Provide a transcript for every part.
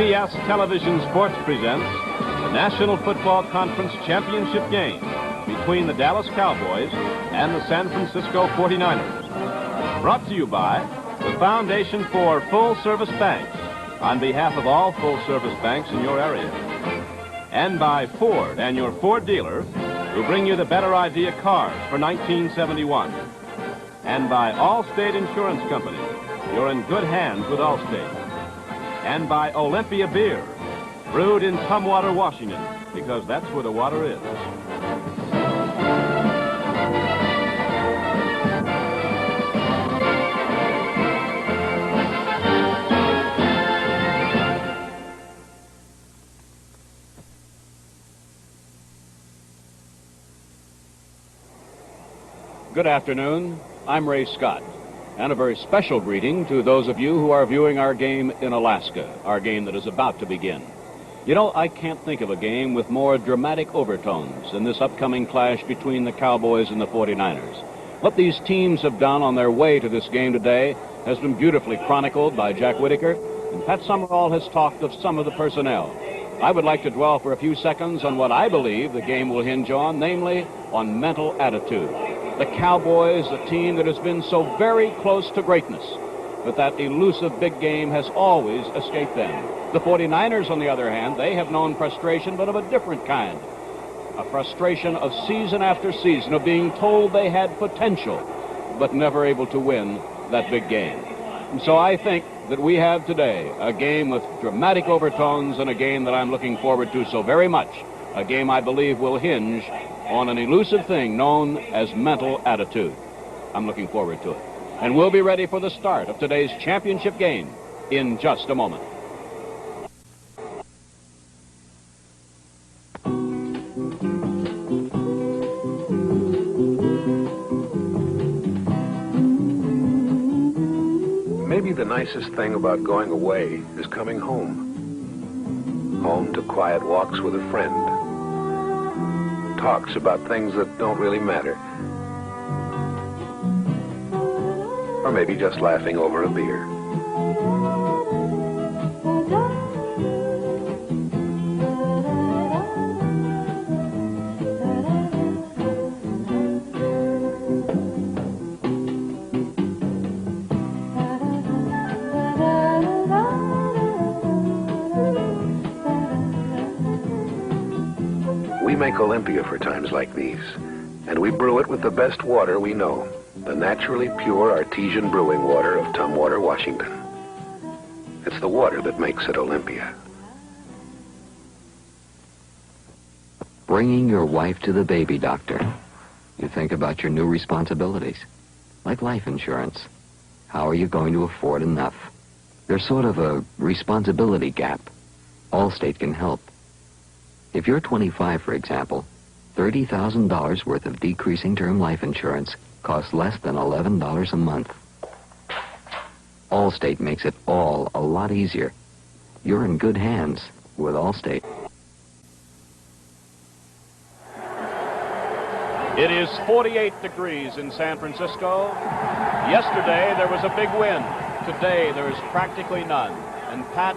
CBS Television Sports presents the National Football Conference Championship game between the Dallas Cowboys and the San Francisco 49ers. Brought to you by the Foundation for Full Service Banks, on behalf of all full-service banks in your area. And by Ford and your Ford dealer, who bring you the better idea cars for 1971. And by Allstate Insurance Company. You're in good hands with Allstate. And by Olympia Beer, brewed in Tumwater, Washington, because that's where the water is. Good afternoon. I'm Ray Scott. And a very special greeting to those of you who are viewing our game in Alaska, our game that is about to begin. You know, I can't think of a game with more dramatic overtones than this upcoming clash between the Cowboys and the 49ers. What these teams have done on their way to this game today has been beautifully chronicled by Jack Whitaker, and Pat Summerall has talked of some of the personnel. I would like to dwell for a few seconds on what I believe the game will hinge on, namely on mental attitude. The Cowboys, a team that has been so very close to greatness, but that elusive big game has always escaped them. The 49ers, on the other hand, they have known frustration, but of a different kind. A frustration of season after season of being told they had potential, but never able to win that big game. And so I think that we have today a game with dramatic overtones and a game that I'm looking forward to so very much. A game I believe will hinge on an elusive thing known as mental attitude. I'm looking forward to it. And we'll be ready for the start of today's championship game in just a moment. Maybe the nicest thing about going away is coming home. Home to quiet walks with a friend. Talks about things that don't really matter. Or maybe just laughing over a beer. We make Olympia for times like these, and we brew it with the best water we know, the naturally pure artesian brewing water of Tumwater, Washington. It's the water that makes it Olympia. Bringing your wife to the baby doctor. You think about your new responsibilities, like life insurance. How are you going to afford enough? There's sort of a responsibility gap. Allstate can help. If you're 25, for example, $30,000 worth of decreasing term life insurance costs less than $11 a month. Allstate makes it all a lot easier. You're in good hands with Allstate. It is 48 degrees in San Francisco. Yesterday there was a big wind. Today there is practically none. And Pat,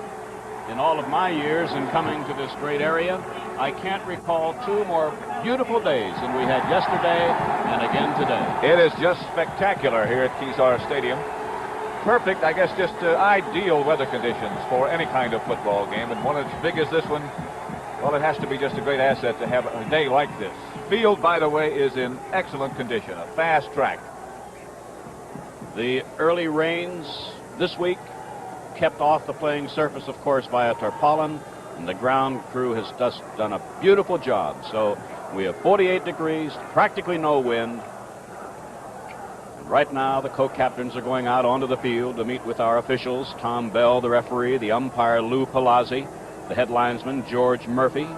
in all of my years in coming to this great area, I can't recall two more beautiful days than we had yesterday and again today. It is just spectacular here at Kezar Stadium. Perfect, I guess, just ideal weather conditions for any kind of football game. And one as big as this one, well, it has to be just a great asset to have a day like this. Field, by the way, is in excellent condition, a fast track. The early rains this week kept off the playing surface, of course, by a tarpaulin, and the ground crew has just done a beautiful job. So we have 48 degrees, practically no wind. And right now, the co-captains are going out onto the field to meet with our officials, Tom Bell, the referee, the umpire, Lou Palazzi, the head linesman, George Murphy.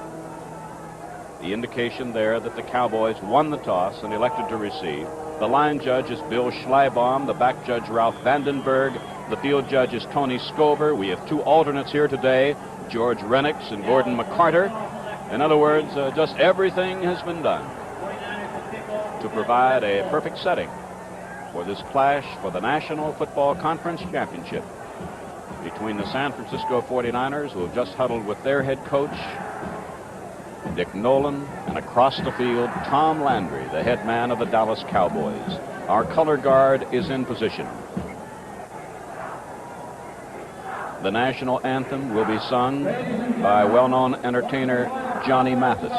The indication there that the Cowboys won the toss and elected to receive. The line judge is Bill Schleibaum, the back judge, Ralph Vandenberg. The field judge is Tony Scover. We have two alternates here today, George Renix and Gordon McCarter. In other words, just everything has been done to provide a perfect setting for this clash for the National Football Conference Championship. between the San Francisco 49ers, who have just huddled with their head coach, Dick Nolan, and across the field, Tom Landry, the head man of the Dallas Cowboys. Our color guard is in position. The national anthem will be sung by well-known entertainer Johnny Mathis.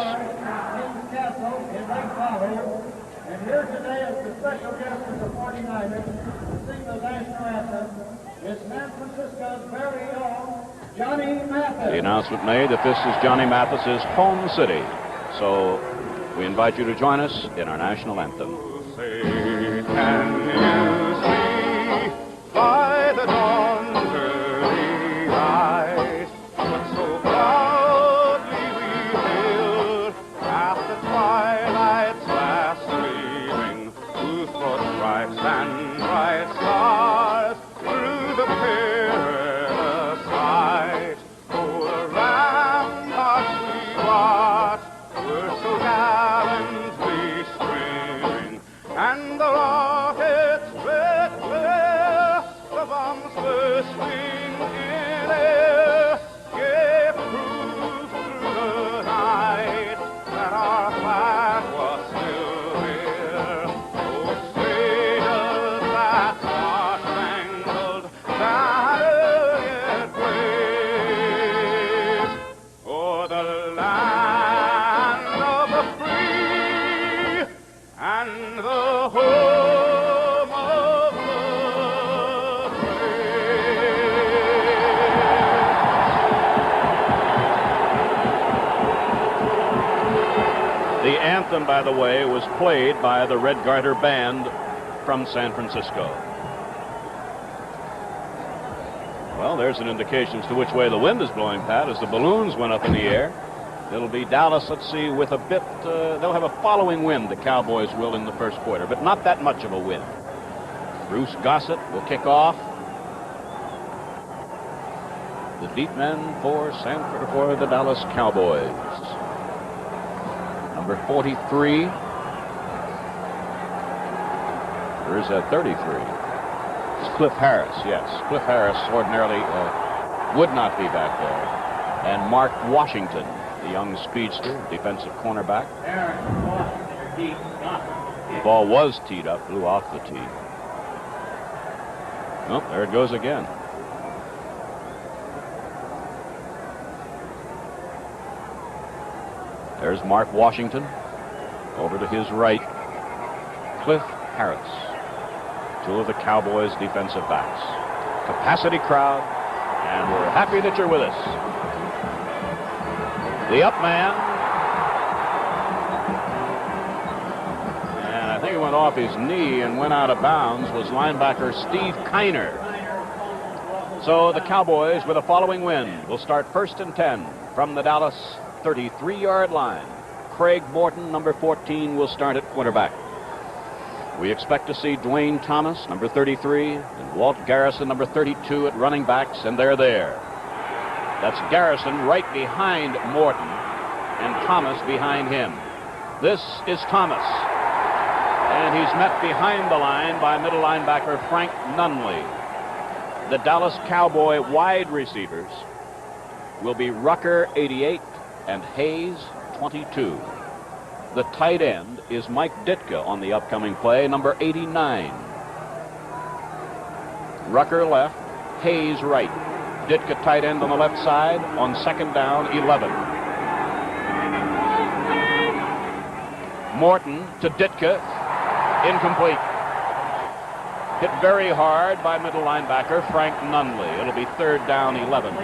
And here today as the special guest of the 49ers to sing the national anthem is San Francisco's very own Johnny Mathis. The announcement made that this is Johnny Mathis's home city. So we invite you to join us in our national anthem. Say, can you see by the dawn's early light what so proudly we hailed at the twilight's last gleaming, whose broad stripes and bright stars through the perilous fight o'er the ramparts we watched were so gallantly streaming, and the rockets' red glare, the bombs bursting in air, gave proof through the night that our flag was still there. Oh, say does that star-spangled banner yet wave o'er the land of the free and the home of the brave. The anthem, by the way, was played by the Red Garter Band from San Francisco. Well, there's an indication as to which way the wind is blowing, Pat, as the balloons went up in the air. It'll be Dallas, let's see, with a bit, they'll have a following wind, the Cowboys will, in the first quarter, but not that much of a wind. Bruce Gossett will kick off. The deep men for the Dallas Cowboys. Number 43. Or is that 33? It's Cliff Harris, yes. Cliff Harris ordinarily would not be back there. And Mark Washington, the young speedster, defensive cornerback. The ball was teed up, blew off the tee. Oh, there it goes again. There's Mark Washington. Over to his right, Cliff Harris. Two of the Cowboys' defensive backs. Capacity crowd, and we're happy that you're with us. The up man, and I think he went off his knee and went out of bounds, was linebacker Steve Kiner. So the Cowboys, with a following wind, will start 1st and 10 from the Dallas 33-yard line. Craig Morton, number 14, will start at quarterback. We expect to see Dwayne Thomas, number 33, and Walt Garrison, number 32, at running backs, and they're there. That's Garrison right behind Morton, and Thomas behind him. This is Thomas, and he's met behind the line by middle linebacker Frank Nunley. The Dallas Cowboy wide receivers will be Rucker, 88, and Hayes, 22. The tight end is Mike Ditka on the upcoming play, number 89. Rucker left, Hayes right. Ditka tight end on the left side on 2nd down, 11. Morton to Ditka, incomplete. Hit very hard by middle linebacker Frank Nunley. It'll be 3rd down, 11.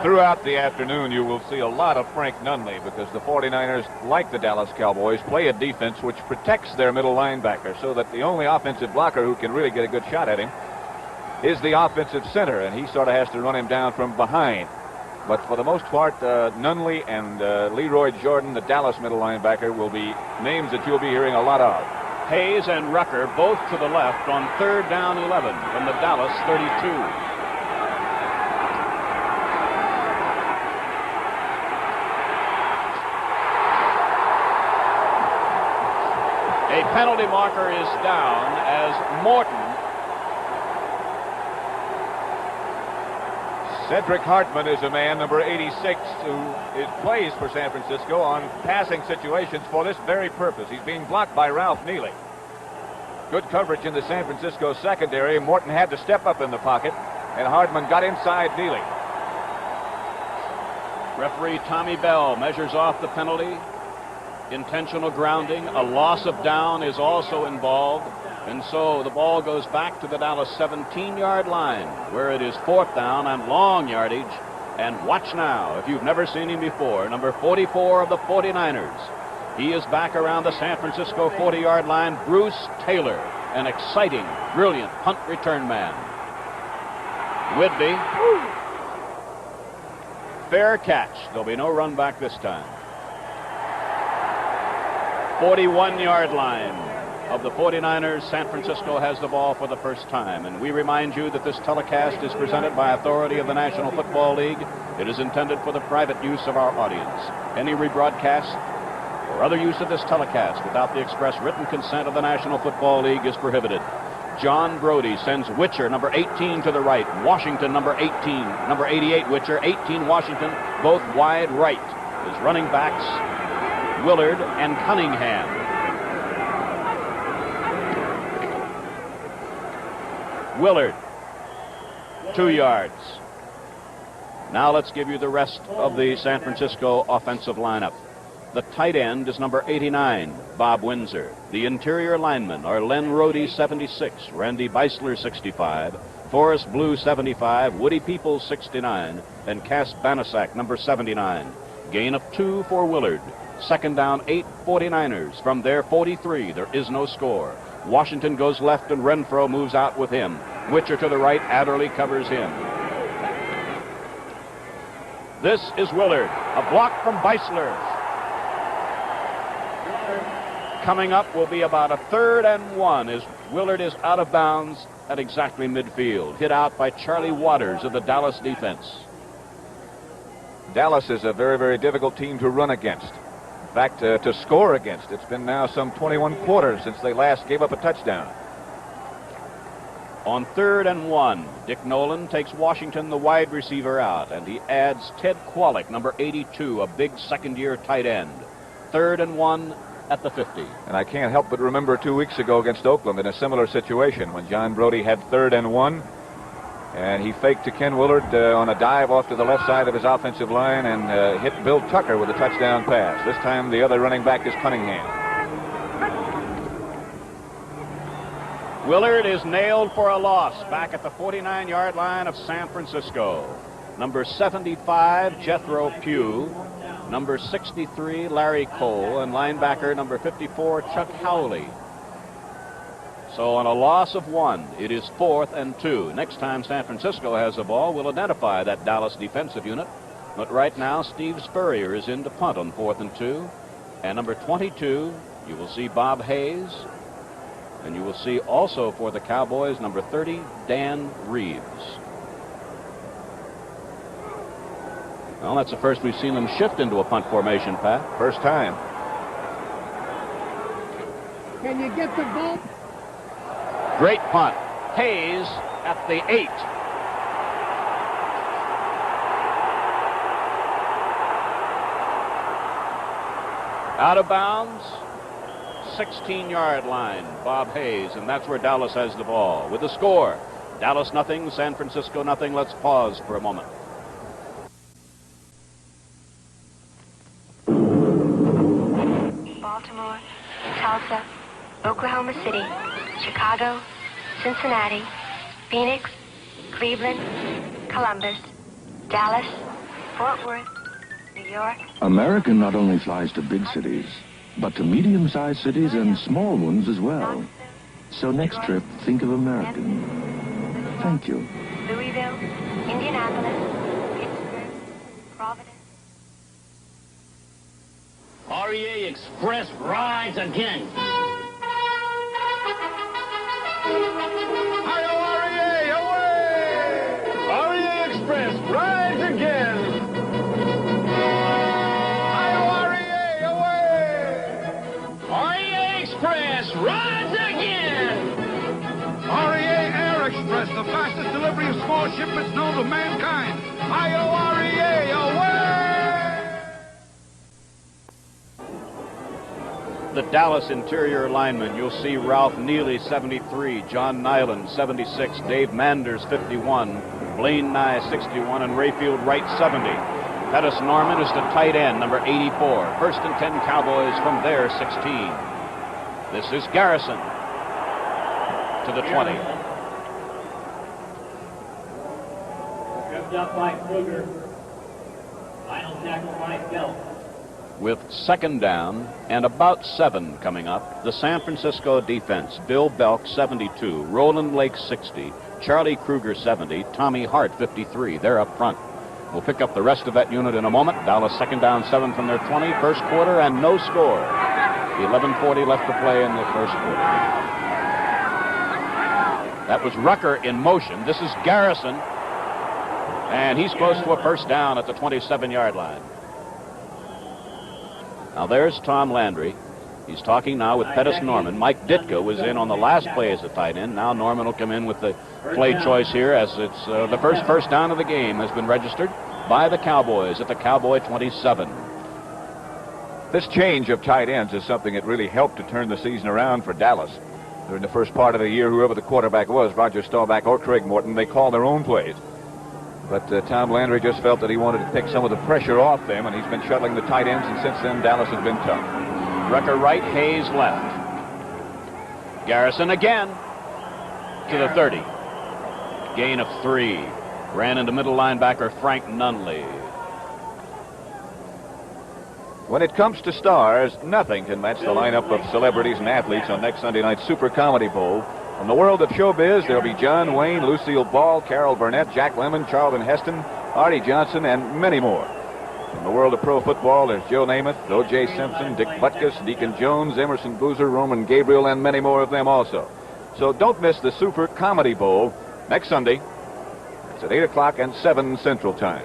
Throughout the afternoon, you will see a lot of Frank Nunley because the 49ers, like the Dallas Cowboys, play a defense which protects their middle linebacker so that the only offensive blocker who can really get a good shot at him is the offensive center, and he sort of has to run him down from behind. But for the most part, Nunley and Leroy Jordan, the Dallas middle linebacker, will be names that you'll be hearing a lot of. Hayes and Rucker both to the left on 3rd down, 11 from the Dallas 32. A penalty marker is down as Morton Cedric Hartman is a man, number 86, who plays for San Francisco on passing situations for this very purpose. He's being blocked by Ralph Neely. Good coverage in the San Francisco secondary. Morton had to step up in the pocket, and Hartman got inside Neely. Referee Tommy Bell measures off the penalty. Intentional grounding. A loss of down is also involved. And so the ball goes back to the Dallas 17-yard line, where it is 4th down and long yardage. And watch now, if you've never seen him before, number 44 of the 49ers. He is back around the San Francisco 40-yard line. Bruce Taylor, an exciting, brilliant punt return man. Whitby. Fair catch. There'll be no run back this time. 41-yard line of the 49ers. San Francisco has the ball for the first time. And we remind you that this telecast is presented by authority of the National Football League. It is intended for the private use of our audience. Any rebroadcast or other use of this telecast without the express written consent of the National Football League is prohibited. John Brody sends Witcher, number 18, to the right. Washington, number 18. Number 88, Witcher. 18, Washington. Both wide right. His running backs, Willard and Cunningham. Willard, 2 yards. Now let's give you the rest of the San Francisco offensive lineup. The tight end is number 89, Bob Windsor. The interior linemen are Len Rohde, 76, Randy Beisler, 65, Forrest Blue, 75, Woody Peoples, 69, and Cass Banasak, number 79. Gain of 2 for Willard. Second down, 8, 49ers. From their 43, there is no score. Washington goes left and Renfro moves out with him. Witcher to the right, Adderley covers him. This is Willard, a block from Beisler. Coming up will be about a 3rd and 1 as Willard is out of bounds at exactly midfield, hit out by Charlie Waters of the Dallas defense. Dallas is a very, very difficult team to run against. In fact, to score against. It's been now some 21 quarters since they last gave up a touchdown. On 3rd and 1, Dick Nolan takes Washington, the wide receiver, out, and he adds Ted Kwolek, number 82, a big second-year tight end. 3rd and 1 at the 50. And I can't help but remember 2 weeks ago against Oakland in a similar situation when John Brody had 3rd and 1. And he faked to Ken Willard on a dive off to the left side of his offensive line and hit Bill Tucker with a touchdown pass. This time the other running back is Cunningham. Willard is nailed for a loss back at the 49-yard line of San Francisco. Number 75, Jethro Pugh. Number 63, Larry Cole. And linebacker number 54, Chuck Howley. So on a loss of 1, it is 4th and 2. Next time San Francisco has the ball, we'll identify that Dallas defensive unit. But right now, Steve Spurrier is in to punt on 4th and 2. And number 22, you will see Bob Hayes. And you will see also for the Cowboys, number 30, Dan Reeves. Well, that's the first we've seen them shift into a punt formation, Pat. First time. Can you get the ball? Great punt. Hayes at the 8. Out of bounds, 16-yard line, Bob Hayes, and that's where Dallas has the ball. With the score, Dallas nothing, San Francisco nothing. Let's pause for a moment. Baltimore, Tulsa, Oklahoma City, Chicago, Cincinnati, Phoenix, Cleveland, Columbus, Dallas, Fort Worth, New York. American not only flies to big cities, but to medium-sized cities and small ones as well. So next trip, think of American. Thank you. Louisville, Indianapolis, Pittsburgh, Providence. REA Express rides again. The fastest delivery of small shipments known to mankind. Hi-yo, R-E-A, away! The Dallas interior linemen, you'll see Ralph Neely, 73, John Nyland, 76, Dave Manders, 51, Blaine Nye, 61, and Rayfield Wright, 70. Pettis Norman is the tight end, number 84. First and 10 Cowboys from their 16. This is Garrison to the 20. Tripped up by Kruger. Final tackle by Bell. With second down and about 7 coming up, the San Francisco defense, Bill Belk, 72, Roland Lake, 60, Charlie Kruger, 70, Tommy Hart, 53. They're up front. We'll pick up the rest of that unit in a moment. Dallas second down, 7 from their 20, first quarter, and no score. 11:40 left to play in the first quarter. That was Rucker in motion. This is Garrison, and he's close to a first down at the 27-yard line. Now there's Tom Landry. He's talking now with Pettis Norman. Mike Ditka was in on the last play as a tight end. Now Norman will come in with the play choice here, as it's the first down of the game has been registered by the Cowboys at the Cowboy 27. This change of tight ends is something that really helped to turn the season around for Dallas. During the first part of the year, whoever the quarterback was, Roger Staubach or Craig Morton, they called their own plays. But Tom Landry just felt that he wanted to take some of the pressure off them, and he's been shuttling the tight ends, and since then, Dallas has been tough. Rucker right, Hayes left. Garrison again to the 30. Gain of 3. Ran into middle linebacker Frank Nunley. When it comes to stars, nothing can match the lineup of celebrities and athletes on next Sunday night's Super Comedy Bowl. From the world of showbiz, there'll be John Wayne, Lucille Ball, Carol Burnett, Jack Lemmon, Charlton Heston, Artie Johnson, and many more. From the world of pro football, there's Joe Namath, O.J. Simpson, Dick Butkus, Deacon Jones, Emerson Boozer, Roman Gabriel, and many more of them also. So don't miss the Super Comedy Bowl next Sunday. It's at 8 o'clock and 7 Central Time.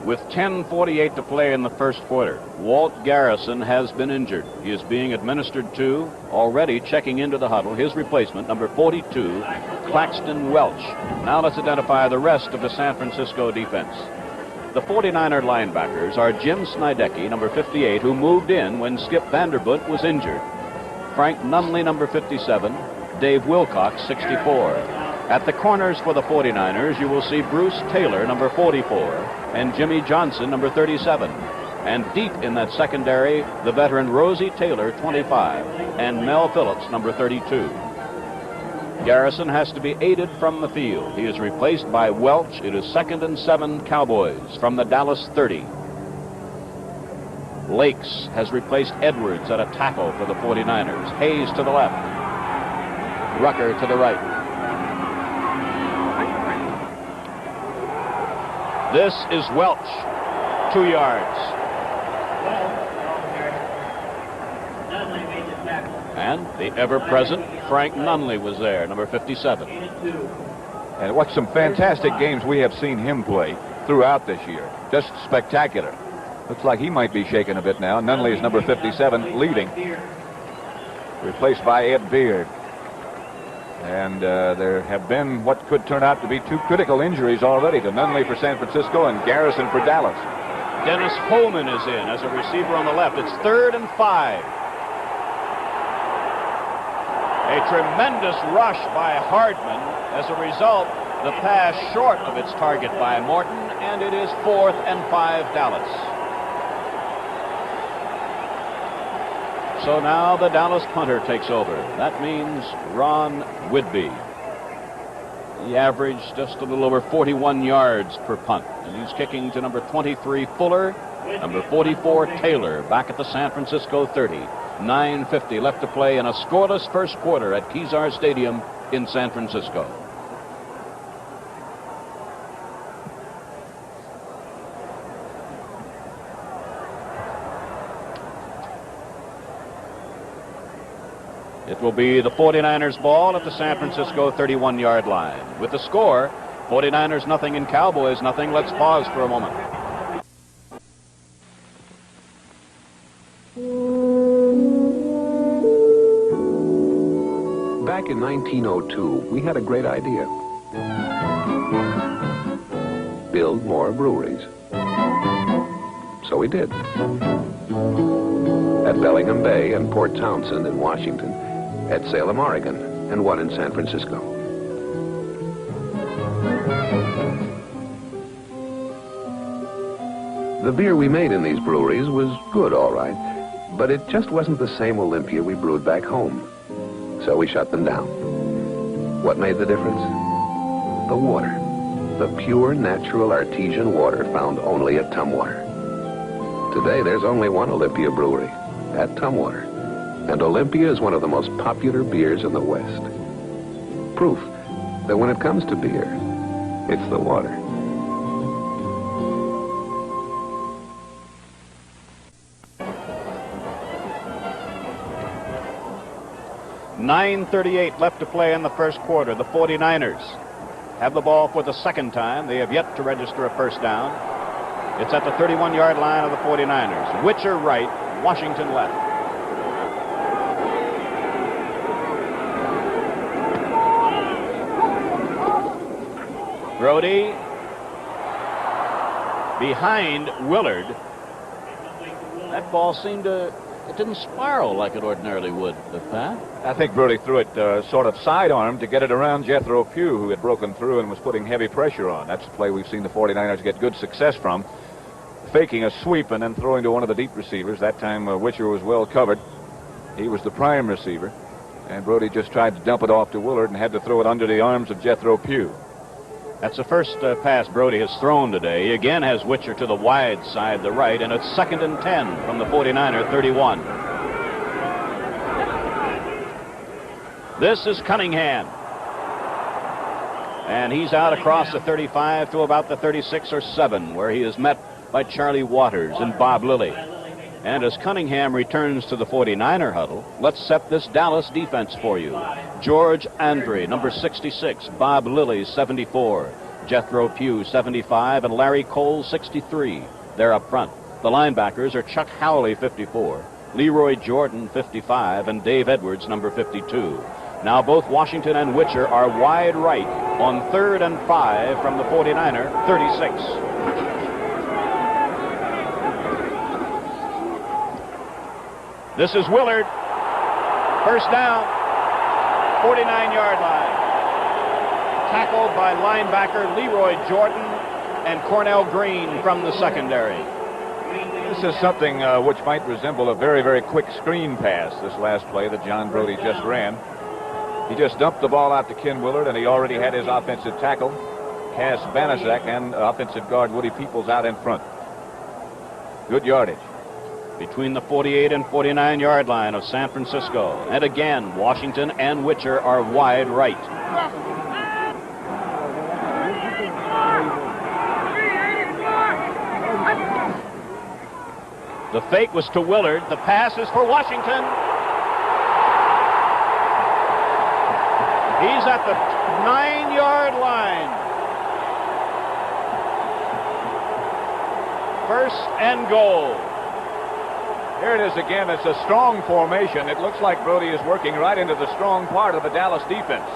With 10:48 to play in the first quarter, Walt Garrison has been injured. He is being administered to, already checking into the huddle, his replacement, number 42, Claxton Welch. Now let's identify the rest of the San Francisco defense. The 49er linebackers are Jim Snydecki, number 58, who moved in when Skip Vanderbunt was injured. Frank Nunley, number 57, Dave Wilcox, 64. At the corners for the 49ers, you will see Bruce Taylor, number 44, and Jimmy Johnson, number 37. And deep in that secondary, the veteran Rosie Taylor, 25, and Mel Phillips, number 32. Garrison has to be aided from the field. He is replaced by Welch. It is 2nd and 7 Cowboys from the Dallas 30. Lakes has replaced Edwards at a tackle for the 49ers. Hayes to the left. Rucker to the right. This is Welch, 2 yards. And the ever-present Frank Nunley was there, number 57. And what some fantastic games we have seen him play throughout this year. Just spectacular. Looks like he might be shaken a bit now. Nunley is number 57, leaving. Replaced by Ed Beard. And there have been what could turn out to be 2 critical injuries already to Nunley for San Francisco and Garrison for Dallas. Dennis Holman is in as a receiver on the left. It's 3rd and 5. A tremendous rush by Hardman. As a result, the pass short of its target by Morton, and it is 4th and 5 Dallas. So now the Dallas punter takes over. That means Ron Whidbey. He averaged just a little over 41 yards per punt. And he's kicking to number 23, Fuller, number 44, Taylor, back at the San Francisco 30. 9:50 left to play in a scoreless first quarter at Kezar Stadium in San Francisco. It will be the 49ers ball at the San Francisco 31-yard line. With the score, 49ers nothing and Cowboys nothing. Let's pause for a moment. Back in 1902, we had a great idea. build more breweries. So we did. At Bellingham Bay and Port Townsend in Washington, at Salem, Oregon, and one in San Francisco. The beer we made in these breweries was good, all right, but it just wasn't the same Olympia we brewed back home. So we shut them down. What made the difference? The water. The pure, natural, artesian water found only at Tumwater. Today, there's only one Olympia brewery, at Tumwater. And Olympia is one of the most popular beers in the West. Proof that when it comes to beer, it's the water. .9:38 left to play in the first quarter. The 49ers have the ball for the second time. They have yet to register a first down. It's at the 31-yard line of the 49ers. Witcher right, Washington left. Brody behind Willard. That ball seemed to, it didn't spiral like it ordinarily would, Pat. I think Brody threw it sort of sidearm to get it around Jethro Pugh, who had broken through and was putting heavy pressure on. That's a play we've seen the 49ers get good success from. Faking a sweep and then throwing to one of the deep receivers. That time Witcher was well covered. He was the prime receiver. And Brody just tried to dump it off to Willard and had to throw it under the arms of Jethro Pugh. That's the first pass Brody has thrown today. He again has Witcher to the wide side, the right, and it's 2nd and 10 from the 49er 31. This is Cunningham. And he's out across the 35 to about the 36 or 7, where he is met by Charlie Waters and Bob Lilly. And as Cunningham returns to the 49er huddle, let's set this Dallas defense for you. George Andre, number 66, Bob Lilly, 74, Jethro Pugh, 75, and Larry Cole, 63. They're up front. The linebackers are Chuck Howley, 54, Leroy Jordan, 55, and Dave Edwards, number 52. Now both Washington and Witcher are wide right on 3rd and 5 from the 49er 36. This is Willard. First down, 49-yard line. Tackled by linebacker Leroy Jordan and Cornell Green from the secondary. This is something which might resemble a very, very quick screen pass, this last play that John Brody just ran. He just dumped the ball out to Ken Willard, and he already had his offensive tackle, Cass Banaszak, and offensive guard Woody Peoples out in front. Good yardage. Between the 48 and 49-yard line of San Francisco. And again, Washington and Witcher are wide right. The fake was to Willard. The pass is for Washington. He's at the 9-yard line. First and goal. Here it is again. It's a strong formation. It looks like Brody is working right into the strong part of the Dallas defense.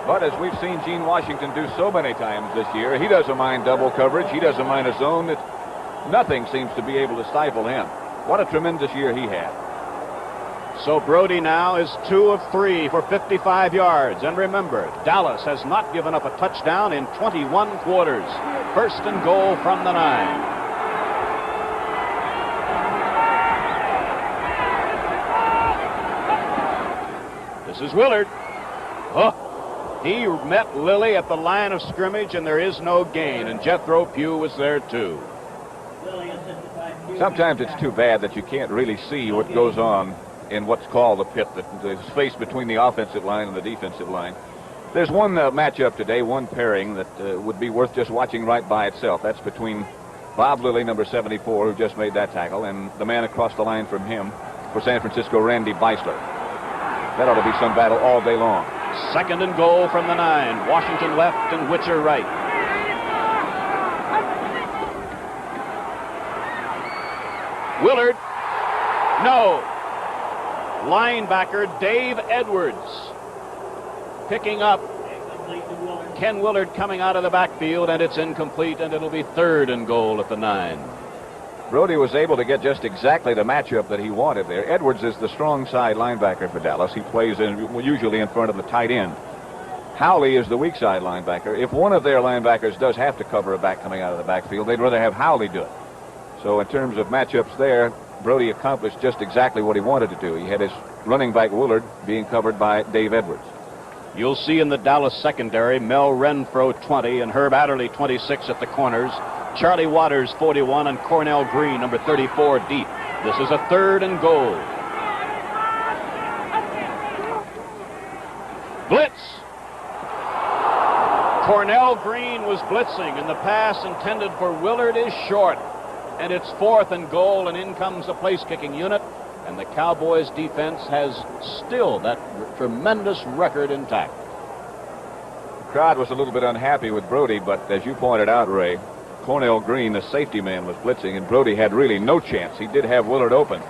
But as we've seen Gene Washington do so many times this year, he doesn't mind double coverage. He doesn't mind a zone. Nothing seems to be able to stifle him. What a tremendous year he had. So Brody now is 2 of 3 for 55 yards. And remember, Dallas has not given up a touchdown in 21 quarters. First and goal from the 9. This is Willard. Oh, he met Lilly at the line of scrimmage, and there is no gain. And Jethro Pugh was there, too. Sometimes it's too bad that you can't really see what goes on in what's called the pit, the space between the offensive line and the defensive line. There's one matchup today, one pairing that would be worth just watching right by itself. That's between Bob Lilly, number 74, who just made that tackle, and the man across the line from him for San Francisco, Randy Beisler. That ought to be some battle all day long. Second and goal from the 9. Washington left and Witcher right. Willard. No. Linebacker Dave Edwards picking up Ken Willard coming out of the backfield, and it's incomplete, and it'll be 3rd and goal at the 9. Brody was able to get just exactly the matchup that he wanted there. Edwards is the strong side linebacker for Dallas. He plays usually in front of the tight end. Howley is the weak side linebacker. If one of their linebackers does have to cover a back coming out of the backfield, they'd rather have Howley do it. So in terms of matchups there, Brody accomplished just exactly what he wanted to do. He had his running back Willard being covered by Dave Edwards. You'll see in the Dallas secondary, Mel Renfro 20 and Herb Adderley 26 at the corners, Charlie Waters 41 and Cornell Green number 34 deep. This is a 3rd and goal. Blitz. Cornell Green was blitzing, and the pass intended for Willard is short. And it's 4th and goal, and in comes the place-kicking unit. And the Cowboys defense has still that tremendous record intact. The crowd was a little bit unhappy with Brody, but as you pointed out, Ray, Cornell Green, the safety man, was blitzing, and Brody had really no chance. He did have Willard open,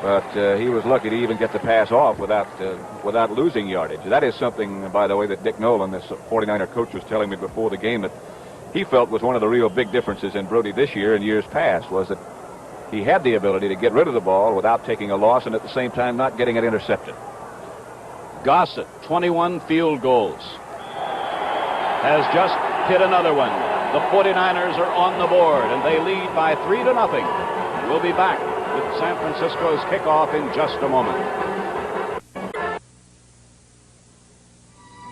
but he was lucky to even get the pass off without losing yardage. That is something, by the way, that Dick Nolan, this 49er coach, was telling me before the game that he felt was one of the real big differences in Brody this year and years past, was that he had the ability to get rid of the ball without taking a loss and at the same time not getting it intercepted. Gossett, 21 field goals, has just hit another one. The 49ers are on the board, and they lead by 3-0. We'll be back with San Francisco's kickoff in just a moment.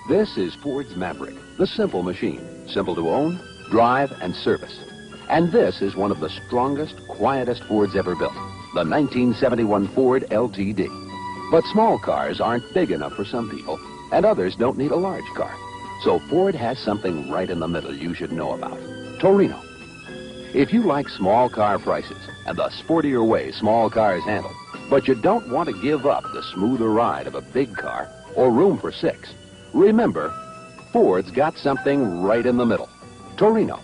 This is Ford's Maverick, the simple machine. Simple to own, drive, and service. And this is one of the strongest, quietest Fords ever built, the 1971 Ford LTD. But small cars aren't big enough for some people, and others don't need a large car. So Ford has something right in the middle you should know about. Torino. If you like small car prices and the sportier way small cars handle, but you don't want to give up the smoother ride of a big car or room for 6, remember, Ford's got something right in the middle. Torino.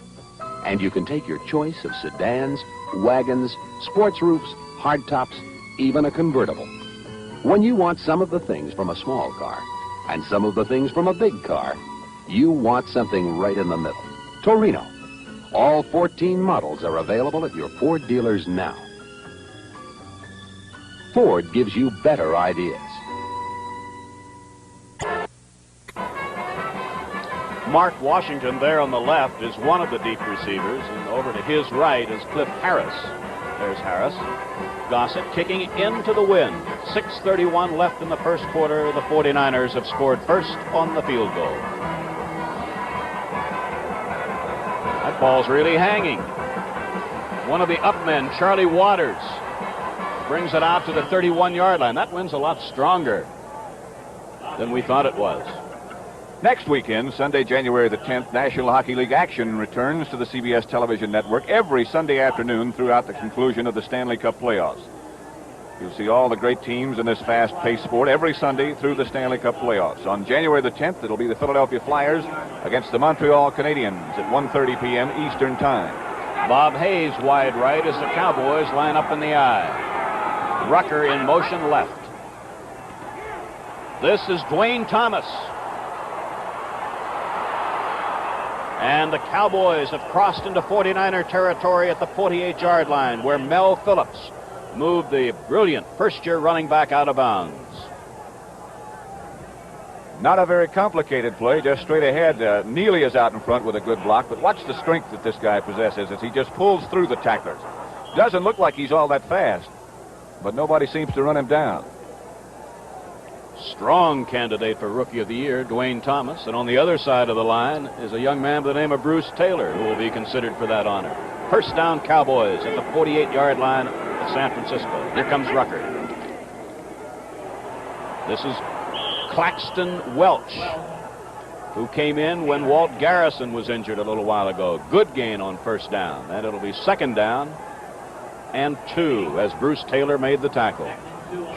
And you can take your choice of sedans, wagons, sports roofs, hardtops, even a convertible. When you want some of the things from a small car and some of the things from a big car, you want something right in the middle. Torino. All 14 models are available at your Ford dealers now. Ford gives you better ideas. Mark Washington there on the left is one of the deep receivers, and over to his right is Cliff Harris. There's Harris. Gossett kicking into the wind. 6:31 left in the first quarter. The 49ers have scored first on the field goal. That ball's really hanging. One of the up men, Charlie Waters, brings it out to the 31-yard line. That wind's a lot stronger than we thought it was. Next weekend, Sunday, January the 10th, National Hockey League action returns to the CBS television network every Sunday afternoon throughout the conclusion of the Stanley Cup playoffs. You'll see all the great teams in this fast-paced sport every Sunday through the Stanley Cup playoffs. On January the 10th, it'll be the Philadelphia Flyers against the Montreal Canadiens at 1:30 p.m. Eastern Time. Bob Hayes wide right as the Cowboys line up in the I. Rucker in motion left. This is Dwayne Thomas. And the Cowboys have crossed into 49er territory at the 48-yard line, where Mel Phillips moved the brilliant first-year running back out of bounds. Not a very complicated play, just straight ahead. Neely is out in front with a good block, but watch the strength that this guy possesses as he just pulls through the tacklers. Doesn't look like he's all that fast, but nobody seems to run him down. Strong candidate for Rookie of the Year, Dwayne Thomas. And on the other side of the line is a young man by the name of Bruce Taylor, who will be considered for that honor. First down, Cowboys at the 48-yard line of San Francisco. Here comes Rucker. This is Claxton Welch, who came in when Walt Garrison was injured a little while ago. Good gain on first down. And it'll be second down and 2 as Bruce Taylor made the tackle.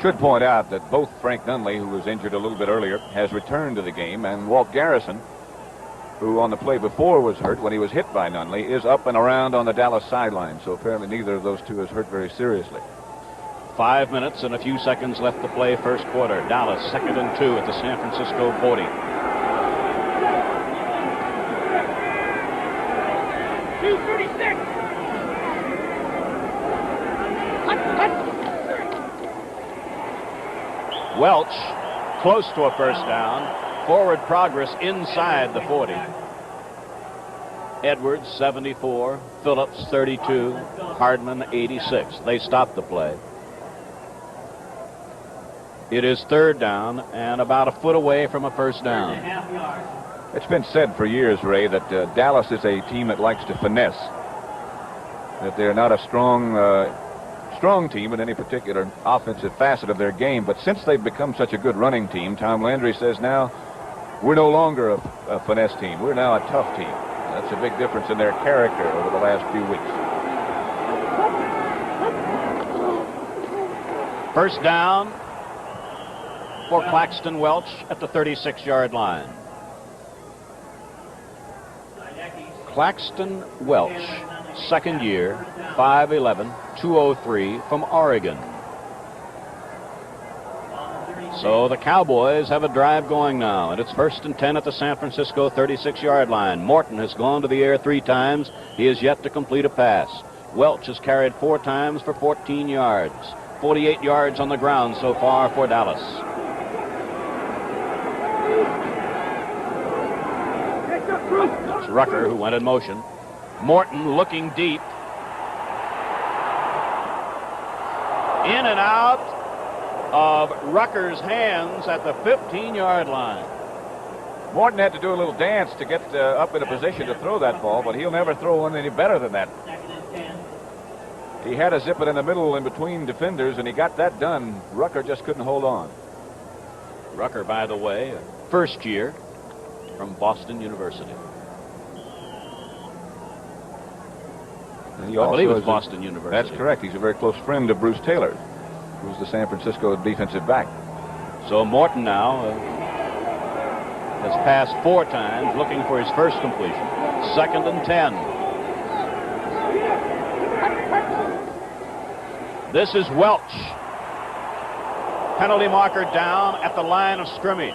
Should point out that both Frank Nunley, who was injured a little bit earlier, has returned to the game, and Walt Garrison, who on the play before was hurt when he was hit by Nunley, is up and around on the Dallas sideline. So apparently neither of those two is hurt very seriously. 5 minutes and a few seconds left to play first quarter. Dallas 2nd and 2 at the San Francisco 40. Welch close to a first down. Forward progress inside the 40. Edwards 74, Phillips 32, Hardman 86. They stopped the play. It is third down and about a foot away from a first down. It's been said for years, Ray, that Dallas is a team that likes to finesse. That they're not a strong team in any particular offensive facet of their game. But since they've become such a good running team, Tom Landry says now we're no longer a finesse team. We're now a tough team. That's a big difference in their character over the last few weeks. First down for Claxton Welch at the 36-yard line. Claxton Welch, second year, 5'11", 203 from Oregon. So the Cowboys have a drive going now, and it's 1st and 10 at the San Francisco 36-yard line. Morton has gone to the air 3 times. He has yet to complete a pass. Welch has carried 4 times for 14 yards. 48 yards on the ground so far for Dallas. It's Rucker who went in motion. Morton looking deep. In and out of Rucker's hands at the 15-yard line. Morton had to do a little dance to get up in a position to throw that ball, but he'll never throw one any better than that. He had to zip it in the middle in between defenders, and he got that done. Rucker just couldn't hold on. Rucker, by the way, first year from Boston University. I believe it's Boston University. That's correct. He's a very close friend of Bruce Taylor, who's the San Francisco defensive back. So Morton now has passed 4 times, looking for his first completion. 2nd and 10. This is Welch. Penalty marker down at the line of scrimmage.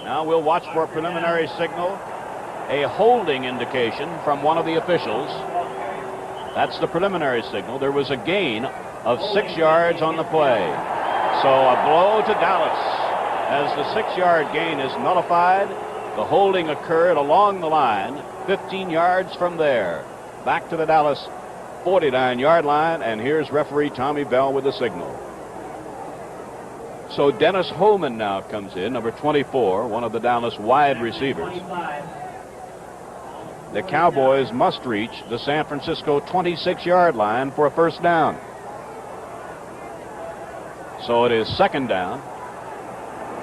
Now we'll watch for a preliminary signal, a holding indication from one of the officials. That's the preliminary signal. There was a gain of 6 yards on the play. So a blow to Dallas. As the 6-yard gain is nullified, the holding occurred along the line, 15 yards from there. Back to the Dallas 49-yard line, and here's referee Tommy Bell with the signal. So Dennis Holman now comes in, number 24, one of the Dallas wide receivers. The Cowboys must reach the San Francisco 26-yard line for a first down. So it is 2nd down,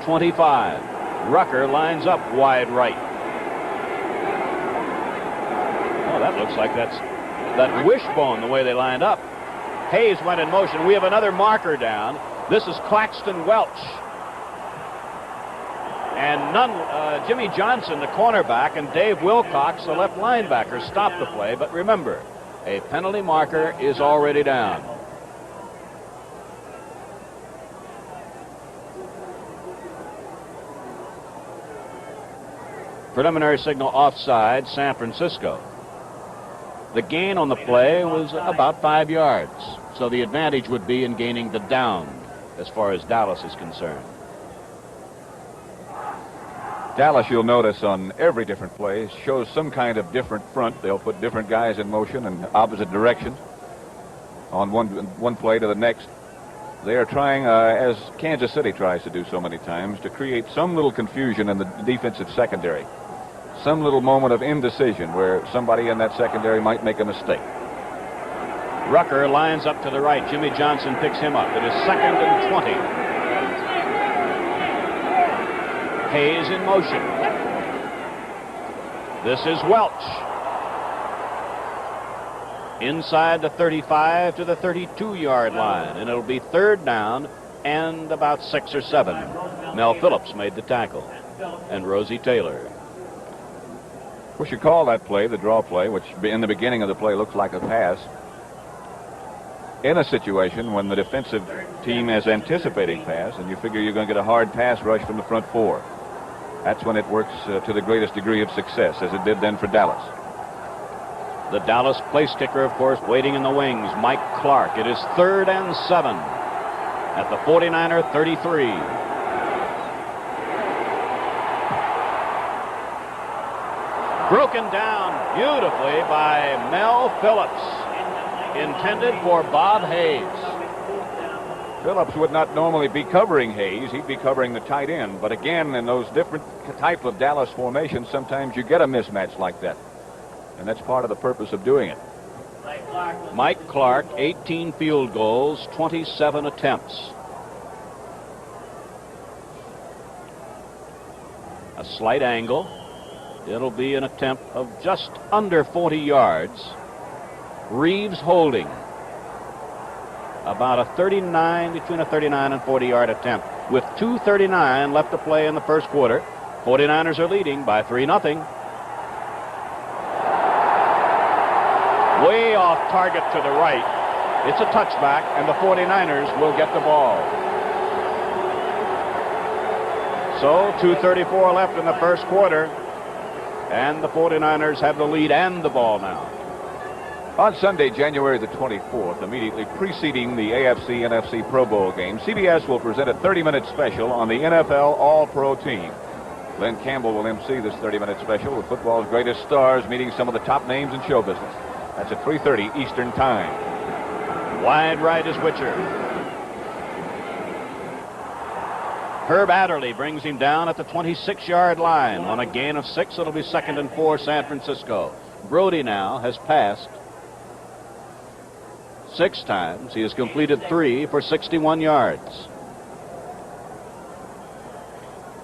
25. Rucker lines up wide right. Oh, that looks like that's that wishbone the way they lined up. Hayes went in motion. We have another marker down. This is Claxton Welch. And Jimmy Johnson, the cornerback, and Dave Wilcox, the left linebacker, stopped the play. But remember, a penalty marker is already down. Preliminary signal offside, San Francisco. The gain on the play was about 5 yards. So the advantage would be in gaining the down as far as Dallas is concerned. Dallas, you'll notice on every different play, shows some kind of different front. They'll put different guys in motion in opposite directions on one play to the next. They are trying, as Kansas City tries to do so many times, to create some little confusion in the defensive secondary. Some little moment of indecision where somebody in that secondary might make a mistake. Rucker lines up to the right. Jimmy Johnson picks him up. It is 2nd and 20. Hayes in motion. This is Welch. Inside the 35 to the 32-yard line, and it'll be 3rd down and about 6 or 7. Mel Phillips made the tackle, and Rosie Taylor. We should call that play the draw play, which in the beginning of the play looks like a pass. In a situation when the defensive team is anticipating pass, and you figure you're going to get a hard pass rush from the front 4. That's when it works to the greatest degree of success, as it did then for Dallas. The Dallas place kicker, of course, waiting in the wings, Mike Clark. It is 3rd and 7 at the 49er 33. Broken down beautifully by Mel Phillips. Intended for Bob Hayes. Phillips would not normally be covering Hayes. He'd be covering the tight end. But again, in those different type of Dallas formations, sometimes you get a mismatch like that. And that's part of the purpose of doing it. Mike Clark, 18 field goals, 27 attempts. A slight angle. It'll be an attempt of just under 40 yards. Reeves holding. About a 39, between a 39 and 40-yard attempt. With 2:39 left to play in the first quarter, 49ers are leading by 3-0. Way off target to the right. It's a touchback, and the 49ers will get the ball. So 2:34 left in the first quarter, and the 49ers have the lead and the ball now. On Sunday, January the 24th, immediately preceding the AFC-NFC Pro Bowl game, CBS will present a 30-minute special on the NFL All-Pro team. Glenn Campbell will MC this 30-minute special with football's greatest stars meeting some of the top names in show business. That's at 3:30 Eastern Time. Wide right is Witcher. Herb Adderley brings him down at the 26-yard line. On a gain of 6, it'll be 2nd and 4 San Francisco. Brody now has passed 6 times. He has completed 3 for 61 yards.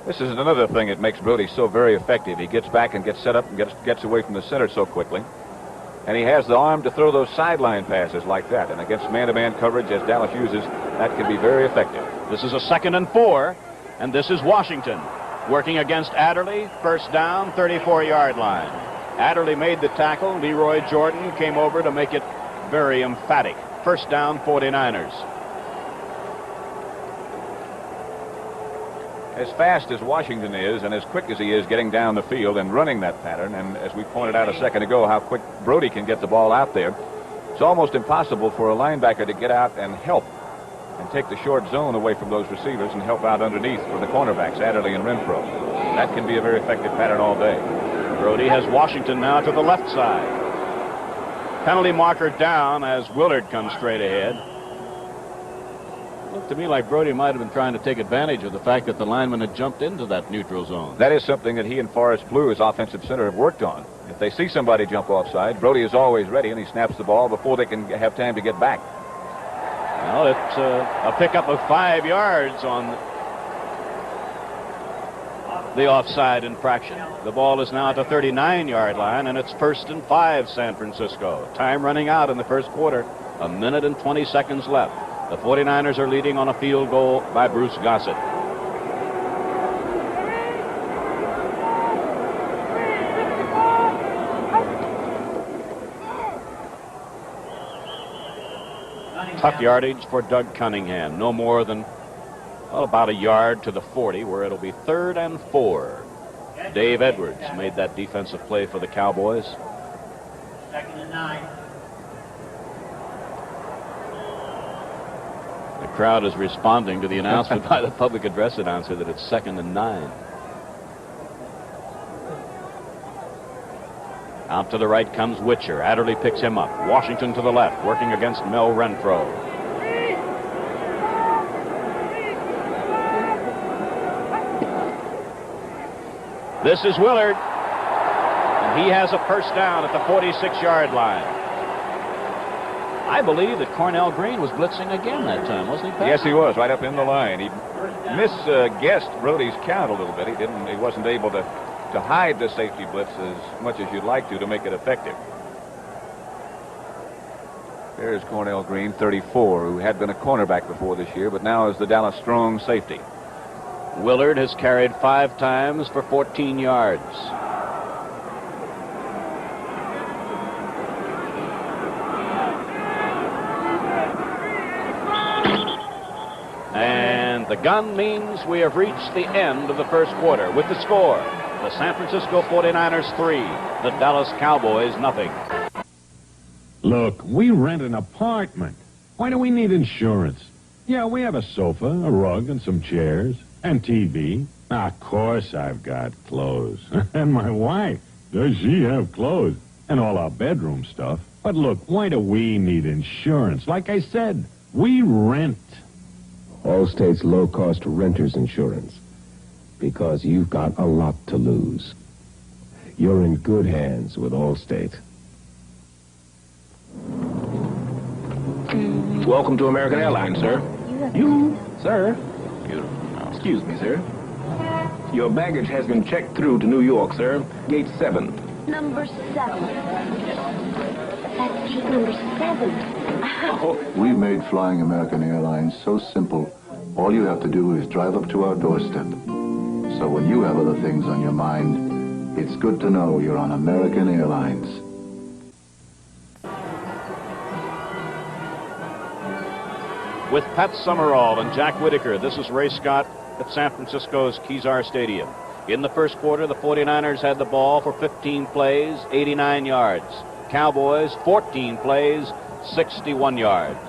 This is another thing that makes Brody so very effective. He gets back and gets set up and gets away from the center so quickly. And he has the arm to throw those sideline passes like that. And against man-to-man coverage, as Dallas uses, that can be very effective. This is a 2nd and 4, and this is Washington working against Adderley. First down, 34-yard line. Adderley made the tackle. Leroy Jordan came over to make it very emphatic. First down, 49ers. As fast as Washington is and as quick as he is getting down the field and running that pattern, and as we pointed out a second ago how quick Brody can get the ball out there, it's almost impossible for a linebacker to get out and help and take the short zone away from those receivers and help out underneath for the cornerbacks, Adderley and Renfro. That can be a very effective pattern all day. Brody has Washington now to the left side. Penalty marker down as Willard comes straight ahead. It looked to me like Brody might have been trying to take advantage of the fact that the lineman had jumped into that neutral zone. That is something that he and Forrest Blue, his offensive center, have worked on. If they see somebody jump offside, Brody is always ready, and he snaps the ball before they can have time to get back. Well, it's a pickup of 5 yards on the offside infraction. The ball is now at the 39-yard line, and it's 1st and 5 San Francisco. Time running out in the first quarter. 1 minute and 20 seconds left. The 49ers are leading on a field goal by Bruce Gossett. Tough yardage for Doug Cunningham. No more than, well, about a yard to the 40, where it'll be 3rd and 4. Dave Edwards made that defensive play for the Cowboys. 2nd and 9. The crowd is responding to the announcement by the public address announcer that it's 2nd and 9. Out to the right comes Witcher. Adderley picks him up. Washington to the left, working against Mel Renfro. This is Willard, and he has a first down at the 46-yard line. I believe that Cornell Green was blitzing again that time, wasn't he, Pat? Yes, he was, right up in the line. He misguessed Brody's count a little bit. He wasn't able to hide the safety blitz as much as you'd like to make it effective. There's Cornell Green, 34, who had been a cornerback before this year, but now is the Dallas strong safety. Willard has carried 5 times for 14 yards. And the gun means we have reached the end of the first quarter with the score. The San Francisco 49ers 3, the Dallas Cowboys nothing. Look, we rent an apartment. Why do we need insurance? Yeah, we have a sofa, a rug, and some chairs, and TV. Of course I've got clothes. And my wife. Does she have clothes? And all our bedroom stuff. But look, why do we need insurance? Like I said, we rent. Allstate's low-cost renter's insurance. Because you've got a lot to lose. You're in good hands with Allstate. Welcome to American Airlines, sir. You, sir. Beautiful. Excuse me, sir. Your baggage has been checked through to New York, sir. Gate 7. Number 7. That's gate number 7. We've made flying American Airlines so simple. All you have to do is drive up to our doorstep. So when you have other things on your mind, it's good to know you're on American Airlines. With Pat Summerall and Jack Whitaker, this is Ray Scott at San Francisco's Kezar Stadium. In the first quarter, the 49ers had the ball for 15 plays, 89 yards. Cowboys, 14 plays, 61 yards.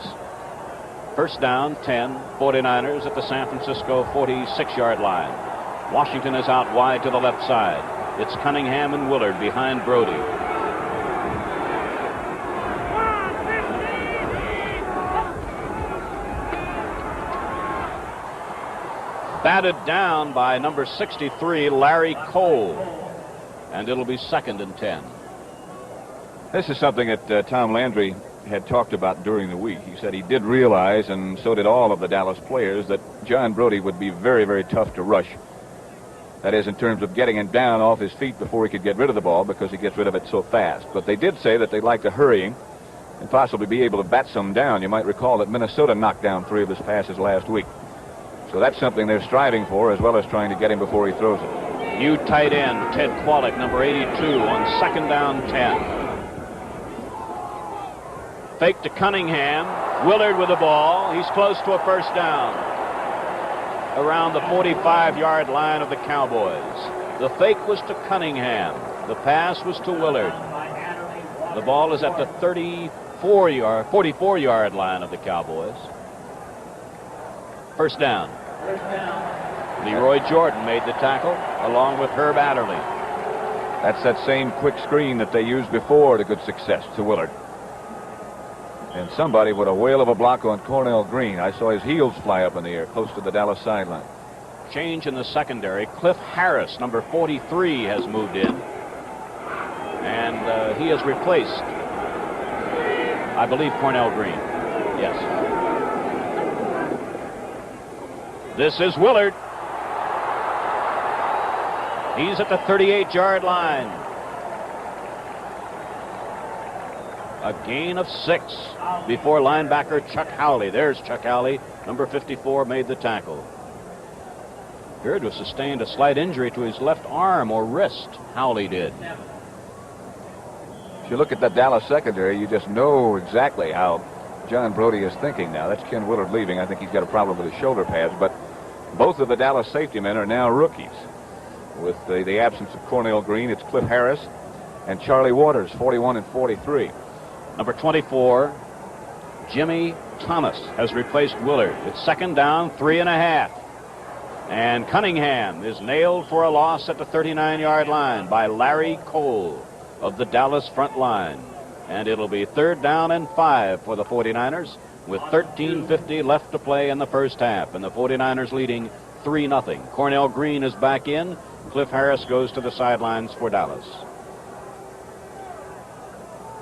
First down, 10, 49ers at the San Francisco 46-yard line. Washington is out wide to the left side. It's Cunningham and Willard behind Brody. Batted down by number 63, Larry Cole. And it'll be 2nd and 10. This is something that Tom Landry had talked about during the week. He said he did realize, and so did all of the Dallas players, that John Brody would be very, very tough to rush. That is, in terms of getting him down off his feet before he could get rid of the ball, because he gets rid of it so fast. But they did say that they'd like to hurry him and possibly be able to bat some down. You might recall that Minnesota knocked down 3 of his passes last week. So that's something they're striving for, as well as trying to get him before he throws it. New tight end, Ted Kwolek, number 82, on 2nd down 10. Fake to Cunningham. Willard with the ball. He's close to a first down. Around the 45-yard line of the Cowboys. The fake was to Cunningham. The pass was to Willard. The ball is at the 44-yard line of the Cowboys. First down. Leroy Jordan made the tackle, along with Herb Adderley. That's that same quick screen that they used before to good success to Willard. And somebody with a whale of a block on Cornell Green. I saw his heels fly up in the air close to the Dallas sideline. Change in the secondary. Cliff Harris, number 43, has moved in. And he has replaced, I believe, Cornell Green. Yes. This is Willard. He's at the 38-yard line. A gain of 6 before linebacker Chuck Howley. There's Chuck Howley. Number 54 made the tackle. Appeared to have sustained a slight injury to his left arm or wrist. Howley did. If you look at that Dallas secondary, you just know exactly how John Brody is thinking now. That's Ken Willard leaving. I think he's got a problem with his shoulder pads, but both of the Dallas safety men are now rookies. With the absence of Cornell Green, it's Cliff Harris and Charlie Waters, 41 and 43. Number 24, Jimmy Thomas, has replaced Willard. It's 2nd down, 3.5. And Cunningham is nailed for a loss at the 39-yard line by Larry Cole of the Dallas front line. And it'll be 3rd down and 5 for the 49ers with 13:50 left to play in the first half. And the 49ers leading 3-0. Cornell Green is back in. Cliff Harris goes to the sidelines for Dallas.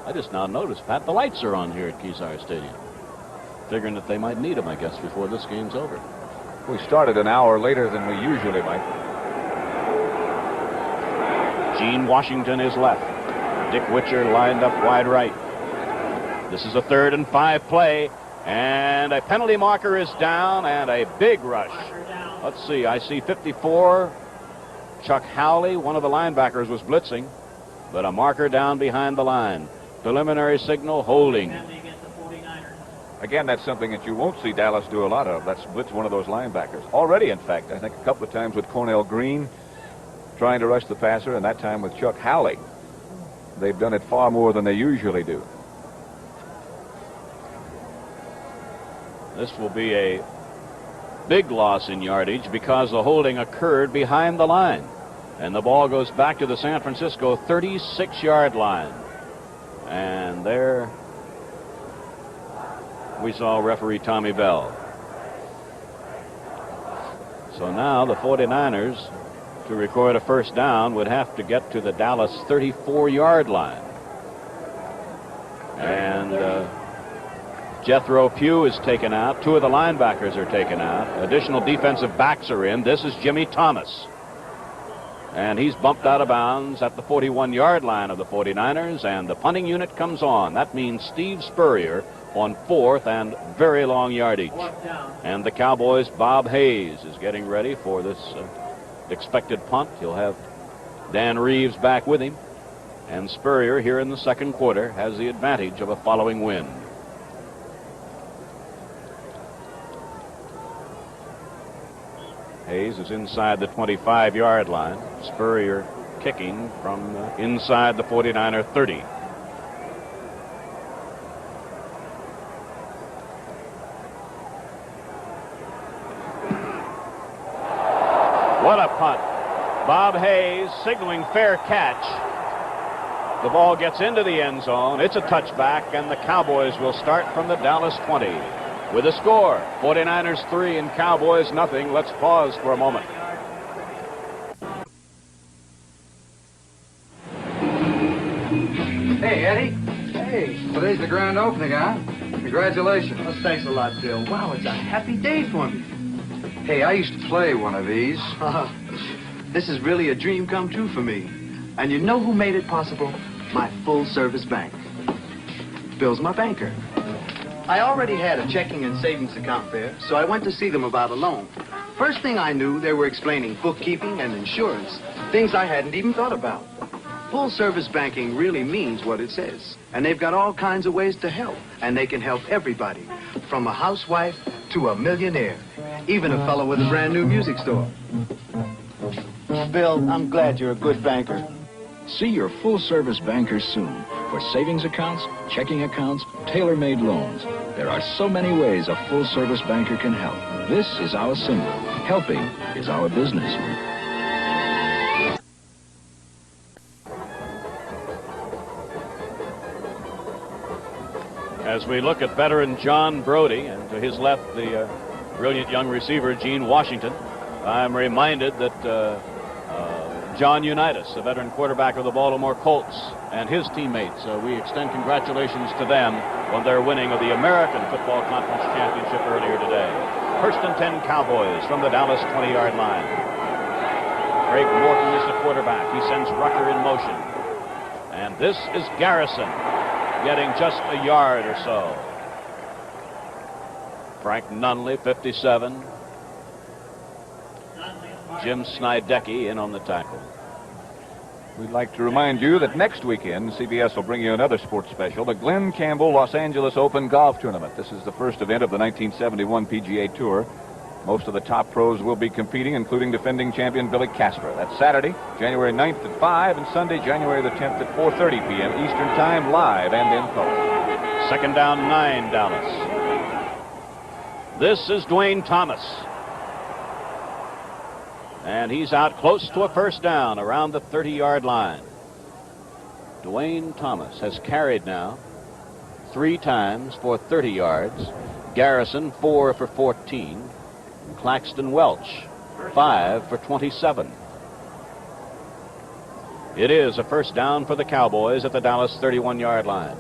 I just now noticed, Pat, the lights are on here at Kezar Stadium. Figuring that they might need them, I guess, before this game's over. We started an hour later than we usually might. Gene Washington is left. Dick Witcher lined up wide right. This is a 3rd and 5 play, and a penalty marker is down, and a big rush. Let's see, I see 54. Chuck Howley, one of the linebackers, was blitzing, but a marker down behind the line. Preliminary signal, holding. Again, that's something that you won't see Dallas do a lot of. That's blitz one of those linebackers. Already, in fact, I think a couple of times with Cornell Green trying to rush the passer, and that time with Chuck Howley. They've done it far more than they usually do. This will be a big loss in yardage because the holding occurred behind the line. And the ball goes back to the San Francisco 36-yard line. And there we saw referee Tommy Bell. So now the 49ers, to record a first down, would have to get to the Dallas 34-yard line. And Jethro Pugh is taken out. Two of the linebackers are taken out. Additional defensive backs are in. This is Jimmy Thomas. And he's bumped out of bounds at the 41-yard line of the 49ers, and the punting unit comes on. That means Steve Spurrier on 4th and very long yardage. And the Cowboys' Bob Hayes is getting ready for this expected punt. He'll have Dan Reeves back with him. And Spurrier here in the second quarter has the advantage of a following wind. Hayes is inside the 25-yard line. Spurrier kicking from inside the 49er 30. What a punt. Bob Hayes signaling fair catch. The ball gets into the end zone. It's a touchback, and the Cowboys will start from the Dallas 20. With a score, 49ers 3 and Cowboys nothing. Let's pause for a moment. Hey, Eddie. Hey, today's the grand opening, huh? Congratulations. Well, thanks a lot, Bill. Wow, it's a happy day for me. Hey, I used to play one of these. This is really a dream come true for me. And you know who made it possible? My full-service bank. Bill's my banker. I already had a checking and savings account there, so I went to see them about a loan. First thing I knew, they were explaining bookkeeping and insurance, things I hadn't even thought about. Full-service banking really means what it says. And they've got all kinds of ways to help, and they can help everybody, from a housewife to a millionaire, even a fellow with a brand new music store. Bill, I'm glad you're a good banker. See your full-service banker soon for savings accounts, checking accounts, tailor-made loans. There are so many ways a full-service banker can help. This is our symbol. Helping is our business. As we look at veteran John Brody, and to his left, the brilliant young receiver Gene Washington, I'm reminded that John Unitas, the veteran quarterback of the Baltimore Colts, and his teammates, we extend congratulations to them on their winning of the American Football Conference Championship earlier today. First and 10 Cowboys from the Dallas 20-yard line. Craig Morton is the quarterback. He sends Rucker in motion. And this is Garrison getting just a yard or so. Frank Nunley, 57. Jim Snydecki in on the tackle. We'd like to remind you that next weekend, CBS will bring you another sports special, the Glenn Campbell Los Angeles Open Golf Tournament. This is the first event of the 1971 PGA Tour. Most of the top pros will be competing, including defending champion Billy Casper. That's Saturday, January 9th at 5, and Sunday, January the 10th at 4:30 p.m. Eastern Time, live and in color. Second down, 9, Dallas. This is Dwayne Thomas. And he's out close to a first down around the 30-yard line. Dwayne Thomas has carried now 3 times for 30 yards. Garrison, 4 for 14. Claxton Welch, 5 for 27. It is a first down for the Cowboys at the Dallas 31-yard line.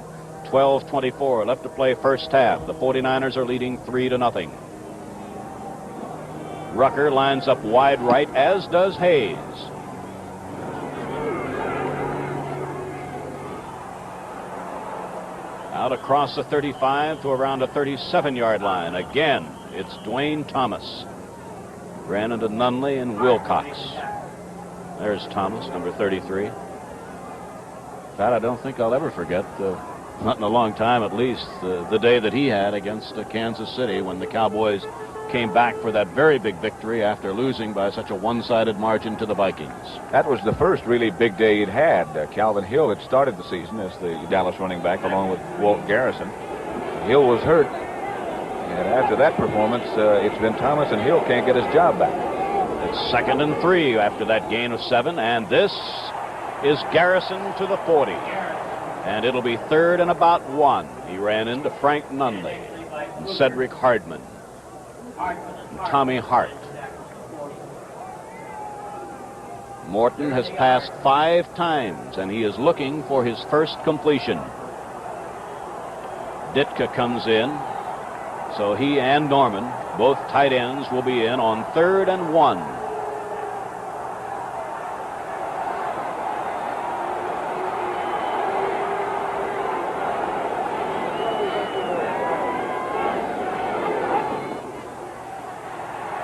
12:24 left to play first half. The 49ers are leading 3-0. Rucker lines up wide right, as does Hayes. Out across the 35 to around a 37-yard line. Again, it's Dwayne Thomas. Ran into Nunley and Wilcox. There's Thomas, number 33. That I don't think I'll ever forget, not in a long time at least, the day that he had against Kansas City when the Cowboys came back for that very big victory after losing by such a one-sided margin to the Vikings. That was the first really big day he'd had. Calvin Hill had started the season as the Dallas running back along with Walt Garrison. Hill was hurt, and after that performance, it's been Thomas, and Hill can't get his job back. It's 2nd and 3 after that gain of 7, and this is Garrison to the 40. And it'll be 3rd and about 1. He ran into Frank Nunley, and Cedric Hardman, and Tommy Hart. Morton has passed 5 times, and he is looking for his first completion. Ditka comes in, so he and Norman, both tight ends, will be in on 3rd and 1.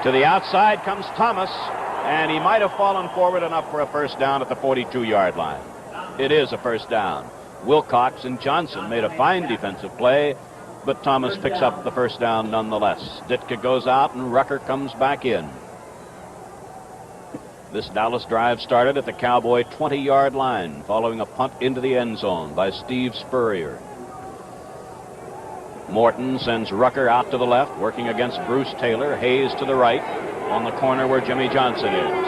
To the outside comes Thomas, and he might have fallen forward enough for a first down at the 42-yard line. It is a first down. Wilcox and Johnson made a fine defensive play, but Thomas picks up the first down nonetheless. Ditka goes out, and Rucker comes back in. This Dallas drive started at the Cowboy 20-yard line, following a punt into the end zone by Steve Spurrier. Morton sends Rucker out to the left, working against Bruce Taylor. Hayes to the right, on the corner where Jimmy Johnson is.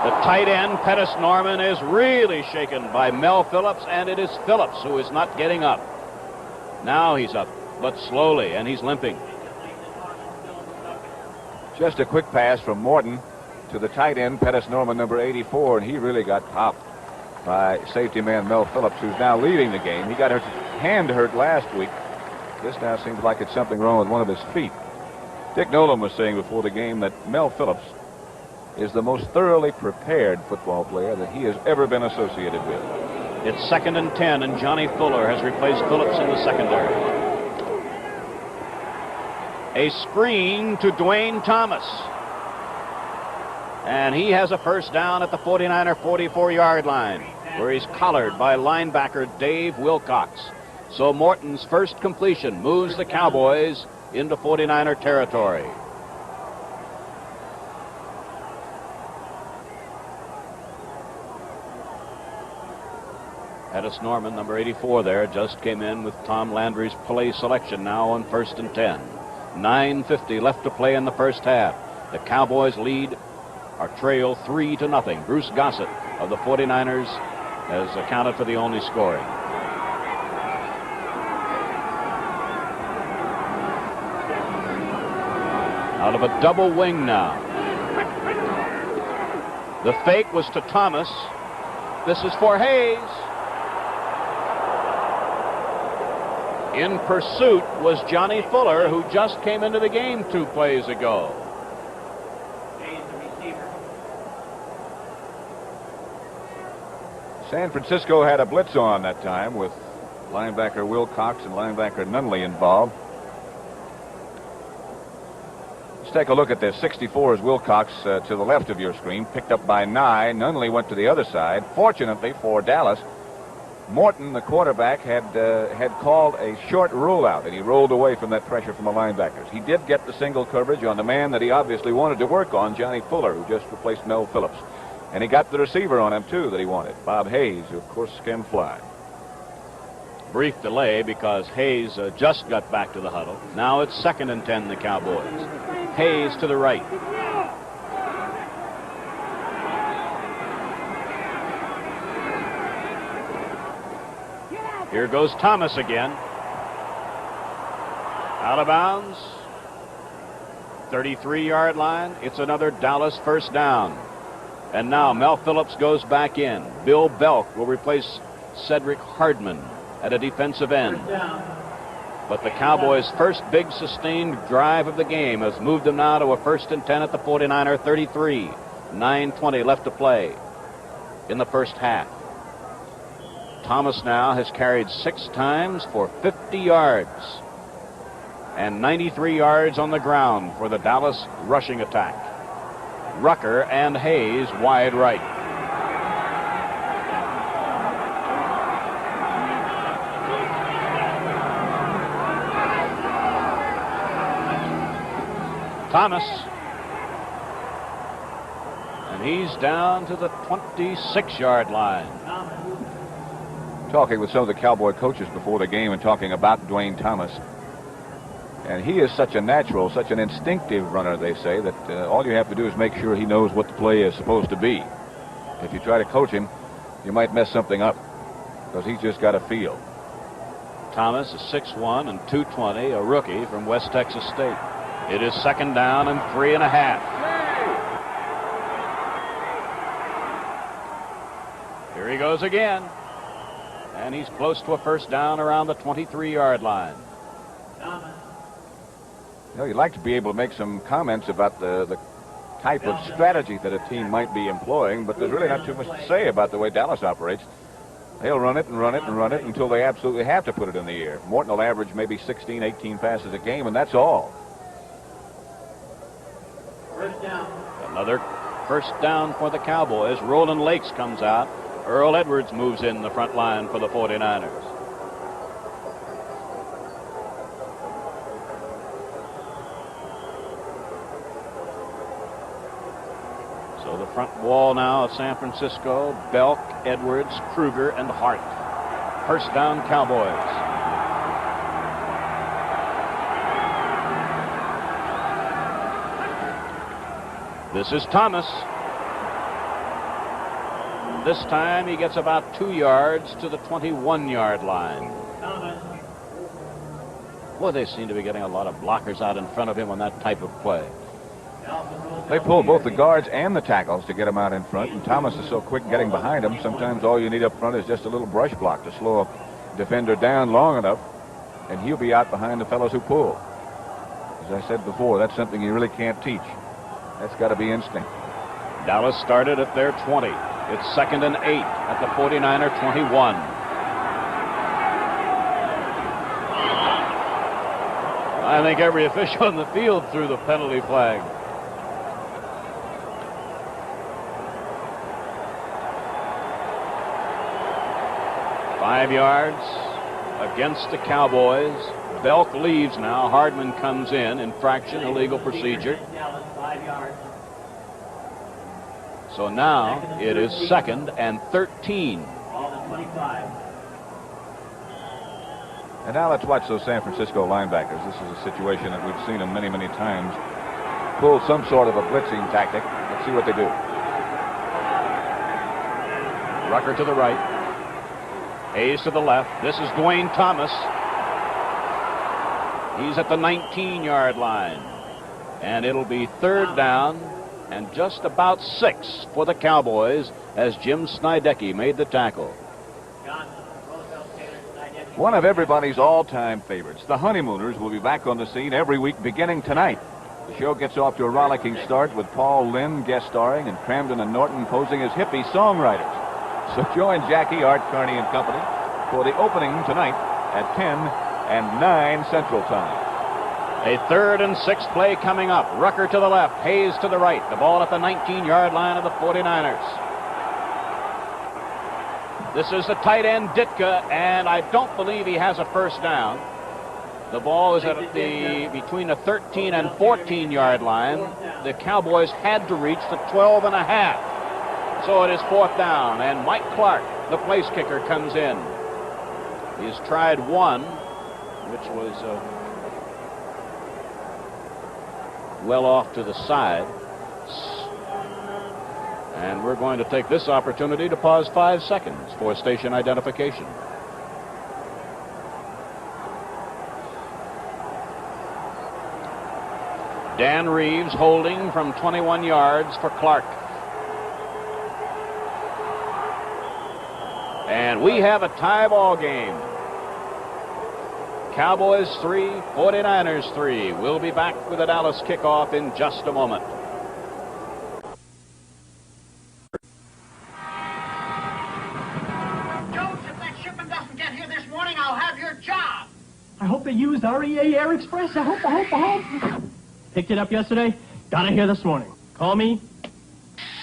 The tight end, Pettis Norman, is really shaken by Mel Phillips, and it is Phillips who is not getting up. Now he's up, but slowly, and he's limping. Just a quick pass from Morton to the tight end, Pettis Norman, number 84, and he really got popped by safety man Mel Phillips, who's now leaving the game. He got his hand hurt last week. This now seems like it's something wrong with one of his feet. Dick Nolan was saying before the game that Mel Phillips is the most thoroughly prepared football player that he has ever been associated with. It's 2nd and 10, and Johnny Fuller has replaced Phillips in the secondary. A screen to Dwayne Thomas. And he has a first down at the 49er 44-yard line, where he's collared by linebacker Dave Wilcox. So Morton's first completion moves the Cowboys into 49er territory. Pettis Norman, number 84 there, just came in with Tom Landry's play selection now on 1st and 10. 9:50 left to play in the first half. The Cowboys lead or trail 3-0. Bruce Gossett of the 49ers has accounted for the only scoring. Out of a double wing now. The fake was to Thomas. This is for Hayes. In pursuit was Johnny Fuller, who just came into the game 2 plays ago. San Francisco had a blitz on that time with linebacker Wilcox and linebacker Nunley involved. Let's take a look at this. 64 is Wilcox to the left of your screen, picked up by Nye. Nunley went to the other side. Fortunately for Dallas, Morton, the quarterback, had called a short rollout, and he rolled away from that pressure from the linebackers. He did get the single coverage on the man that he obviously wanted to work on, Johnny Fuller, who just replaced Mel Phillips. And he got the receiver on him, too, that he wanted, Bob Hayes, who, of course, can fly. Brief delay because Hayes just got back to the huddle. Now it's 2nd and 10, the Cowboys. Hayes to the right. Here goes Thomas again. Out of bounds. 33-yard line. It's another Dallas first down. And now Mel Phillips goes back in. Bill Belk will replace Cedric Hardman at a defensive end. But the Cowboys' first big sustained drive of the game has moved them now to a 1st and 10 at the 49er 33. 9:20 left to play in the first half. Thomas now has carried 6 times for 50 yards and 93 yards on the ground for the Dallas rushing attack. Rucker and Hayes wide right. Thomas, and he's down to the 26-yard line. Talking with some of the Cowboy coaches before the game and talking about Dwayne Thomas. And he is such a natural, such an instinctive runner, they say, that all you have to do is make sure he knows what the play is supposed to be. If you try to coach him, you might mess something up, because he's just got a feel. Thomas is 6'1" and 220, a rookie from West Texas State. It is 2nd down and 3.5. Here he goes again. And he's close to a 1st down around the 23-yard line. You know, you'd like to be able to make some comments about the type of strategy that a team might be employing, but there's really not too much to say about the way Dallas operates. They'll run it and run it and run it until they absolutely have to put it in the air. Morton will average maybe 16, 18 passes a game, and that's all. First down. Another 1st down for the Cowboys. Roland Lakes comes out. Earl Edwards moves in the front line for the 49ers. So the front wall now of San Francisco: Belk, Edwards, Kruger, and Hart. 1st down, Cowboys. This is Thomas. This time he gets about 2 yards to the 21-yard line. Boy, they seem to be getting a lot of blockers out in front of him on that type of play. They pull both the guards and the tackles to get him out in front, and Thomas is so quick getting behind him, sometimes all you need up front is just a little brush block to slow a defender down long enough, and he'll be out behind the fellows who pull. As I said before, that's something you really can't teach. That's got to be instinct. Dallas started at their 20. It's 2nd and 8 at the 49er 21. I think every official on the field threw the penalty flag. Five yards against the Cowboys. Belk leaves now. Hardman comes in. Infraction, illegal procedure. 5 yards. So now it is 2nd and 13. Ball at 25. And now let's watch those San Francisco linebackers. This is a situation that we've seen them many, many times. Pull some sort of a blitzing tactic. Let's see what they do. Rucker to the right. Hayes to the left. This is Dwayne Thomas. He's at the 19-yard line. And it'll be 3rd down and just about 6 for the Cowboys as Jim Snydecki made the tackle. One of everybody's all-time favorites, the Honeymooners, will be back on the scene every week beginning tonight. The show gets off to a rollicking start with Paul Lynde guest starring and Cramden and Norton posing as hippie songwriters. So join Jackie, Art Carney, and company for the opening tonight at 10 and 9 Central Time. A 3rd and 6 play coming up. Rucker to the left, Hayes to the right. The ball at the 19-yard line of the 49ers. This is the tight end, Ditka, and I don't believe he has a 1st down. The ball is at between the 13 and 14-yard line. The Cowboys had to reach the 12 and a half. So it is 4th down, and Mike Clark, the place kicker, comes in. He's tried one, which was well off to the side. And we're going to take this opportunity to pause 5 seconds for station identification. Dan Reeves holding from 21 yards for Clark. And we have a tie ball game. Cowboys 3, 49ers 3. We'll be back with the Dallas kickoff in just a moment. I hope they used REA Air Express. I hope. Picked it up yesterday. Gotta hear this morning. Call me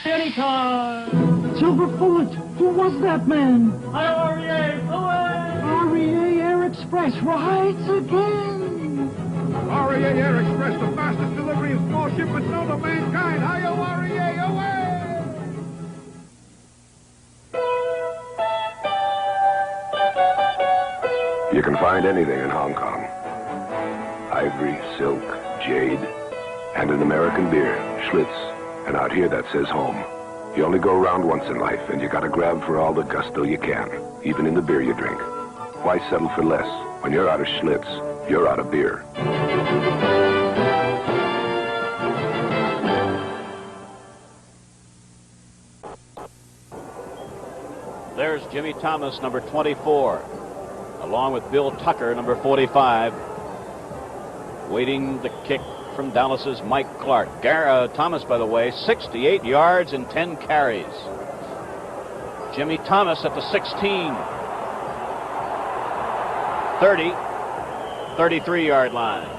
anytime. Silver Bullet, who was that man? Hi, REA, away! REA Air Express rides again. REA Air Express, the fastest delivery of small shipments known to mankind. Hi-yo, REA, away! You can find anything in Hong Kong. ivory, silk, jade, and an American beer, Schlitz. And out here that says home. You only go around once in life, and you gotta grab for all the gusto you can, even in the beer you drink. Why settle for less? When you're out of Schlitz, you're out of beer. There's Jimmy Thomas, number 24, along with Bill Tucker, number 45. Waiting the kick from Dallas's Mike Clark. Thomas, by the way, 68 yards and 10 carries. Jimmy Thomas at the 16. 33-yard line.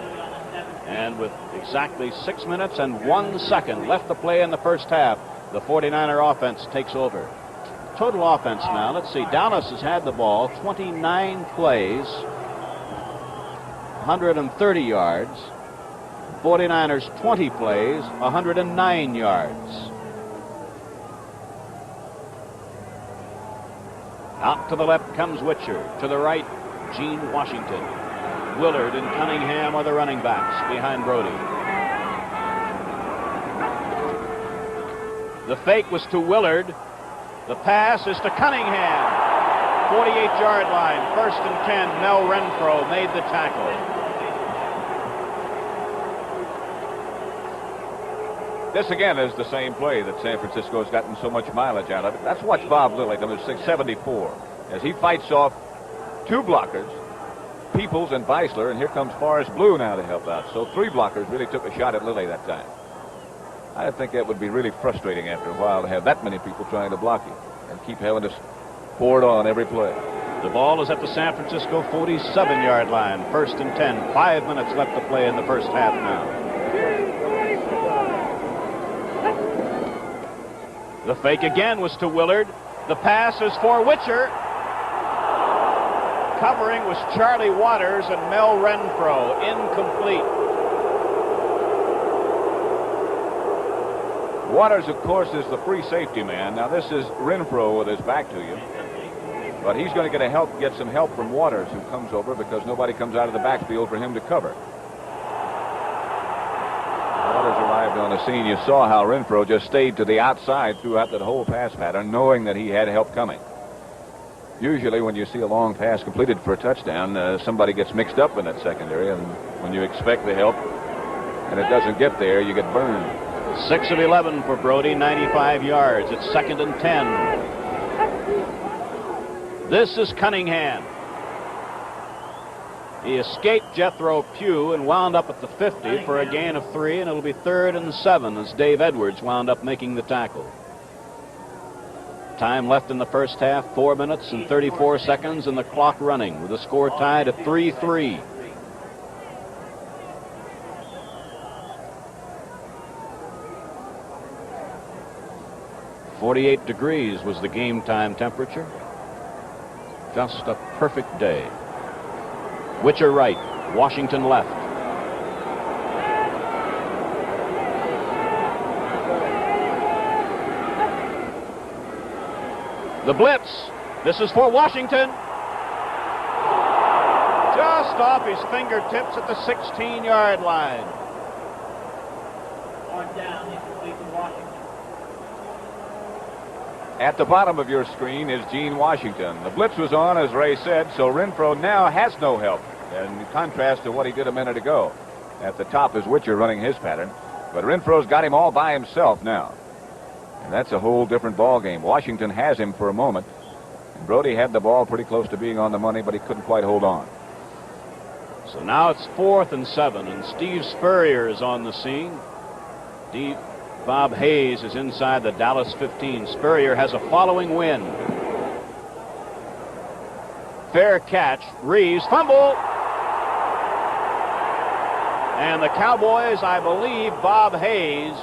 And with exactly 6 minutes and 1 second left to play in the first half, the 49er offense takes over. Total offense now, let's see, Dallas has had the ball 29 plays, 130 yards. 49ers 20 plays, 109 yards. Out to the left comes Witcher. To the right, Gene Washington. Willard and Cunningham are the running backs behind Brody. The fake was to Willard. The pass is to Cunningham. 48-yard line, 1st and 10. Mel Renfro made the tackle. This again is the same play that San Francisco has gotten so much mileage out of it. Let's watch Bob Lilly, number 674, as he fights off two blockers, Peoples and Beisler, and here comes Forrest Blue now to help out. So 3 blockers really took a shot at Lilly that time. I think that would be really frustrating after a while to have that many people trying to block you and keep having to pour it on every play. The ball is at the San Francisco 47-yard line, 1st and 10. 5 minutes left to play in the first half now. The fake again was to Willard. The pass is for Witcher. Covering was Charlie Waters and Mel Renfro. Incomplete. Waters, of course, is the free safety man. Now, this is Renfro with his back to you. But he's going to get some help from Waters, who comes over because nobody comes out of the backfield for him to cover. Waters arrived on the scene. You saw how Renfro just stayed to the outside throughout that whole pass pattern, knowing that he had help coming. Usually when you see a long pass completed for a touchdown, somebody gets mixed up in that secondary, and when you expect the help and it doesn't get there, you get burned. 6 of 11 for Brody, 95 yards. It's 2nd and 10. This is Cunningham. He escaped Jethro Pugh and wound up at the 50 for a gain of 3, and it'll be 3rd and 7 as Dave Edwards wound up making the tackle. Time left in the first half, 4 minutes and 34 seconds, and the clock running with the score tied at 3-3. "48 degrees was the game time temperature. Just a perfect day. Witcher right, Washington left. The blitz. This is for Washington. Just off his fingertips at the 16-yard line. On down, incomplete to Washington. At the bottom of your screen is Gene Washington. The blitz was on, as Ray said, so Renfro now has no help, in contrast to what he did a minute ago. At the top is Witcher running his pattern, but Renfro's got him all by himself now. And that's a whole different ball game. Washington has him for a moment. And Brody had the ball pretty close to being on the money, but he couldn't quite hold on. So now it's 4th and 7, and Steve Spurrier is on the scene. Bob Hayes is inside the Dallas 15. Spurrier has a following wind. Fair catch. Reeves fumble. And the Cowboys, I believe, Bob Hayes.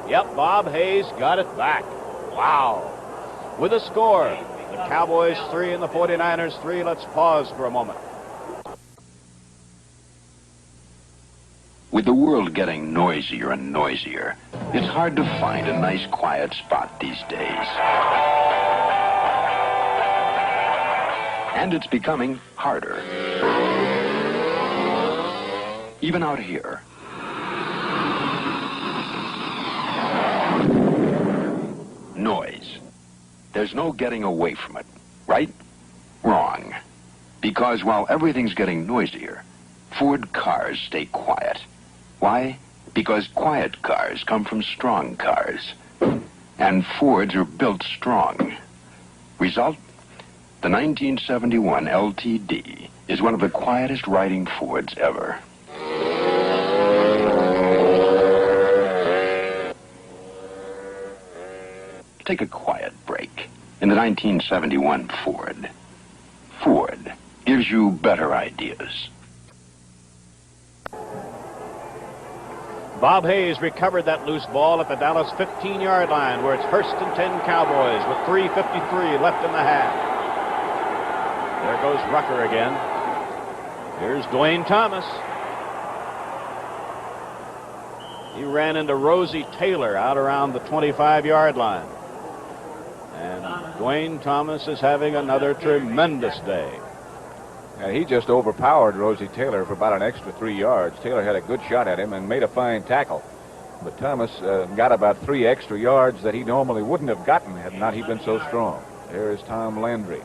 Yep, Bob Hayes got it back. Wow. With a score, the Cowboys 3 and the 49ers 3. Let's pause for a moment. With the world getting noisier and noisier, it's hard to find a nice quiet spot these days. And it's becoming harder. Even out here. Noise. There's no getting away from it, right? Wrong. Because while everything's getting noisier, Ford cars stay quiet. Why? Because quiet cars come from strong cars. And Fords are built strong. Result? The 1971 LTD is one of the quietest riding Fords ever. Take a quiet break in the 1971 Ford. Ford gives you better ideas. Bob Hayes recovered that loose ball at the Dallas 15-yard line where it's 1st and 10 Cowboys with 3:53 left in the half. There goes Rucker again. Here's Dwayne Thomas. He ran into Rosie Taylor out around the 25-yard line. And Dwayne Thomas is having another tremendous day. And he just overpowered Rosie Taylor for about an extra 3 yards. Taylor had a good shot at him and made a fine tackle. But Thomas got about 3 extra yards that he normally wouldn't have gotten had not he been so strong. There is Tom Landry.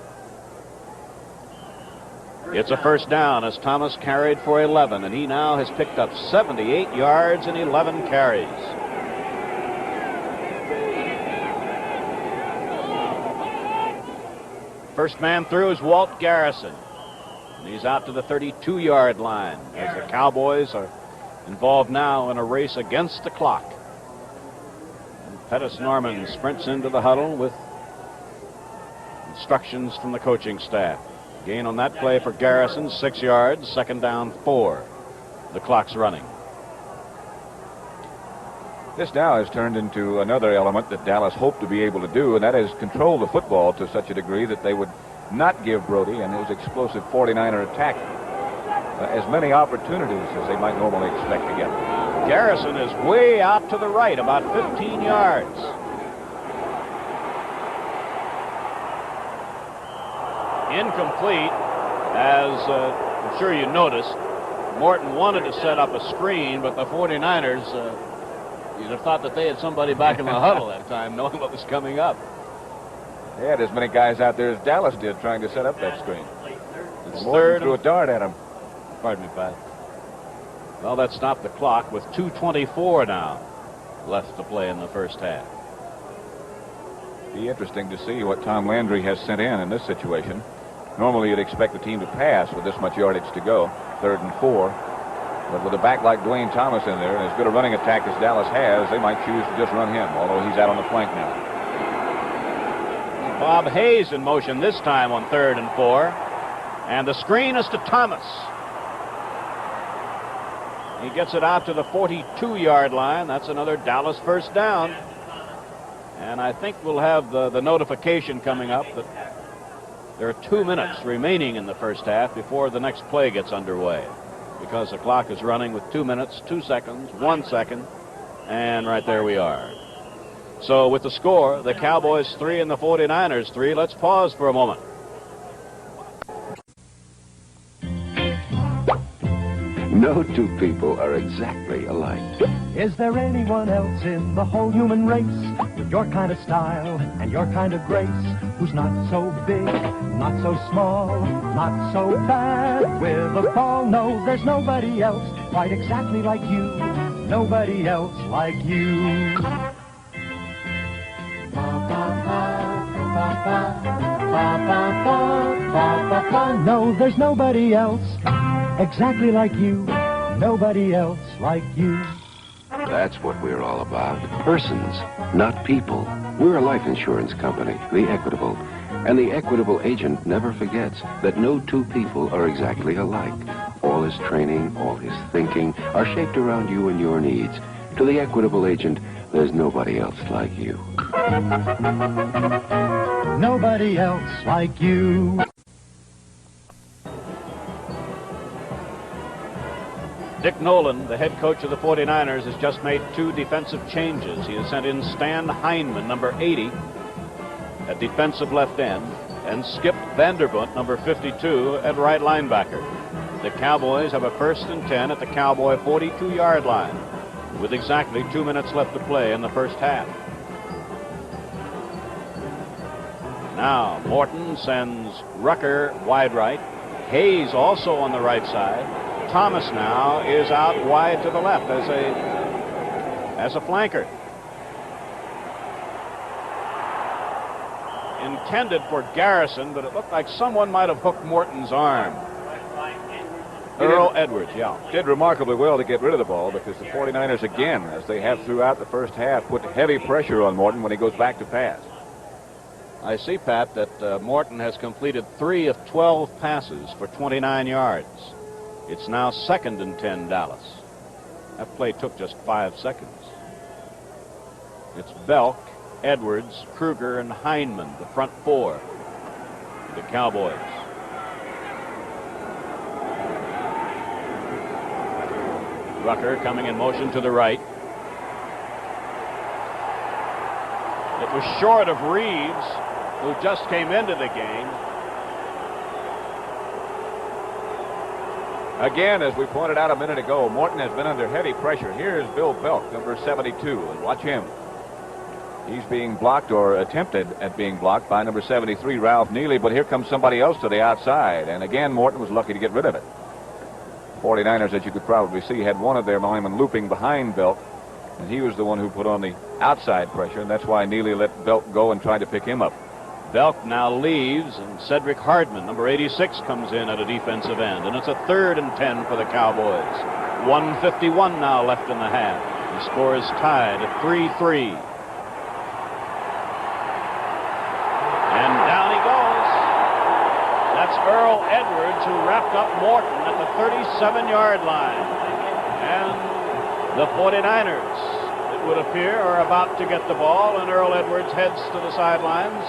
It's a first down as Thomas carried for 11, and he now has picked up 78 yards and 11 carries. First man through is Walt Garrison. And he's out to the 32-yard line as the Cowboys are involved now in a race against the clock. And Pettis Norman sprints into the huddle with instructions from the coaching staff. Gain on that play for Garrison, 6 yards, 2nd down, 4. The clock's running. This now has turned into another element that Dallas hoped to be able to do, and that is control the football to such a degree that they would not give Brody and his explosive 49er attack as many opportunities as they might normally expect to get. Garrison is way out to the right, about 15 yards. Incomplete, as I'm sure you noticed. Morton wanted to set up a screen, but the 49ers, you'd have thought that they had somebody back in the huddle that time, knowing what was coming up. They had as many guys out there as Dallas did trying to set up that screen. It's Morton third threw a dart at him. Pardon me, Pat. Well, that stopped the clock with 2:24 now left to play in the first half. Be interesting to see what Tom Landry has sent in this situation. Normally, you'd expect the team to pass with this much yardage to go, 3rd and 4. But with a back like Dwayne Thomas in there and as good a running attack as Dallas has, they might choose to just run him, although he's out on the flank now. Bob Hayes in motion this time on 3rd and 4. And the screen is to Thomas. He gets it out to the 42-yard line. That's another Dallas first down. And I think we'll have the notification coming up that there are 2 minutes remaining in the first half before the next play gets underway, because the clock is running with 2 minutes, 2 seconds, 1 second, and right there we are. So with the score, the Cowboys 3 and the 49ers 3, let's pause for a moment. No two people are exactly alike. Is there anyone else in the whole human race with your kind of style and your kind of grace, who's not so big, not so small, not so bad with a ball? No, there's nobody else quite exactly like you. Nobody else like you. No, there's nobody else exactly like you. Nobody else like you. That's what we're all about. Persons, not people. We're a life insurance company, the Equitable. And the Equitable agent never forgets that no two people are exactly alike. All his training, all his thinking are shaped around you and your needs. To the Equitable agent, there's nobody else like you. Nobody else like you. Dick Nolan, the head coach of the 49ers, has just made 2 defensive changes. He has sent in Stan Heineman, number 80, at defensive left end, and Skip Vanderbunt, number 52, at right linebacker. The Cowboys have a 1st and 10 at the Cowboy 42-yard line with exactly 2 minutes left to play in the first half. Now Morton sends Rucker wide right. Hayes also on the right side. Thomas now is out wide to the left as a flanker. Intended for Garrison, but it looked like someone might have hooked Morton's arm. Earl Edwards, yeah. Did remarkably well to get rid of the ball because the 49ers, again, as they have throughout the first half, put heavy pressure on Morton when he goes back to pass. I see, Pat, that Morton has completed 3 of 12 passes for 29 yards. It's now 2nd and 10 Dallas. That play took just 5 seconds. It's Belk, Edwards, Kruger, and Heineman, the front 4 for the Cowboys. Rucker coming in motion to the right. It was short of Reeves, who just came into the game. Again, as we pointed out a minute ago, Morton has been under heavy pressure. Here's Bill Belk, number 72, and watch him. He's being blocked, or attempted at being blocked, by number 73, Ralph Neely, but here comes somebody else to the outside, and again, Morton was lucky to get rid of it. 49ers, as you could probably see, had one of their linemen looping behind Belk, and he was the one who put on the outside pressure, and that's why Neely let Belk go and tried to pick him up. Belk now leaves, and Cedric Hardman, number 86, comes in at a defensive end, and it's a 3rd and 10 for the Cowboys. 1:51 now left in the half. The score is tied at 3-3. And down he goes. That's Earl Edwards, who wrapped up Morton at the 37-yard line. And the 49ers, it would appear, are about to get the ball, and Earl Edwards heads to the sidelines.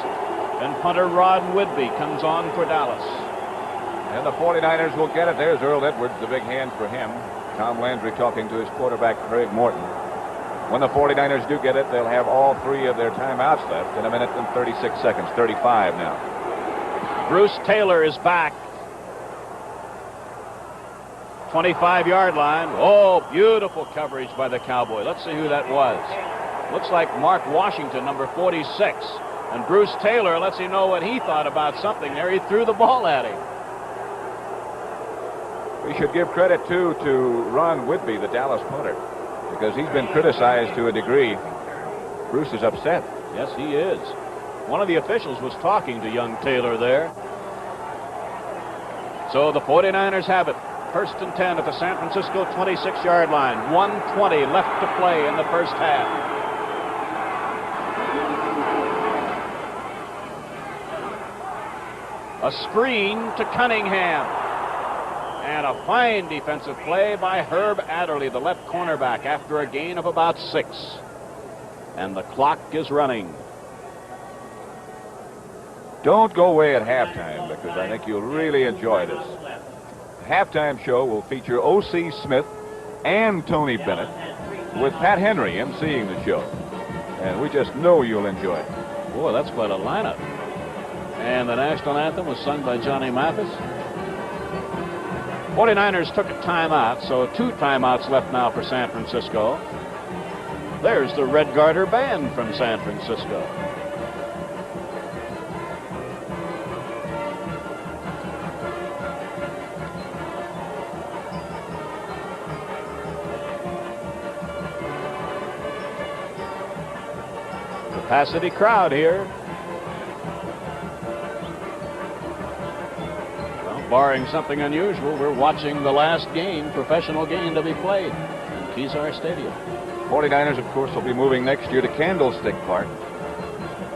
And punter Rod Whitby comes on for Dallas. And the 49ers will get it. There's Earl Edwards, the big hand for him. Tom Landry talking to his quarterback, Craig Morton. When the 49ers do get it, they'll have all 3 of their timeouts left in 1 minute and 36 seconds, 35 now. Bruce Taylor is back. 25-yard line. Oh, beautiful coverage by the Cowboy. Let's see who that was. Looks like Mark Washington, number 46. And Bruce Taylor lets you know what he thought about something there. He threw the ball at him. We should give credit, too, to Ron Whitby, the Dallas punter, because he's been criticized to a degree. Bruce is upset. Yes, he is. One of the officials was talking to young Taylor there. So the 49ers have it. 1st and 10 at the San Francisco 26-yard line. 1:20 left to play in the first half. A screen to Cunningham. And a fine defensive play by Herb Adderley, the left cornerback, after a gain of about 6. And the clock is running. Don't go away at halftime, because I think you'll really enjoy this. The halftime show will feature O.C. Smith and Tony Bennett, with Pat Henry emceeing the show. And we just know you'll enjoy it. Boy, that's quite a lineup. And the national anthem was sung by Johnny Mathis. 49ers took a timeout, so 2 timeouts left now for San Francisco. There's the Red Garter Band from San Francisco. Capacity crowd here. Barring something unusual, we're watching the last professional game to be played in Kezar Stadium. 49ers, of course, will be moving next year to Candlestick Park.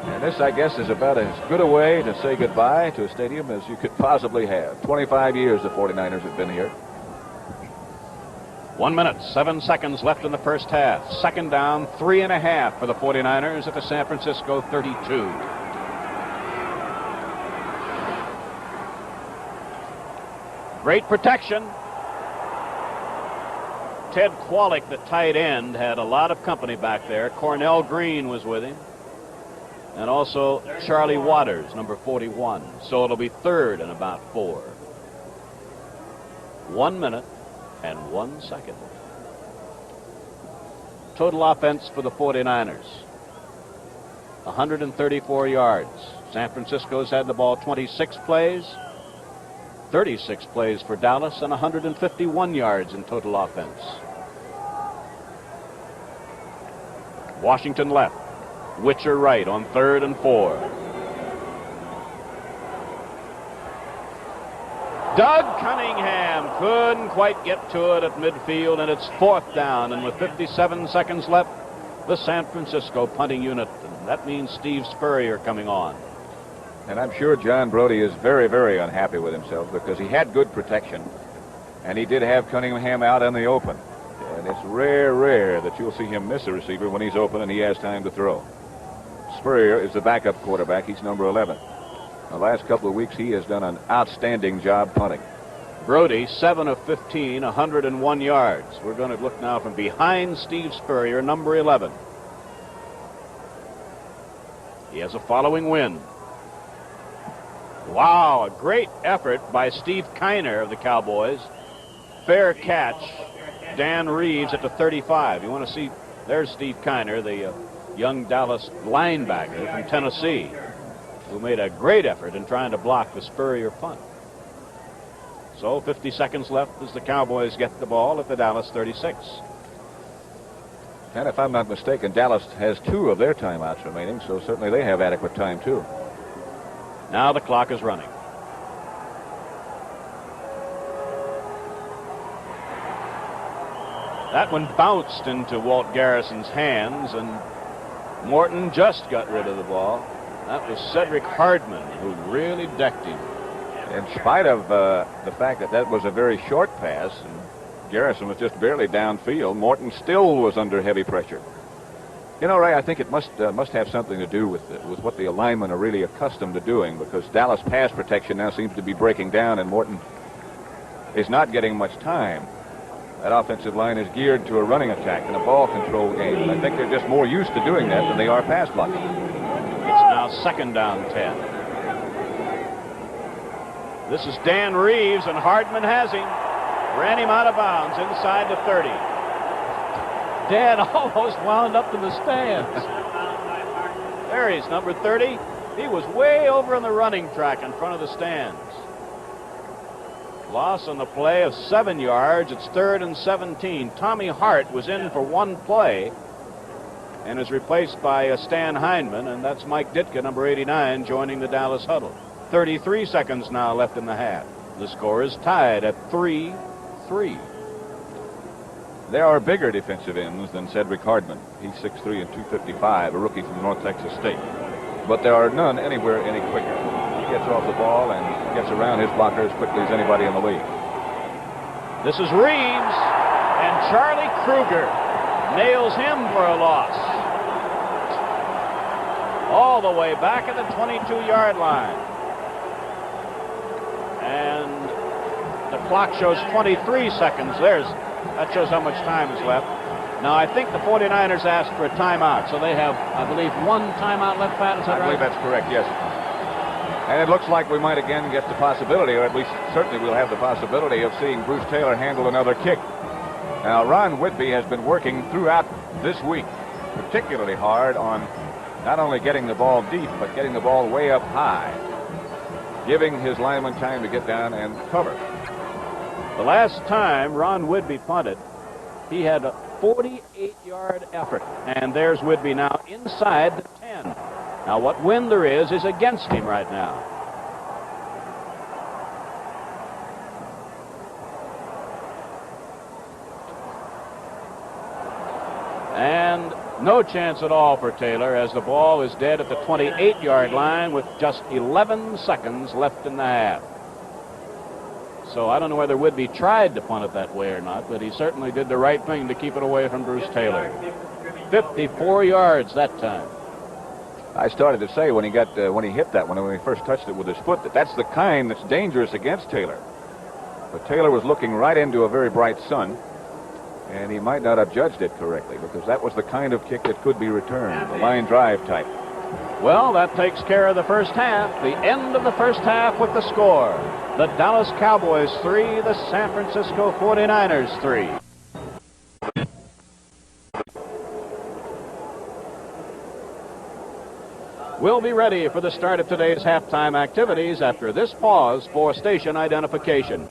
And this, I guess, is about as good a way to say goodbye to a stadium as you could possibly have. 25 years the 49ers have been here. 1 minute, 7 seconds left in the first half. 2nd down, 3.5 for the 49ers at the San Francisco 32. Great protection. Ted Kwolek, the tight end, had a lot of company back there. Cornell Green was with him. And also Charlie Waters, number 41. So it'll be 3rd and about 4. 1 minute and 1 second. Total offense for the 49ers, 134 yards. San Francisco's had the ball 26 plays, 36 plays for Dallas, and 151 yards in total offense. Washington left. Witcher right on 3rd and 4. Doug Cunningham couldn't quite get to it at midfield, and it's 4th down. And with 57 seconds left, the San Francisco punting unit. And that means Steve Spurrier coming on. And I'm sure John Brody is very, very unhappy with himself because he had good protection, and he did have Cunningham out in the open. And it's rare that you'll see him miss a receiver when he's open and he has time to throw. Spurrier is the backup quarterback. He's number 11. The last couple of weeks, he has done an outstanding job punting. Brody, 7 of 15, 101 yards. We're going to look now from behind Steve Spurrier, number 11. He has a following wind. Wow, a great effort by Steve Kiner of the Cowboys. Fair catch. Dan Reeves at the 35. You want to see, there's Steve Kiner, the young Dallas linebacker from Tennessee, who made a great effort in trying to block the Spurrier punt. So 50 seconds left as the Cowboys get the ball at the Dallas 36. And if I'm not mistaken, Dallas has 2 of their timeouts remaining, so certainly they have adequate time too. Now the clock is running. That one bounced into Walt Garrison's hands, and Morton just got rid of the ball. That was Cedric Hardman who really decked him. In spite of the fact that that was a very short pass, and Garrison was just barely downfield, Morton still was under heavy pressure. You know, Ray, I think it must have something to do with what the linemen are really accustomed to doing, because Dallas pass protection now seems to be breaking down, and Morton is not getting much time. That offensive line is geared to a running attack and a ball control game, and I think they're just more used to doing that than they are pass blocking. It's now 2nd down 10. This is Dan Reeves, and Hardman has him. Ran him out of bounds inside the 30. Dan almost wound up in the stands. There he is, number 30. He was way over on the running track in front of the stands. Loss on the play of 7 yards. It's 3rd and 17. Tommy Hart was in for 1 play and is replaced by Stan Hindman, and that's Mike Ditka, number 89, joining the Dallas huddle. 33 seconds now left in the half. The score is tied at 3-3. There are bigger defensive ends than Cedric Hardman. He's 6'3" and 255, a rookie from North Texas State. But there are none anywhere any quicker. He gets off the ball and gets around his blocker as quickly as anybody in the league. This is Reeves, and Charlie Kruger nails him for a loss. All the way back at the 22-yard line. And the clock shows 23 seconds. That shows how much time is left. Now, I think the 49ers asked for a timeout, so they have, I believe, 1 timeout left, Pat. Is that right? I believe that's correct, yes. And it looks like we might again get the possibility, or at least certainly we'll have the possibility of seeing Bruce Taylor handle another kick. Now, Ron Whitby has been working throughout this week particularly hard on not only getting the ball deep, but getting the ball way up high, giving his lineman time to get down and cover. The last time Ron Whitby punted, he had a 48-yard effort. And there's Whitby now inside the 10. Now, what wind there is against him right now. And no chance at all for Taylor, as the ball is dead at the 28-yard line with just 11 seconds left in the half. So I don't know whether Whitby tried to punt it that way or not, but he certainly did the right thing to keep it away from Bruce Taylor. 54 yards that time. I started to say when he hit that one, when he first touched it with his foot, that's the kind that's dangerous against Taylor. But Taylor was looking right into a very bright sun, and he might not have judged it correctly, because that was the kind of kick that could be returned, the line drive type. Well, that takes care of the first half. The end of the first half with the score. The Dallas Cowboys 3, the San Francisco 49ers 3. We'll be ready for the start of today's halftime activities after this pause for station identification.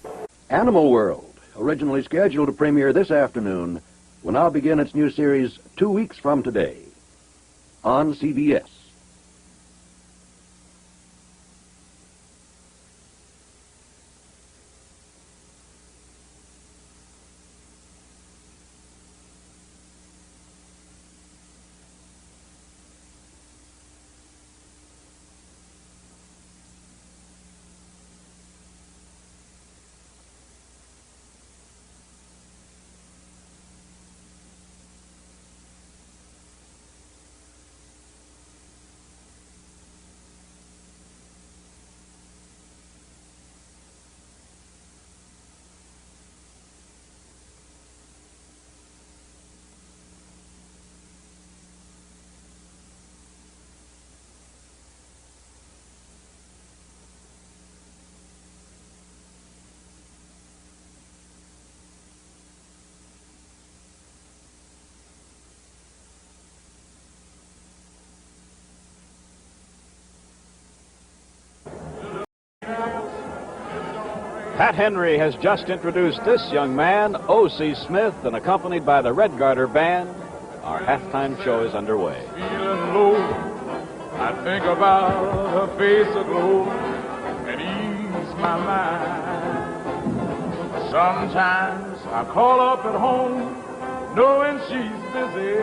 Animal World, originally scheduled to premiere this afternoon, will now begin its new series 2 weeks from today on CBS. Pat Henry has just introduced this young man, O.C. Smith, and accompanied by the Red Garter Band, our halftime show is underway. Feeling low, I think about her face aglow and ease my mind. Sometimes I call up at home knowing she's busy,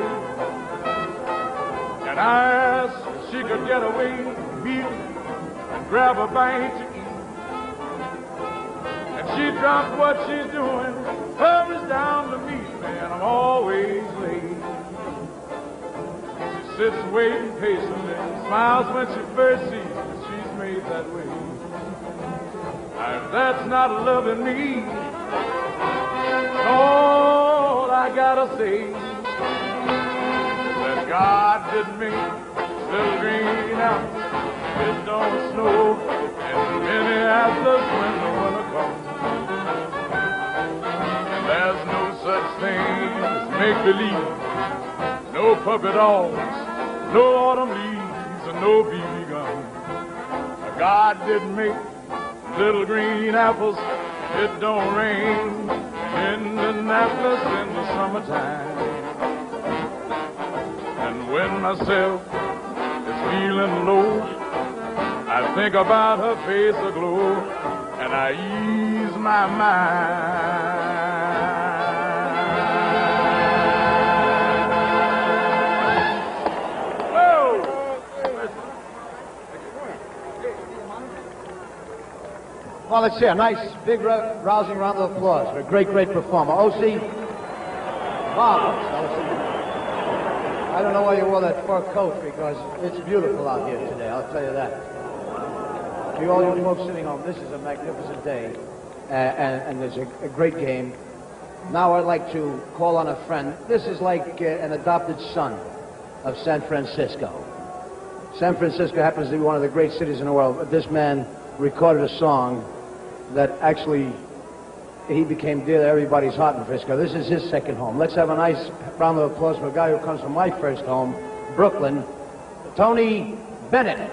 and I ask if she could get away from me and grab a bite to eat. She dropped what she's doing, hurries down to meet me, and I'm always late. She sits waiting patiently, smiles when she first sees me, she's made that way. If that's not loving me, all I gotta say is that God did make little green apples, it don't snow, and Minneapolis when the winter comes. There's no such thing as make-believe, no puppet dolls, no autumn leaves, and no BB guns. God didn't make little green apples, it don't rain in Indianapolis in the summertime. And when myself is feeling low, I think about her face aglow, and I ease my mind. Well, let's see, a nice, big, rousing round of applause for a great, great performer. O.C. Bob, I don't know why you wore that fur coat, because it's beautiful out here today, I'll tell you that. To all you folks sitting home, this is a magnificent day, and there's a great game. Now I'd like to call on a friend. This is like an adopted son of San Francisco. San Francisco happens to be one of the great cities in the world, but this man recorded a song that actually he became dear to everybody's heart in Frisco. This is his second home. Let's have a nice round of applause for a guy who comes from my first home, Brooklyn, Tony Bennett.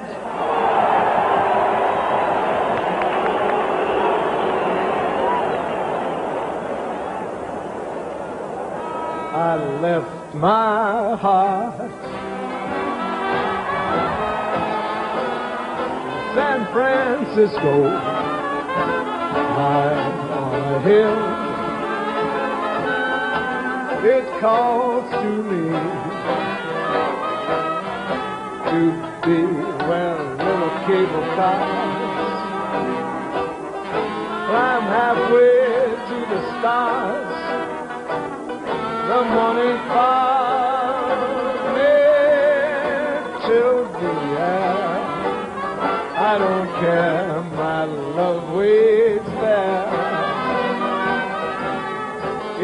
I left my heart in San Francisco, high on a hill. It calls to me to be where little cable cars climb halfway to the stars. The morning fog may chill the air. I don't care, my love waits there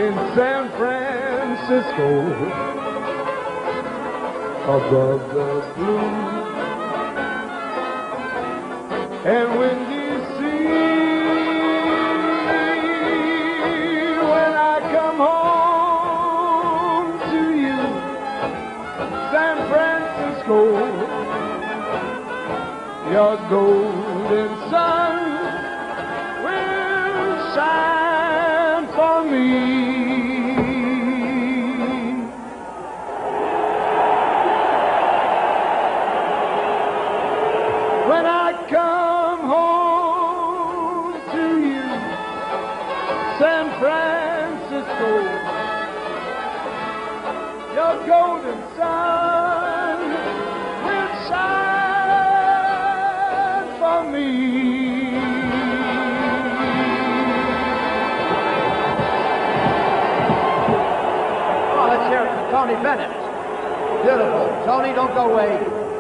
in San Francisco. above the blue. And when you see, when I come home to you, San Francisco, your golden sun will shine for me. When I come home to you, San Francisco, your golden sun will shine for me. Oh, let's hear it for Tony Bennett. Beautiful. Tony, don't go away.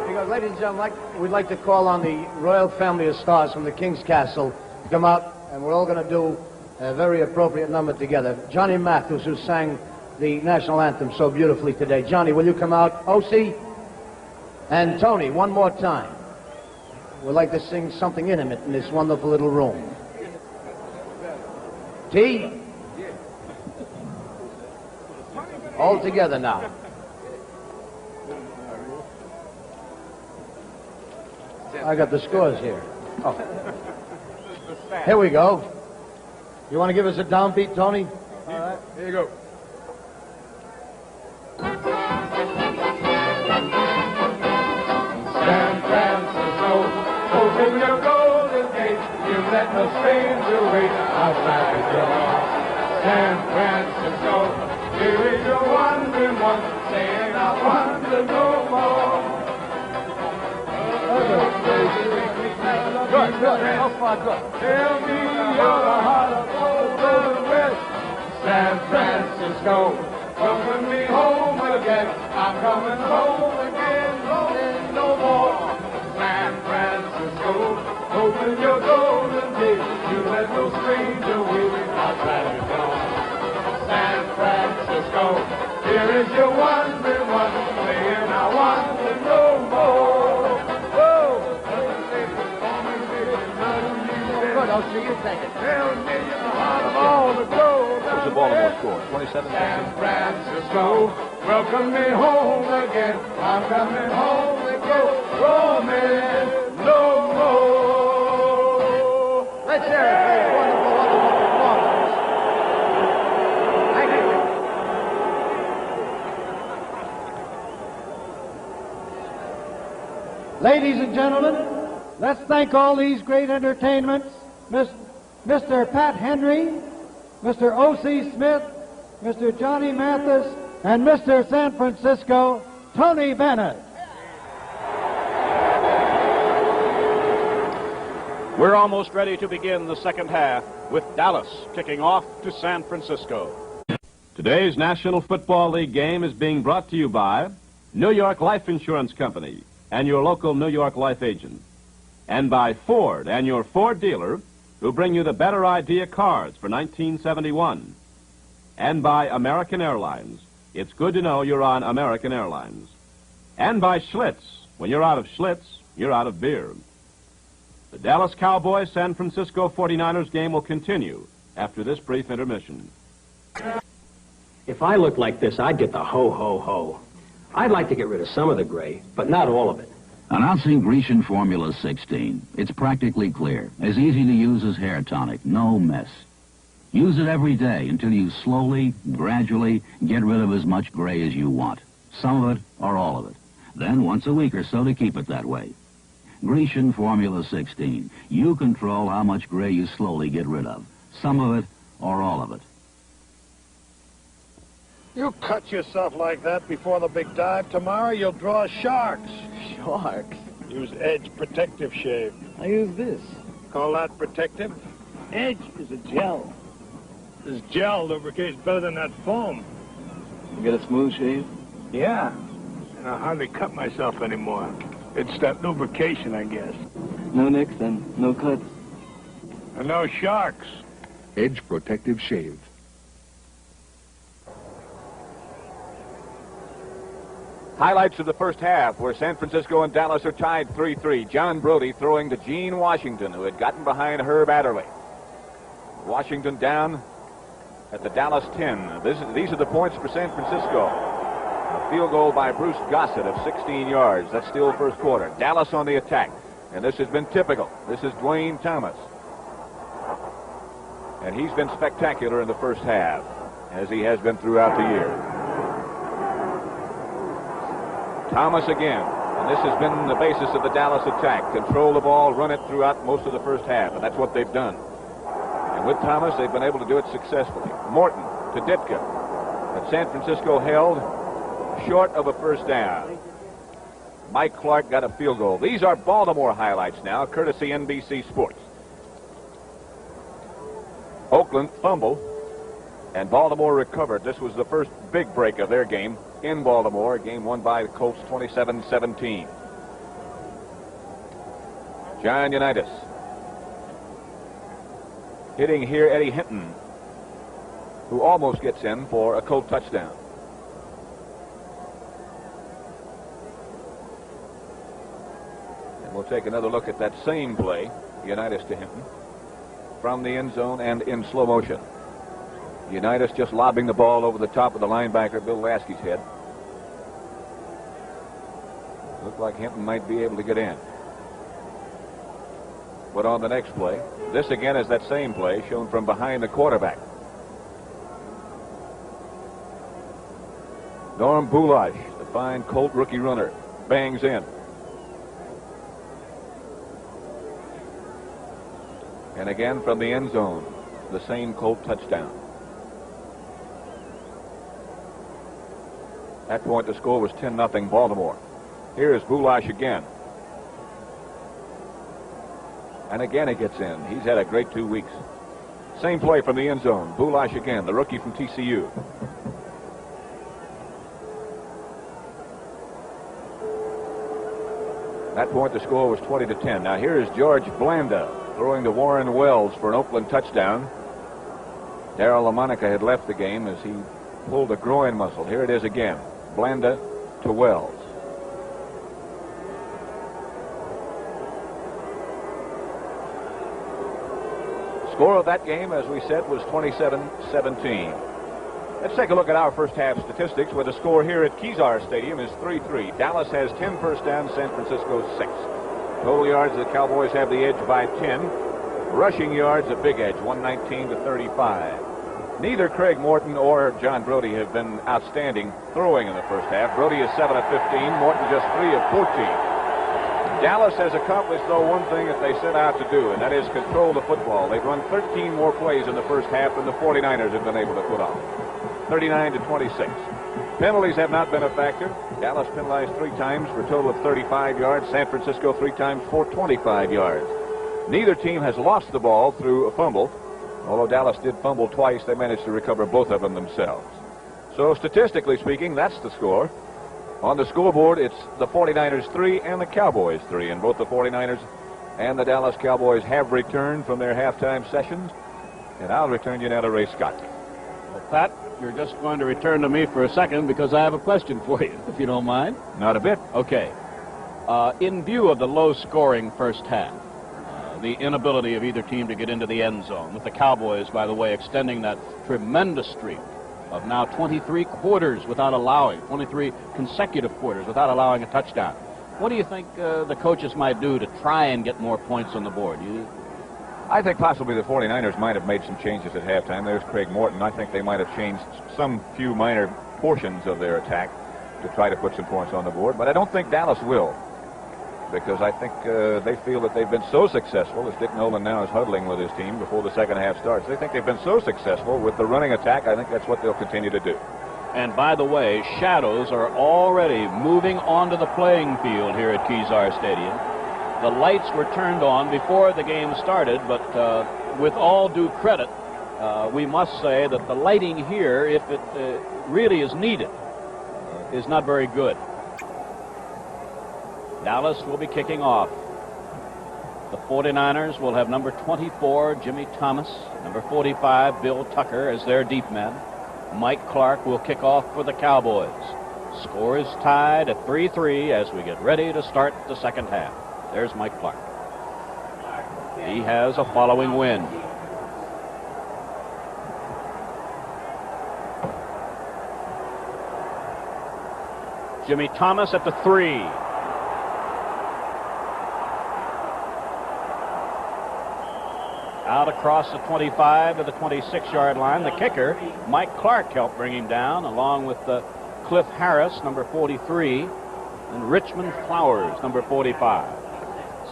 Because, ladies and gentlemen, we'd like to call on the royal family of stars from the King's Castle to come out, and we're all going to do a very appropriate number together. Johnny Mathis, who sang the national anthem so beautifully today. Johnny, will you come out? O.C. and Tony, one more time. We'd like to sing something intimate in this wonderful little room. T? All together now. I got the scores here. Oh. Here we go. You want to give us a downbeat, Tony? All right, here you go. San Francisco, open your golden gate. You let no stranger wait outside your door. San Francisco, here is your wandering one, saying I wonder no more. Good, good. So far, good. Tell me you're the heart of the West. San Francisco, welcome me home again. I'm coming home again, rolling no more. San Francisco, open your golden gate. You let no stranger wait outside your door. San Francisco, here is your wandering one, saying I want to know more. Good, O.C., you take it. Tell me the heart of all the gold. What was the Baltimore score? 27-16. San Francisco, welcome me home again. I'm coming home to go roaming no more. Let's hear it for your wonderful, wonderful performance. Thank you. Ladies and gentlemen, let's thank all these great entertainments. Mr. Pat Henry, Mr. O.C. Smith, Mr. Johnny Mathis, and Mr. San Francisco, Tony Bennett. We're almost ready to begin the second half with Dallas kicking off to San Francisco. Today's National Football League game is being brought to you by New York Life Insurance Company and your local New York Life agent, and by Ford and your Ford dealer, who bring you the Better Idea cards for 1971, and by American Airlines. It's good to know you're on American Airlines. And by Schlitz. When you're out of Schlitz, you're out of beer. The Dallas Cowboys San Francisco 49ers game will continue after this brief intermission. If I looked like this, I'd get the ho-ho-ho. I'd like to get rid of some of the gray, but not all of it. Announcing Grecian Formula 16. It's practically clear, as easy to use as hair tonic, no mess. Use it every day until you slowly, gradually get rid of as much gray as you want. Some of it or all of it. Then once a week or so to keep it that way. Grecian Formula 16. You control how much gray you slowly get rid of. Some of it or all of it. You cut yourself like that before the big dive tomorrow, you'll draw sharks. Sharks? Use Edge Protective Shave. I use this. Call that protective? Edge is a gel. This gel lubricates better than that foam. You get a smooth shave? Yeah. And I hardly cut myself anymore. It's that lubrication, I guess. No nicks then, no cuts. And no sharks. Edge Protective Shave. Highlights of the first half where San Francisco and Dallas are tied 3-3. John Brody throwing to Gene Washington, who had gotten behind Herb Adderley. Washington down at the Dallas 10. These are the points for San Francisco. A field goal by Bruce Gossett of 16 yards. That's still first quarter. Dallas on the attack. And this has been typical. This is Dwayne Thomas. And he's been spectacular in the first half, as he has been throughout the year. Thomas again. And this has been the basis of the Dallas attack. Control the ball, run it throughout most of the first half. And that's what they've done. And with Thomas, they've been able to do it successfully. Morton to Ditka. But San Francisco held short of a first down. Mike Clark got a field goal. These are Baltimore highlights now, courtesy NBC Sports. Oakland fumble, and Baltimore recovered. This was the first big break of their game in Baltimore, a game won by the Colts 27-17. John Unitas hitting here Eddie Hinton, who almost gets in for a Colt touchdown. And we'll take another look at that same play, Unitas to Hinton, from the end zone and in slow motion. Unitas just lobbing the ball over the top of the linebacker, Bill Lasky's head. Looked like Hinton might be able to get in. But on the next play, this again is that same play shown from behind the quarterback. Norm Boulash, the fine Colt rookie runner, bangs in. And again from the end zone, the same Colt touchdown. At that point, the score was 10-0 Baltimore. Here is Boulash again. And again it gets in. He's had a great 2 weeks. Same play from the end zone. Boulash again, the rookie from TCU. At that point, the score was 20-10. Now here is George Blanda throwing to Warren Wells for an Oakland touchdown. Darryl LaMonica had left the game as he pulled a groin muscle. Here it is again. Blanda to Wells. Score of that game, as we said, was 27-17. Let's take a look at our first half statistics, where the score here at Kezar Stadium is 3-3. Dallas has 10 first downs, San Francisco 6. Total yards, the Cowboys have the edge by 10. Rushing yards, a big edge, 119-35. Neither Craig Morton or John Brody have been outstanding throwing in the first half. Brody is 7 of 15, Morton just 3 of 14. Dallas has accomplished, though, one thing that they set out to do, and that is control the football. They've run 13 more plays in the first half than the 49ers have been able to put on. 39-26. Penalties have not been a factor. Dallas penalized 3 times for a total of 35 yards. San Francisco 3 times for 25 yards. Neither team has lost the ball through a fumble. Although Dallas did fumble twice, they managed to recover both of them themselves. So statistically speaking, that's the score. On the scoreboard, it's the 49ers 3 and the Cowboys 3. And both the 49ers and the Dallas Cowboys have returned from their halftime sessions. And I'll return you now to Ray Scott. Well, Pat, you're just going to return to me for a second because I have a question for you, if you don't mind. Not a bit. Okay. In view of the low-scoring first half, the inability of either team to get into the end zone, with the Cowboys, by the way, extending that tremendous streak of now 23 quarters without allowing, 23 consecutive quarters without allowing a touchdown. What do you think the coaches might do to try and get more points on the board? I think possibly the 49ers might have made some changes at halftime. There's Craig Morton. I think they might have changed some few minor portions of their attack to try to put some points on the board. But I don't think Dallas will, because I think they feel that they've been so successful, as Dick Nolan now is huddling with his team before the second half starts. They think they've been so successful with the running attack. I think that's what they'll continue to do. And by the way, shadows are already moving onto the playing field here at Kezar Stadium. The lights were turned on before the game started, but with all due credit, we must say that the lighting here, if it really is needed, is not very good. Dallas will be kicking off. The 49ers will have number 24, Jimmy Thomas, number 45, Bill Tucker, as their deep men. Mike Clark will kick off for the Cowboys. Score is tied at 3-3 as we get ready to start the second half. There's Mike Clark. He has a following wind. Jimmy Thomas at the 3. Out across the 25 to the 26-yard line. The kicker, Mike Clark, helped bring him down, along with Cliff Harris, number 43, and Richmond Flowers, number 45.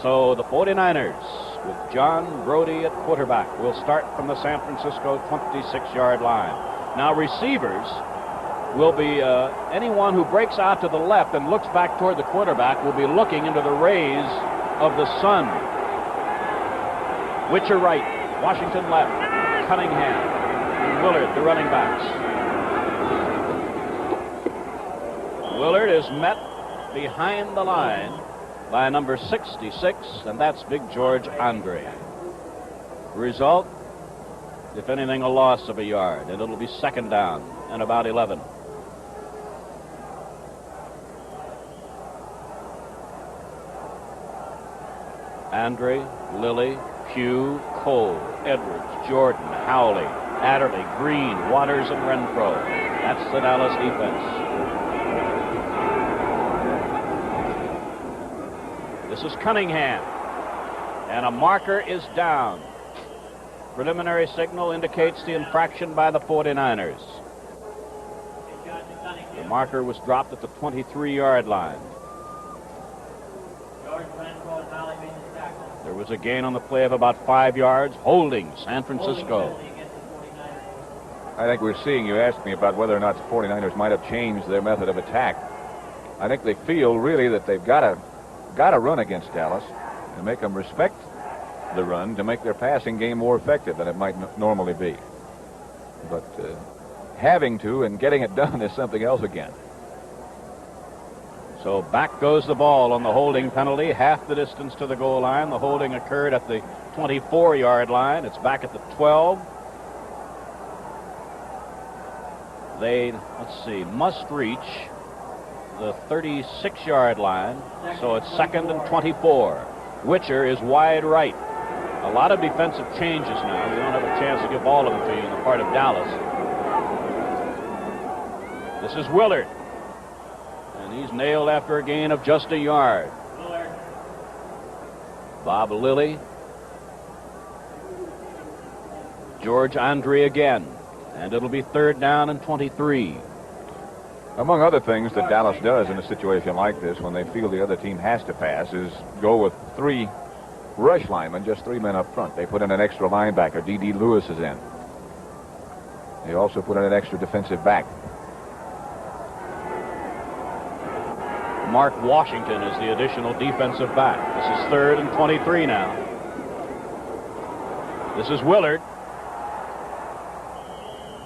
So the 49ers, with John Brody at quarterback, will start from the San Francisco 26-yard line. Now receivers will be anyone who breaks out to the left and looks back toward the quarterback will be looking into the rays of the sun. Witcher right, Washington left, Cunningham, and Willard, the running backs. Willard is met behind the line by number 66, and that's Big George Andre. Result, if anything, a loss of a yard, and it'll be second down and about 11. Andre, Lilly, Pugh, Cole, Edwards, Jordan, Howley, Adderley, Green, Waters, and Renfro. That's the Dallas defense. This is Cunningham, and a marker is down. Preliminary signal indicates the infraction by the 49ers. The marker was dropped at the 23-yard line. There was a gain on the play of about 5 yards, holding San Francisco. I think we're seeing, you asked me about whether or not the 49ers might have changed their method of attack. I think they feel really that they've got to run against Dallas and make them respect the run to make their passing game more effective than it might normally be. But having to and getting it done is something else again. So back goes the ball on the holding penalty, half the distance to the goal line. The holding occurred at the 24-yard line. It's back at the 12. They, must reach the 36-yard line, so it's second and 24. Witcher is wide right. A lot of defensive changes now. We don't have a chance to give all of them to you on the part of Dallas. This is Willard. And he's nailed after a gain of just a yard. Bob Lilly. George Andre again. And it'll be third down and 23. Among other things that Dallas does in a situation like this when they feel the other team has to pass is go with 3 rush linemen, just 3 men up front. They put in an extra linebacker. D.D. Lewis is in. They also put in an extra defensive back. Mark Washington is the additional defensive back. This is third and 23 now. This is Willard.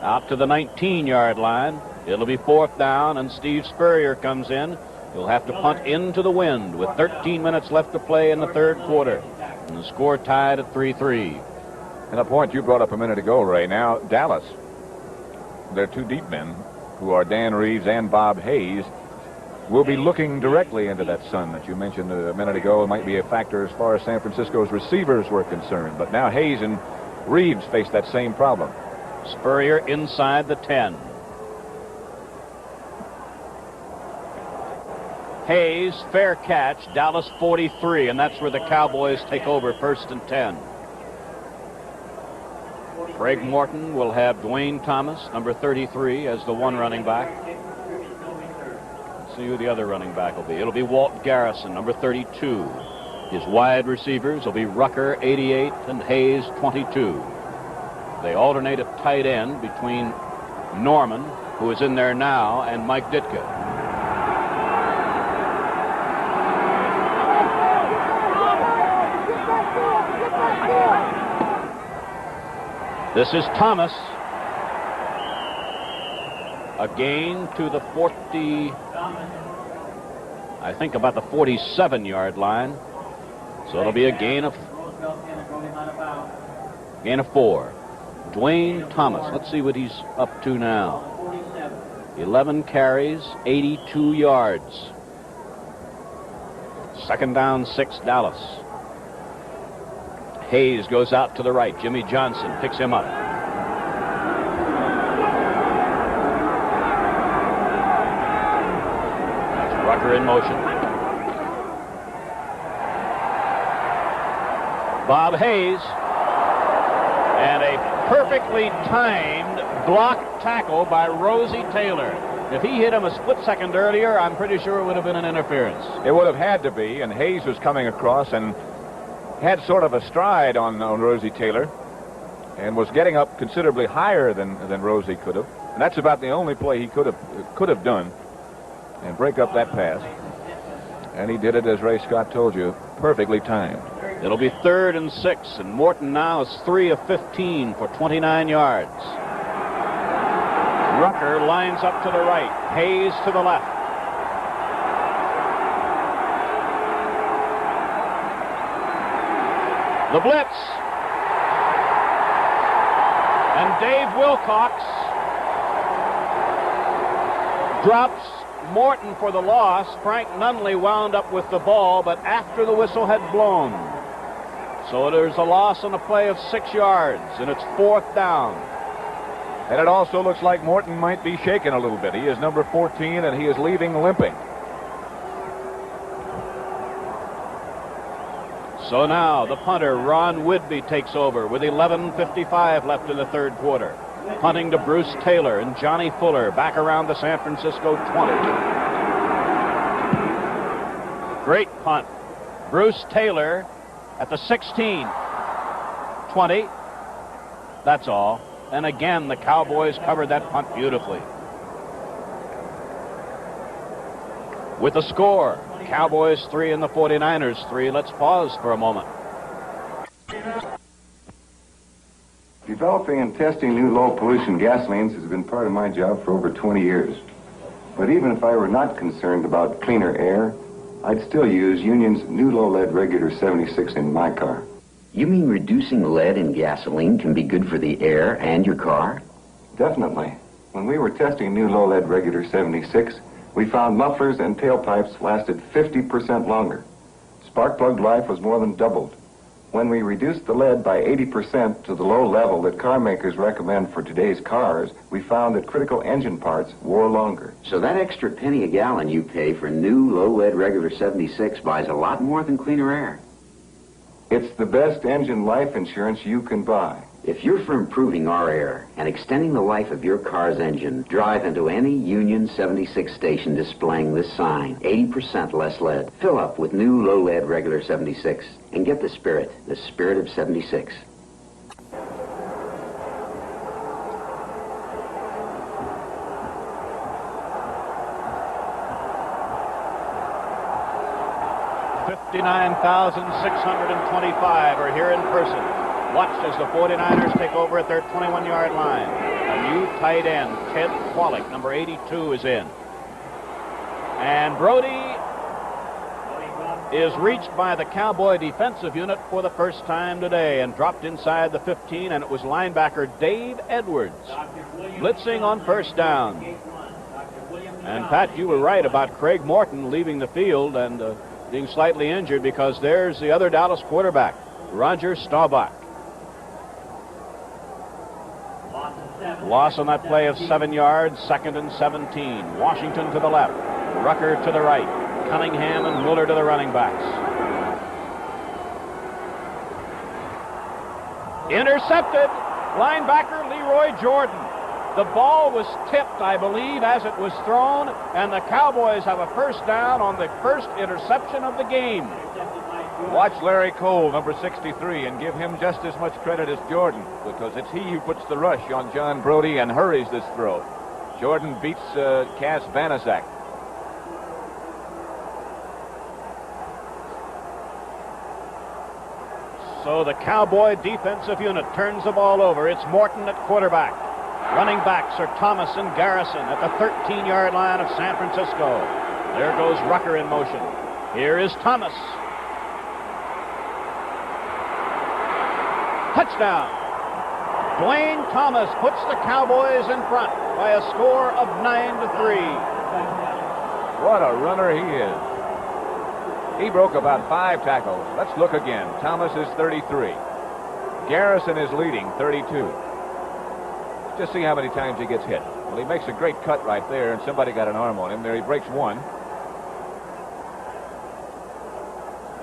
Out to the 19-yard line. It'll be fourth down, and Steve Spurrier comes in. He'll have to punt into the wind with 13 minutes left to play in the third quarter. And the score tied at 3-3. And a point you brought up a minute ago, Ray. Now, Dallas, their 2 deep men, who are Dan Reeves and Bob Hayes, will be looking directly into that sun that you mentioned a minute ago. It might be a factor as far as San Francisco's receivers were concerned. But now Hayes and Reeves face that same problem. Spurrier inside the 10. Hayes, fair catch, Dallas 43, and that's where the Cowboys take over first and 10. Greg Morton will have Dwayne Thomas, number 33, as the 1 running back. Let's see who the other running back will be. It'll be Walt Garrison, number 32. His wide receivers will be Rucker, 88, and Hayes, 22. They alternate at tight end between Norman, who is in there now, and Mike Ditka. This is Thomas. A gain to the 40, I think about the 47-yard line. So it'll be a gain of 4. Dwayne Thomas. Let's see what he's up to now. 11 carries, 82 yards. Second down, 6, Dallas. Hayes goes out to the right. Jimmy Johnson picks him up. That's Rucker in motion. Bob Hayes. And a perfectly timed block tackle by Rosie Taylor. If he hit him a split second earlier, I'm pretty sure it would have been an interference. It would have had to be, and Hayes was coming across and had sort of a stride on Rosie Taylor and was getting up considerably higher than Rosie could have. And that's about the only play he could have done and break up that pass. And he did it, as Ray Scott told you, perfectly timed. It'll be 3rd and 6, and Morton now is 3 of 15 for 29 yards. Rucker lines up to the right. Hayes to the left. The blitz. And Dave Wilcox drops Morton for the loss. Frank Nunley wound up with the ball, but after the whistle had blown. So there's a loss on a play of 6 yards, and it's 4th down. And it also looks like Morton might be shaken a little bit. He is number 14, and he is leaving limping. So now the punter, Ron Whidbey, takes over with 11:55 left in the third quarter. Punting to Bruce Taylor and Johnny Fuller back around the San Francisco 20. Great punt. Bruce Taylor at the 16. 20. That's all. And again, the Cowboys covered that punt beautifully. With the score, Cowboys 3 and the 49ers 3. Let's pause for a moment. Developing and testing new low-pollution gasolines has been part of my job for over 20 years. But even if I were not concerned about cleaner air, I'd still use Union's new low-lead Regular 76 in my car. You mean reducing lead in gasoline can be good for the air and your car? Definitely. When we were testing new low-lead Regular 76, we found mufflers and tailpipes lasted 50% longer. Spark plug life was more than doubled. When we reduced the lead by 80% to the low level that car makers recommend for today's cars, we found that critical engine parts wore longer. So that extra penny a gallon you pay for new low-lead Regular 76 buys a lot more than cleaner air. It's the best engine life insurance you can buy. If you're for improving our air and extending the life of your car's engine, drive into any Union 76 station displaying this sign, 80% less lead. Fill up with new low-lead Regular 76 and get the spirit of 76. $59,625 are here in person. Watch as the 49ers take over at their 21-yard line. A new tight end, Ted Kwolek, number 82, is in. And Brody is reached by the Cowboy defensive unit for the first time today and dropped inside the 15, and it was linebacker Dave Edwards blitzing on first down. And Pat, you were right about Craig Morton leaving the field and being slightly injured, because there's the other Dallas quarterback, Roger Staubach. Loss on that play of 7 yards, 2nd and 17. Washington to the left, Rucker to the right, Cunningham and Muller to the running backs. Intercepted, linebacker Leroy Jordan. The ball was tipped, I believe, as it was thrown, and the Cowboys have a first down on the first interception of the game. Watch Larry Cole, number 63, and give him just as much credit as Jordan, because it's he who puts the rush on John Brody and hurries this throw. Jordan beats Cass Banaszak. So the Cowboy defensive unit turns the ball over. It's Morton at quarterback. Running backs are Thomas and Garrison at the 13-yard line of San Francisco. There goes Rucker in motion. Here is Thomas. Touchdown. Dwayne Thomas puts the Cowboys in front by a score of 9-3. What a runner he is. He broke about 5 tackles. Let's look again. Thomas is 33. Garrison is leading, 32. Just see how many times he gets hit. Well, he makes a great cut right there, and somebody got an arm on him. There he breaks one.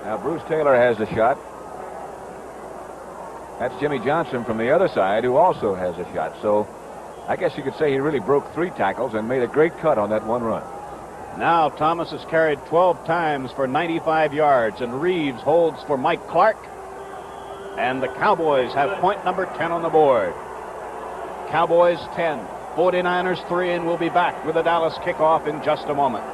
Now Bruce Taylor has the shot. That's Jimmy Johnson from the other side, who also has a shot. So I guess you could say he really broke 3 tackles and made a great cut on that one run. Now Thomas has carried 12 times for 95 yards, and Reeves holds for Mike Clark. And the Cowboys have point number 10 on the board. Cowboys 10, 49ers 3, and we'll be back with the Dallas kickoff in just a moment.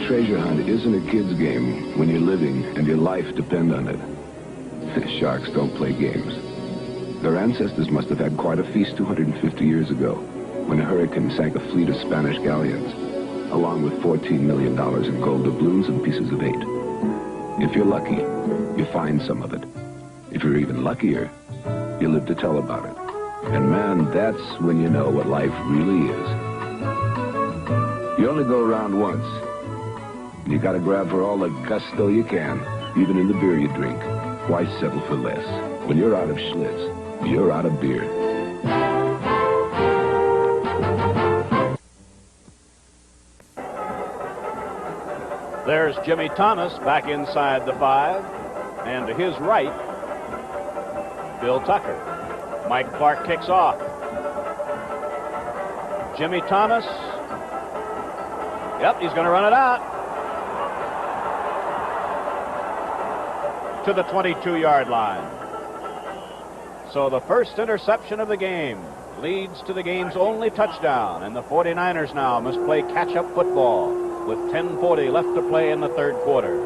Treasure hunt isn't a kid's game when you're living and your life depend on it. Sharks don't play games. Their ancestors must have had quite a feast 250 years ago when a hurricane sank a fleet of Spanish galleons, along with $14 million in gold doubloons and pieces of 8. If you're lucky, you find some of it. If you're even luckier, you live to tell about it. And man, that's when you know what life really is. You only go around once. You gotta grab for all the gusto you can, even in the beer you drink. Why settle for less? When you're out of Schlitz, you're out of beer. There's Jimmy Thomas back inside the 5, and to his right, Bill Tucker. Mike Clark kicks off. Jimmy Thomas. Yep, he's going to run it out. To the 22-yard line. So the first interception of the game leads to the game's only touchdown, and the 49ers now must play catch-up football with 10:40 left to play in the third quarter.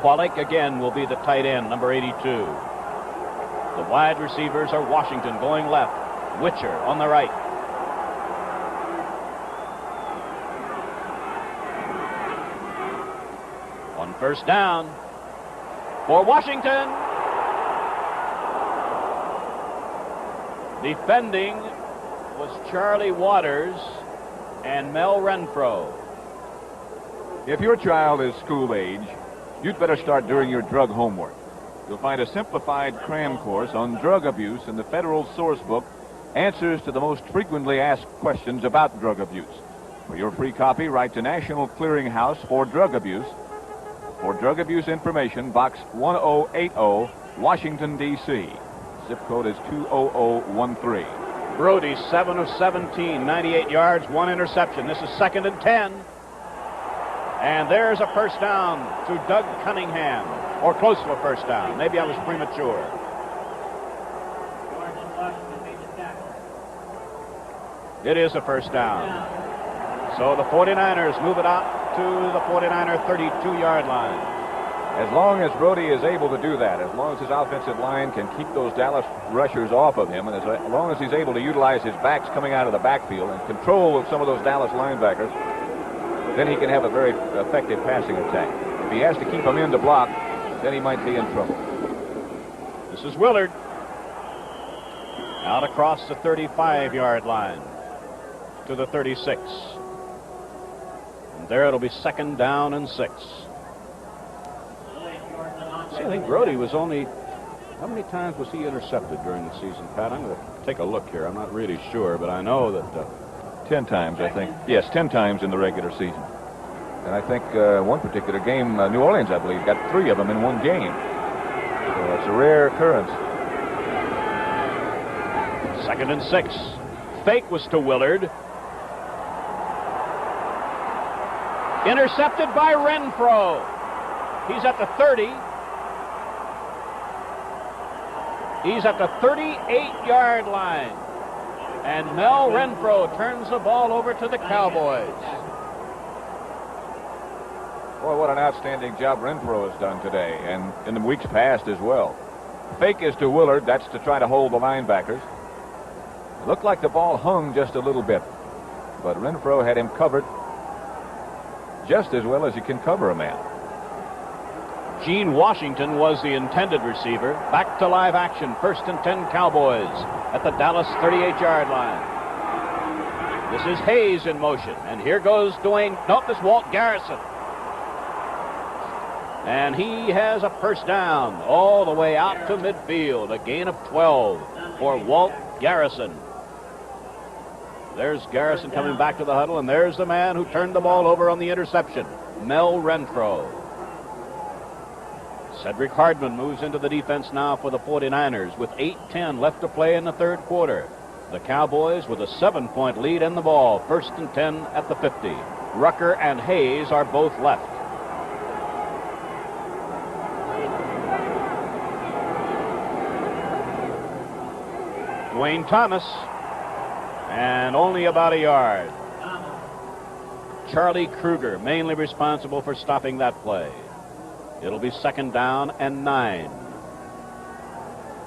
Pollock again will be the tight end, number 82. The wide receivers are Washington going left, Witcher on the right. On first down for Washington. Defending was Charlie Waters and Mel Renfro. If your child is school age, you'd better start doing your drug homework. You'll find a simplified cram course on drug abuse in the Federal Source Book, Answers to the Most Frequently Asked Questions About Drug Abuse. For your free copy, write to National Clearinghouse for Drug Abuse. For drug abuse information, Box 1080, Washington, D.C. Zip code is 20013. Brody, 7 of 17, 98 yards, 1 interception. This is 2nd and 10. And there's a first down to Doug Cunningham, or close to a first down. Maybe I was premature. It is a first down. So the 49ers move it out to the 49er 32-yard line. As long as Brody is able to do that, as long as his offensive line can keep those Dallas rushers off of him, and as long as he's able to utilize his backs coming out of the backfield and control of some of those Dallas linebackers, then he can have a very effective passing attack. If he has to keep them in to block, then he might be in trouble. This is Willard. Out across the 35-yard line to the 36. And there it'll be 2nd down and 6. See, I think Brody was only, how many times was he intercepted during the season, Pat? I'm going to take a look here. I'm not really sure, but I know that 10 times, I think. Yes, 10 times in the regular season. And I think one particular game, New Orleans, I believe, got 3 of them in one game. So it's a rare occurrence. 2nd and 6. Fake was to Willard. Intercepted by Renfro. He's at the 30. He's at the 38-yard line. And Mel Renfro turns the ball over to the Cowboys. Boy, what an outstanding job Renfro has done today, and in the weeks past as well. Fake is to Willard. That's to try to hold the linebackers. It looked like the ball hung just a little bit, but Renfro had him covered just as well as you can cover a man. Gene Washington was the intended receiver. Back to live action. 1st and 10 Cowboys at the Dallas 38-yard line. This is Hayes in motion. And here goes Dwayne. Nope, this Walt Garrison. And he has a first down all the way out to midfield. A gain of 12 for Walt Garrison. There's Garrison coming back to the huddle, and there's the man who turned the ball over on the interception, Mel Renfro. Cedric Hardman moves into the defense now for the 49ers with 8:10 left to play in the third quarter. The Cowboys with a 7-point lead in the ball. 1st and 10 at the 50. Rucker and Hayes are both left. Dwayne Thomas, and only about a yard. Charlie Kruger mainly responsible for stopping that play. It'll be 2nd down and 9.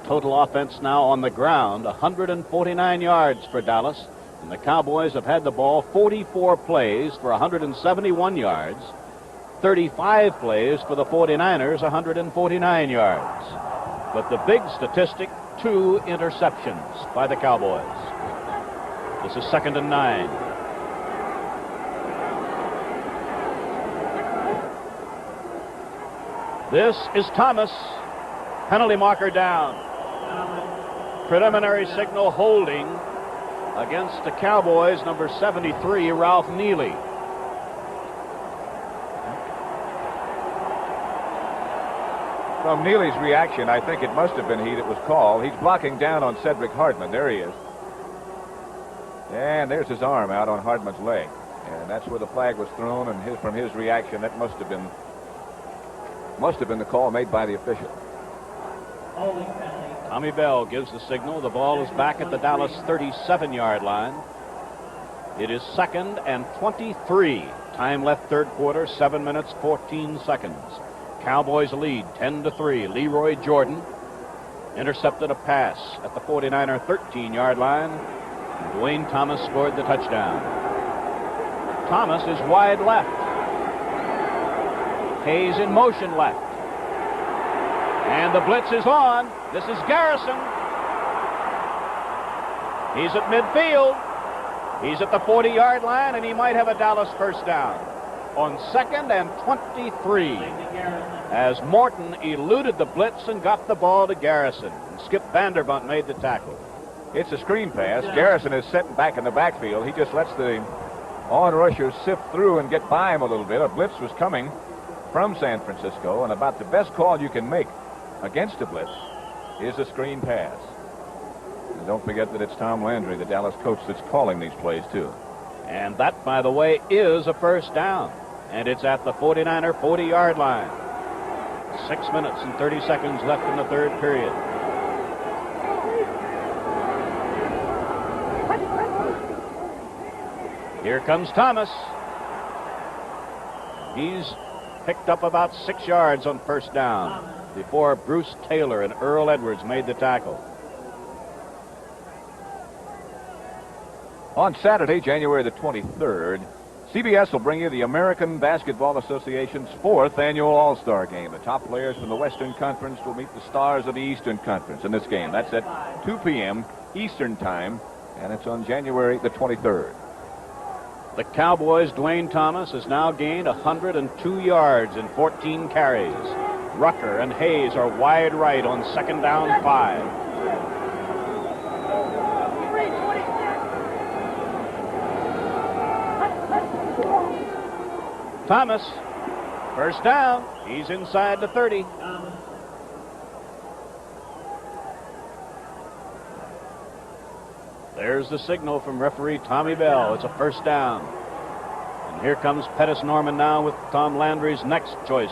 Total offense now on the ground, 149 yards for Dallas. And the Cowboys have had the ball 44 plays for 171 yards. 35 plays for the 49ers, 149 yards. But the big statistic, 2 interceptions by the Cowboys. This is 2nd and 9. This is Thomas. Penalty marker down. Preliminary signal holding against the Cowboys, number 73, Ralph Neely. From Neely's reaction, I think it must have been he that was called. He's blocking down on Cedric Hardman. There he is. And there's his arm out on Hardman's leg. And that's where the flag was thrown, and from his reaction, that must have been the call made by the official. Tommy Bell gives the signal. The ball is back at the Dallas 37-yard line. It is 2nd and 23. Time left third quarter, 7 minutes, 14 seconds. Cowboys lead 10-3. Leroy Jordan intercepted a pass at the 49er 13-yard line. Dwayne Thomas scored the touchdown. Thomas is wide left. Hayes in motion left. And the blitz is on. This is Garrison. He's at midfield. He's at the 40-yard line, and he might have a Dallas first down. On 2nd and 23. As Morton eluded the blitz and got the ball to Garrison. And Skip Vanderbunt made the tackle. It's a screen pass. Garrison is sitting back in the backfield. He just lets the on-rushers sift through and get by him a little bit. A blitz was coming from San Francisco, and about the best call you can make against a blitz is a screen pass. And don't forget that it's Tom Landry, the Dallas coach, that's calling these plays too. And that, by the way, is a first down. And it's at the 49er 40-yard line. 6 minutes and 30 seconds left in the third period. Here comes Thomas. He's picked up about 6 yards on first down before Bruce Taylor and Earl Edwards made the tackle. On Saturday, January the 23rd, CBS will bring you the American Basketball Association's 4th annual All-Star Game. The top players from the Western Conference will meet the stars of the Eastern Conference in this game. That's at 2 p.m. Eastern Time, and it's on January the 23rd. The Cowboys' Dwayne Thomas has now gained 102 yards in 14 carries. Rucker and Hayes are wide right on 2nd down 5. Thomas, first down. He's inside the 30. There's the signal from referee Tommy Bell. It's a first down. And here comes Pettis Norman now with Tom Landry's next choice.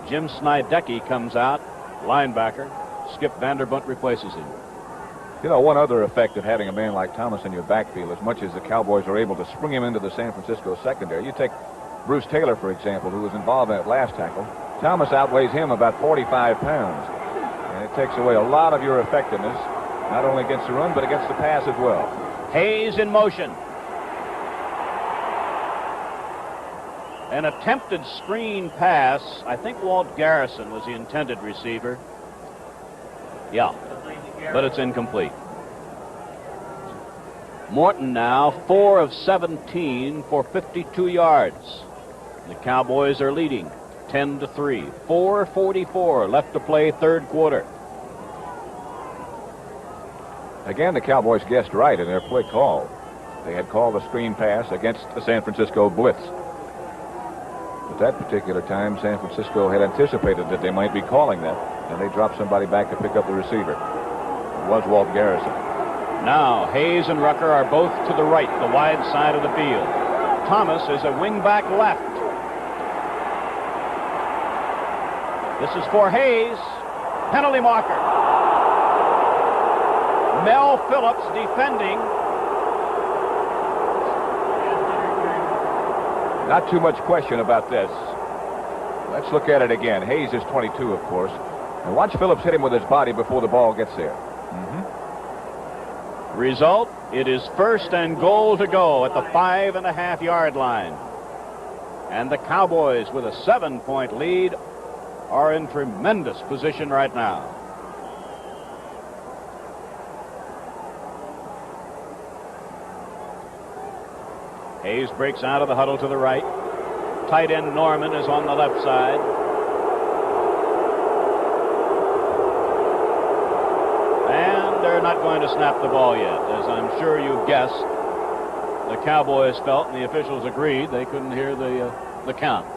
Jim Snydecki comes out, linebacker. Skip Vanderbunt replaces him. You know, one other effect of having a man like Thomas in your backfield, as much as the Cowboys are able to spring him into the San Francisco secondary, you take Bruce Taylor, for example, who was involved in that last tackle. Thomas outweighs him about 45 pounds. And it takes away a lot of your effectiveness, not only against the run, but against the pass as well. Hayes in motion. An attempted screen pass. I think Walt Garrison was the intended receiver. Yeah, but it's incomplete. Morton now 4 of 17 for 52 yards. The Cowboys are leading 10-3. 4:44 left to play, third quarter. Again, the Cowboys guessed right in their play call. They had called a screen pass against the San Francisco blitz. At that particular time, San Francisco had anticipated that they might be calling that, and they dropped somebody back to pick up the receiver. It was Walt Garrison. Now, Hayes and Rucker are both to the right, the wide side of the field. Thomas is a wingback left. This is for Hayes. Penalty marker. Mel Phillips defending. Not too much question about this. Let's look at it again. Hayes is 22, of course. And watch Phillips hit him with his body before the ball gets there. Result, it is 1st and goal to go at the 5.5-yard line. And the Cowboys, with a 7-point lead, are in tremendous position right now. Hayes breaks out of the huddle to the right. Tight end Norman is on the left side. And they're not going to snap the ball yet. As I'm sure you've guessed, the Cowboys felt, and the officials agreed, they couldn't hear the count.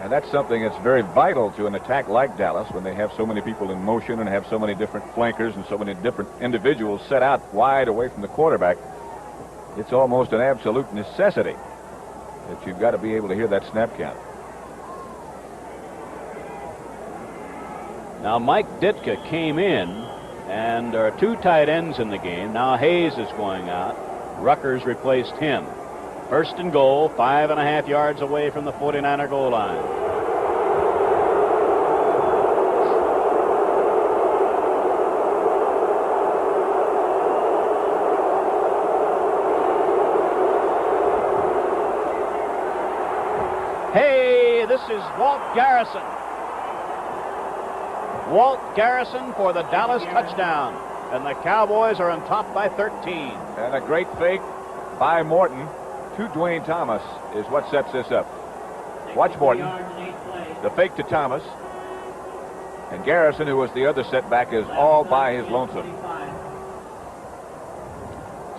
And that's something that's very vital to an attack like Dallas, when they have so many people in motion and have so many different flankers and so many different individuals set out wide away from the quarterback. It's almost an absolute necessity that you've got to be able to hear that snap count. Now, Mike Ditka came in, and there are 2 tight ends in the game. Now Hayes is going out. Ruckers replaced him. 1st and goal, 5.5 yards away from the 49er goal line. Hey, this is Walt Garrison. Walt Garrison for the Dallas touchdown. And the Cowboys are on top by 13. And a great fake by Morton to Dwayne Thomas is what sets this up. Watch Morton. The fake to Thomas. And Garrison, who was the other setback, is all by his lonesome.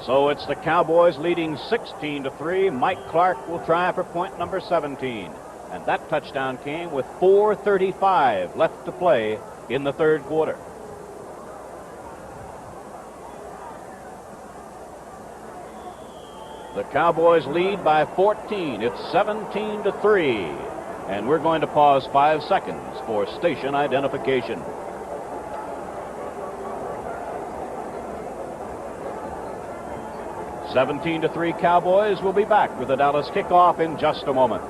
So it's the Cowboys leading 16-3. Mike Clark will try for point number 17. And that touchdown came with 4:35 left to play in the third quarter. The Cowboys lead by 14. It's 17-3. And we're going to pause 5 seconds for station identification. (17-3) Cowboys. Will be back with the Dallas kickoff in just a moment.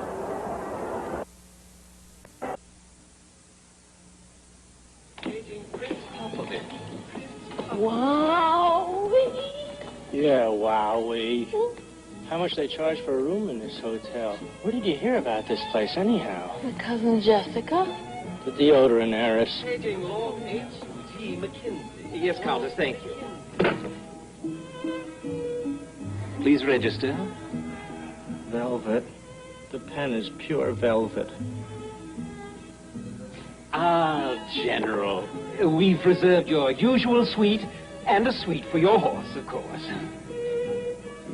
Wowee! Yeah, wowee. How much they charge for a room in this hotel? Where did you hear about this place anyhow? My cousin Jessica. The deodorant heiress. Paging Lord H.T. McKinsey. Yes, Countess, thank you. Please register. Velvet. The pen is pure velvet. Ah, General. We've reserved your usual suite and a suite for your horse, of course.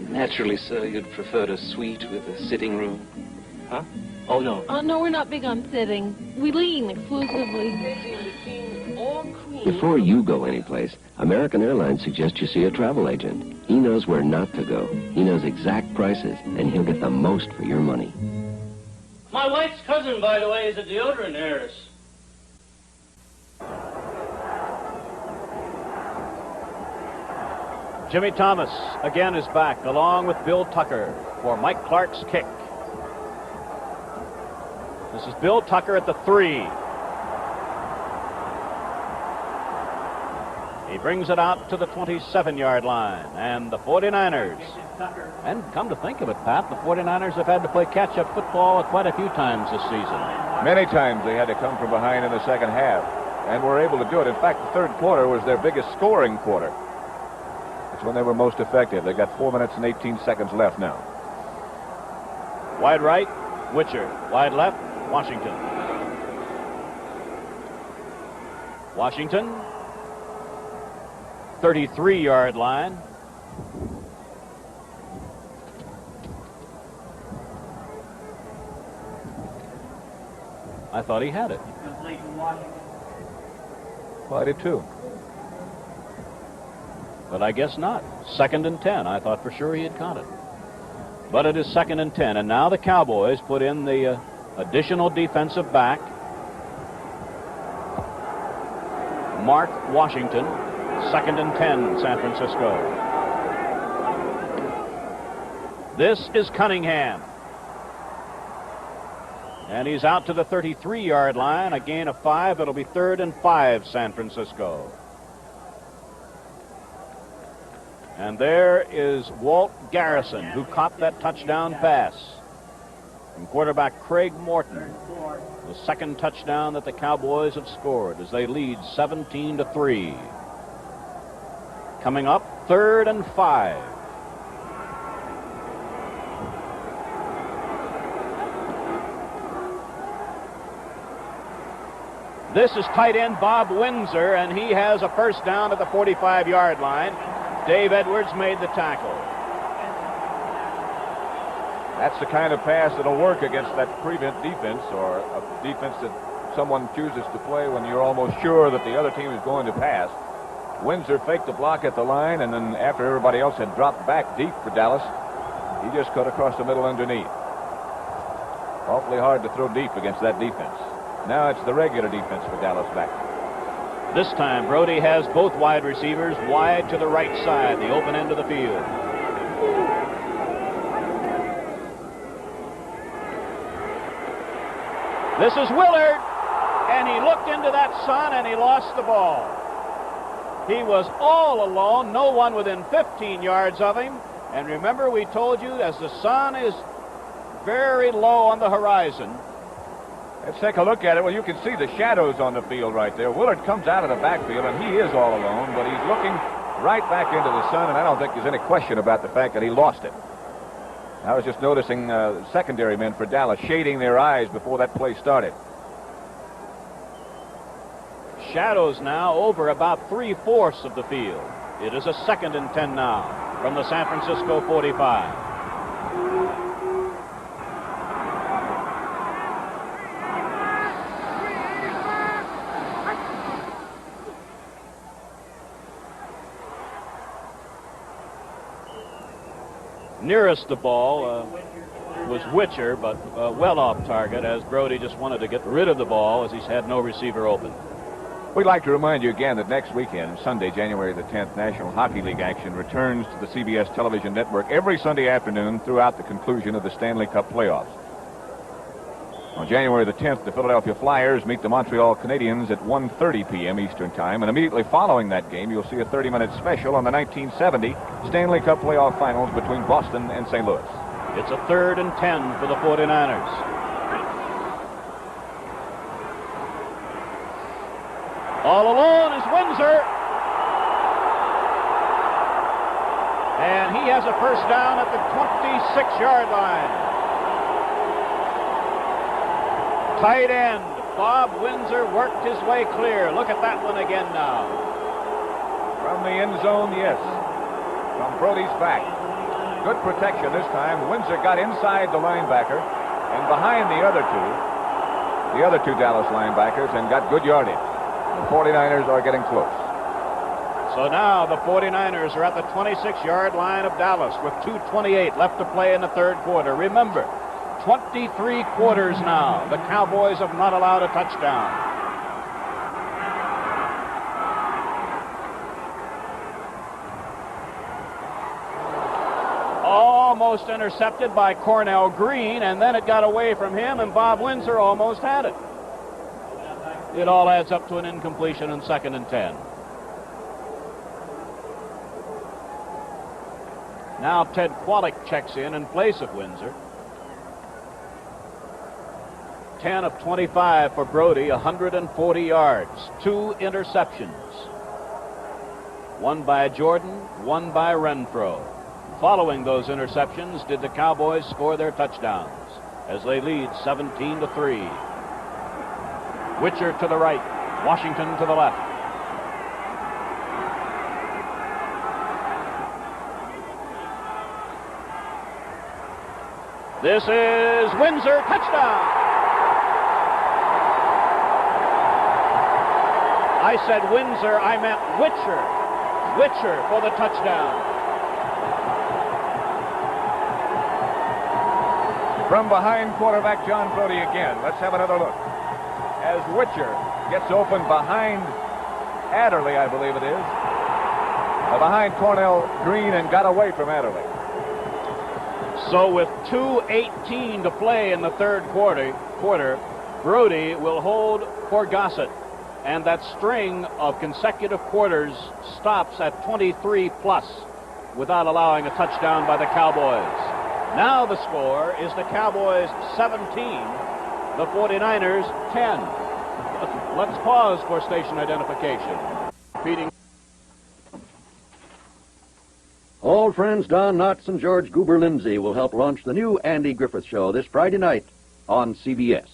Naturally, sir, you'd prefer a suite with a sitting room. Huh? Oh, no. Oh, no, we're not big on sitting. We lean exclusively. Before you go anyplace, American Airlines suggests you see a travel agent. He knows where not to go. He knows exact prices, and he'll get the most for your money. My wife's cousin, by the way, is a deodorant heiress. Jimmy Thomas again is back, along with Bill Tucker. for Mike Clark's kick. This is Bill Tucker at the 3. He brings it out to the 27-yard line, and the 49ers. And come to think of it, Pat, the 49ers have had to play catch-up football quite a few times this season. Many times they had to come from behind in the second half, and were able to do it. In fact, the third quarter was their biggest scoring quarter. It's when they were most effective. They got 4 minutes and 18 seconds left now. Wide right, Witcher. Wide left, Washington. Washington, 33-yard line. I thought he had it. Well, I did too. But I guess not. 2nd and 10. I thought for sure he had caught it. But it is 2nd and 10. And now the Cowboys put in the additional defensive back, Mark Washington. 2nd and 10, San Francisco. This is Cunningham. And he's out to the 33-yard line, a gain of 5. It'll be 3rd and 5, San Francisco. And there is Walt Garrison, who caught that touchdown pass from quarterback Craig Morton. The second touchdown that the Cowboys have scored as they lead 17-3. Coming up, 3rd and 5. This is tight end Bob Windsor, and he has a first down at the 45-yard line. Dave Edwards made the tackle. That's the kind of pass that'll work against that prevent defense, or a defense that someone chooses to play when you're almost sure that the other team is going to pass. Windsor faked the block at the line, and then after everybody else had dropped back deep for Dallas, he just cut across the middle underneath. Awfully hard to throw deep against that defense. Now it's the regular defense for Dallas back. This time, Brody has both wide receivers wide to the right side, the open end of the field. This is Willard, and he looked into that sun and he lost the ball. He was all alone, no one within 15 yards of him. And remember, we told you, as the sun is very low on the horizon. Let's take a look at it. Well, you can see the shadows on the field right there. Willard comes out of the backfield, and he is all alone, but he's looking right back into the sun, and I don't think there's any question about the fact that he lost it. I was just noticing secondary men for Dallas shading their eyes before that play started. Shadows now over about 3/4 of the field. It is a 2nd and 10 now from the San Francisco 45. Nearest the ball was Witcher, but well off target, as Brody just wanted to get rid of the ball as he's had no receiver open. We'd like to remind you again that next weekend, Sunday, January the 10th, National Hockey League action returns to the CBS television network every Sunday afternoon throughout the conclusion of the Stanley Cup playoffs. On January the 10th, the Philadelphia Flyers meet the Montreal Canadiens at 1:30 p.m. Eastern Time, and immediately following that game, you'll see a 30-minute special on the 1970 Stanley Cup playoff finals between Boston and St. Louis. It's a 3rd and 10 for the 49ers. All alone is Windsor. And he has a first down at the 26-yard line. Tight end Bob Windsor worked his way clear. Look at that one again now. From the end zone, yes. From Brody's back. Good protection this time. Windsor got inside the linebacker and behind the other two Dallas linebackers, and got good yardage. The 49ers are getting close. So now the 49ers are at the 26-yard line of Dallas with 2:28 left to play in the third quarter. Remember, 23 quarters now. The Cowboys have not allowed a touchdown. almost intercepted by Cornell Green, and then it got away from him, and Bob Windsor almost had it. It all adds up to an incompletion in 2nd and 10. Now Ted Qualick checks in place of Windsor. 10 of 25 for Brody, 140 yards, 2 interceptions. One by Jordan, one by Renfro. Following those interceptions, did the Cowboys score their touchdowns as they lead 17-3. Witcher to the right, Washington to the left. This is Windsor, touchdown. I said Windsor, I meant Witcher. Witcher for the touchdown. From behind quarterback John Brody again. Let's have another look. As Witcher gets open behind Adderley, I believe it is. Behind Cornell Green and got away from Adderley. So with 2:18 to play in the third quarter, Brody will hold for Gossett. And that string of consecutive quarters stops at 23 plus without allowing a touchdown by the Cowboys. Now the score is the Cowboys 17, the 49ers 10. Let's pause for station identification. Repeating. Old friends Don Knotts and George Goober Lindsay will help launch the new Andy Griffith Show this Friday night on CBS.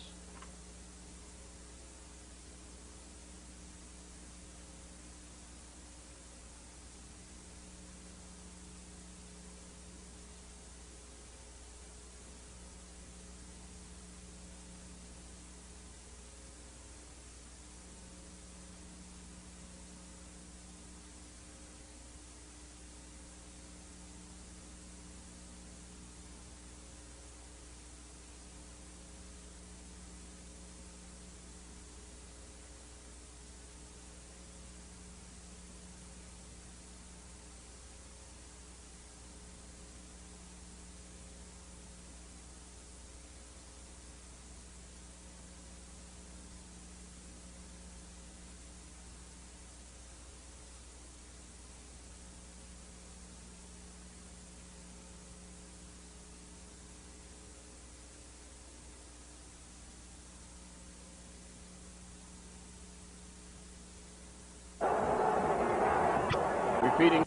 Repeating.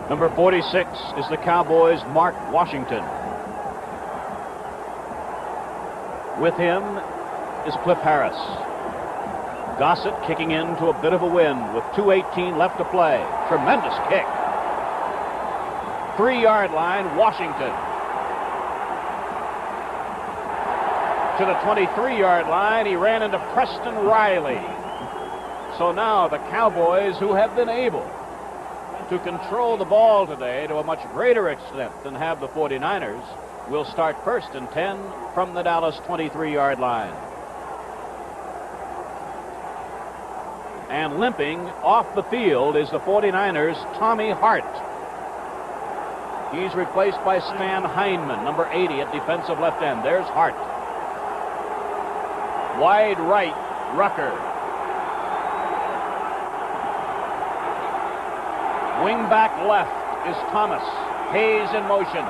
Number 46 is the Cowboys' Mark Washington. With him is Cliff Harris. Gossett kicking into a bit of a wind with 2:18 left to play. Tremendous kick. 3-yard line, Washington. To the 23-yard line, he ran into Preston Riley. So now the Cowboys, who have been able to control the ball today to a much greater extent than have the 49ers, will start 1st and 10 from the Dallas 23-yard line. And limping off the field is the 49ers' Tommy Hart. He's replaced by Stan Heineman, number 80 at defensive left end. There's Hart. Wide right, Rucker. Wing back left is Thomas. Hayes in motion.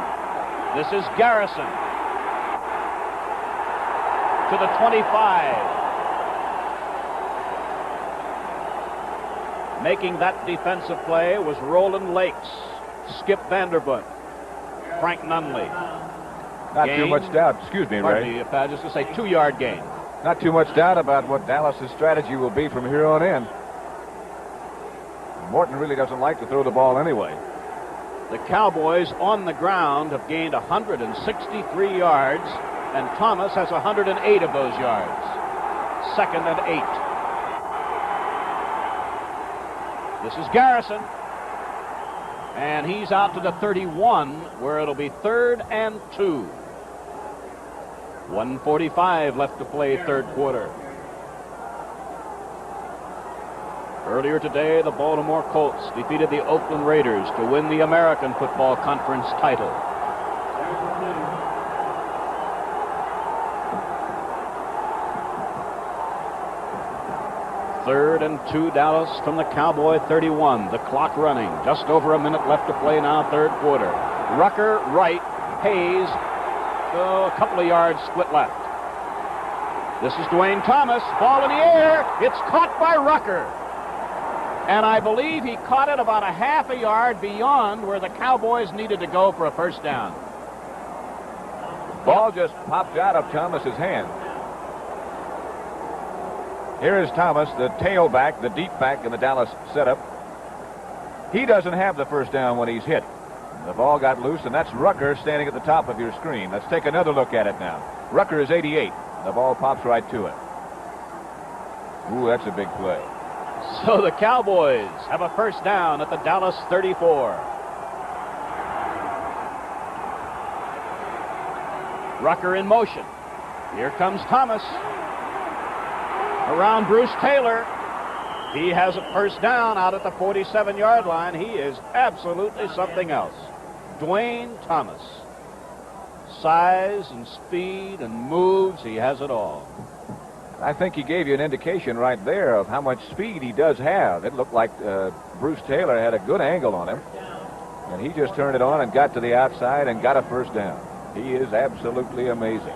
This is Garrison. To the 25. Making that defensive play was Roland Lakes, Skip Vanderbunt, Frank Nunley. Not too much doubt. Excuse me, Ray. Just to say 2-yard gain. Not too much doubt about what Dallas's strategy will be from here on in. Morton really doesn't like to throw the ball anyway. The Cowboys on the ground have gained 163 yards, and Thomas has 108 of those yards. 2nd and 8. This is Garrison. And he's out to the 31, where it'll be 3rd and 2. 1:45 left to play third quarter. Earlier today, the Baltimore Colts defeated the Oakland Raiders to win the American Football Conference title. 3rd and 2, Dallas from the Cowboy 31. The clock running. Just over a minute left to play now, third quarter. Rucker right. Hayes, a couple of yards split left. This is Dwayne Thomas. Ball in the air. It's caught by Rucker. And I believe he caught it about a half a yard beyond where the Cowboys needed to go for a first down. Ball just popped out of Thomas's hand. Here is Thomas, the tailback, the deep back in the Dallas setup. He doesn't have the first down when he's hit. The ball got loose, and that's Rucker standing at the top of your screen. Let's take another look at it now. Rucker is 88. The ball pops right to it. Ooh, that's a big play. So the Cowboys have a first down at the Dallas 34. Rucker in motion. Here comes Thomas. Around Bruce Taylor. He has a first down out at the 47-yard line. He is absolutely something else. Dwayne Thomas. Size and speed and moves, he has it all. I think he gave you an indication right there of how much speed he does have. It looked like Bruce Taylor had a good angle on him. And he just turned it on and got to the outside and got a first down. He is absolutely amazing.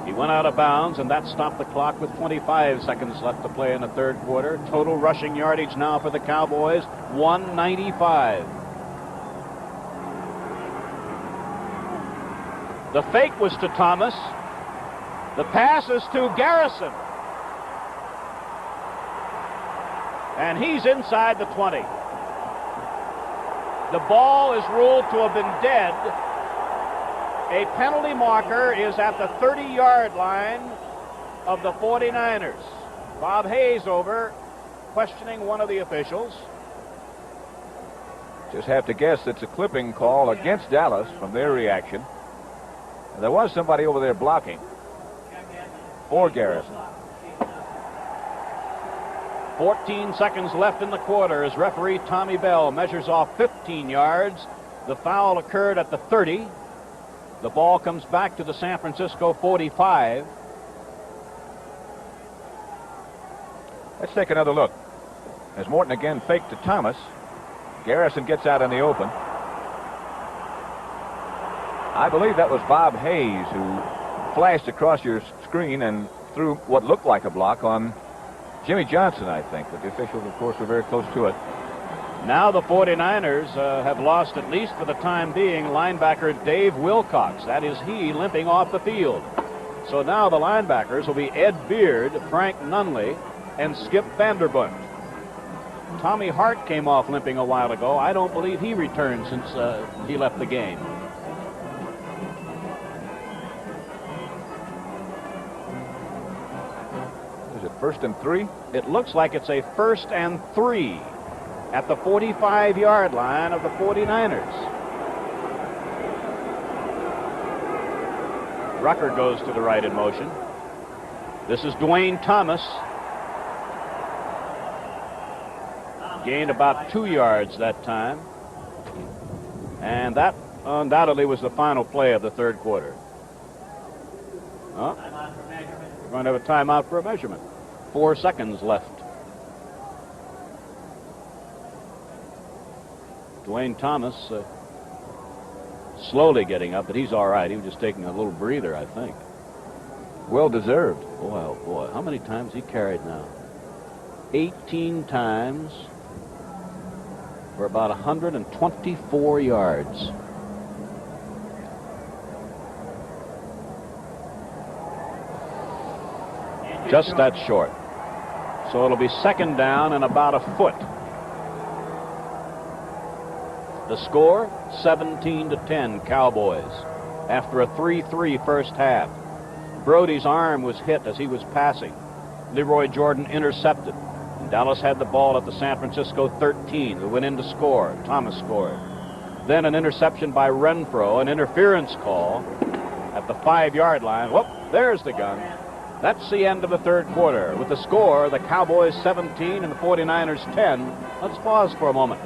He went out of bounds, and that stopped the clock with 25 seconds left to play in the third quarter. Total rushing yardage now for the Cowboys, 195. The fake was to Thomas. The pass is to Garrison. And he's inside the 20. The ball is ruled to have been dead. A penalty marker is at the 30-yard line of the 49ers. Bob Hayes over, questioning one of the officials. Just have to guess it's a clipping call against Dallas from their reaction. And there was somebody over there blocking for Garrison. 14 seconds left in the quarter as referee Tommy Bell measures off 15 yards. The foul occurred at the 30. The ball comes back to the San Francisco 45. Let's take another look. As Morton again faked to Thomas, Garrison gets out in the open. I believe that was Bob Hayes who flashed across your screen and threw what looked like a block on Jimmy Johnson, I think. But the officials, of course, were very close to it. Now the 49ers have lost, at least for the time being, linebacker Dave Wilcox. That is he limping off the field. So now the linebackers will be Ed Beard, Frank Nunley, and Skip Vanderbunt. Tommy Hart came off limping a while ago. I don't believe he returned since he left the game. Is it 1st and 3? It looks like it's a 1st and 3. At the 45-yard line of the 49ers. Rucker goes to the right in motion. This is Dwayne Thomas. Gained about 2 yards that time. And that undoubtedly was the final play of the third quarter. Oh, we're going to have a timeout for a measurement. 4 seconds left. Dwayne Thomas slowly getting up, but he's all right. He was just taking a little breather, I think. Well deserved. Boy, oh boy. How many times he carried now? 18 times for about 124 yards. Just that short. So it'll be second down and about a foot. The score, 17-10 Cowboys after a 3-3 first half. Brody's arm was hit as he was passing. Leroy Jordan intercepted. And Dallas had the ball at the San Francisco 13, who went in to score. Thomas scored. Then an interception by Renfro, an interference call at the 5-yard line. Whoop, there's the gun. That's the end of the third quarter. With the score, the Cowboys 17 and the 49ers 10. Let's pause for a moment.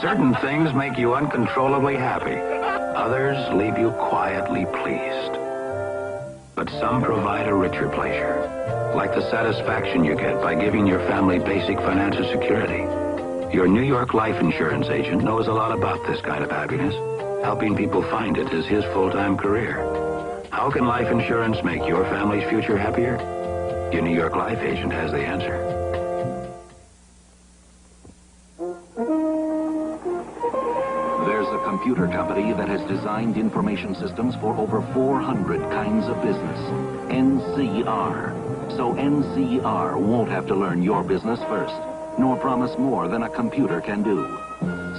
Certain things make you uncontrollably happy. Others leave you quietly pleased. but some provide a richer pleasure, like the satisfaction you get by giving your family basic financial security. Your New York life insurance agent knows a lot about this kind of happiness. Helping people find it is his full-time career. How can life insurance make your family's future happier? Your New York life agent has the answer. There's a computer company that has designed information systems for over 400 kinds of business. NCR. So NCR won't have to learn your business first, nor promise more than a computer can do.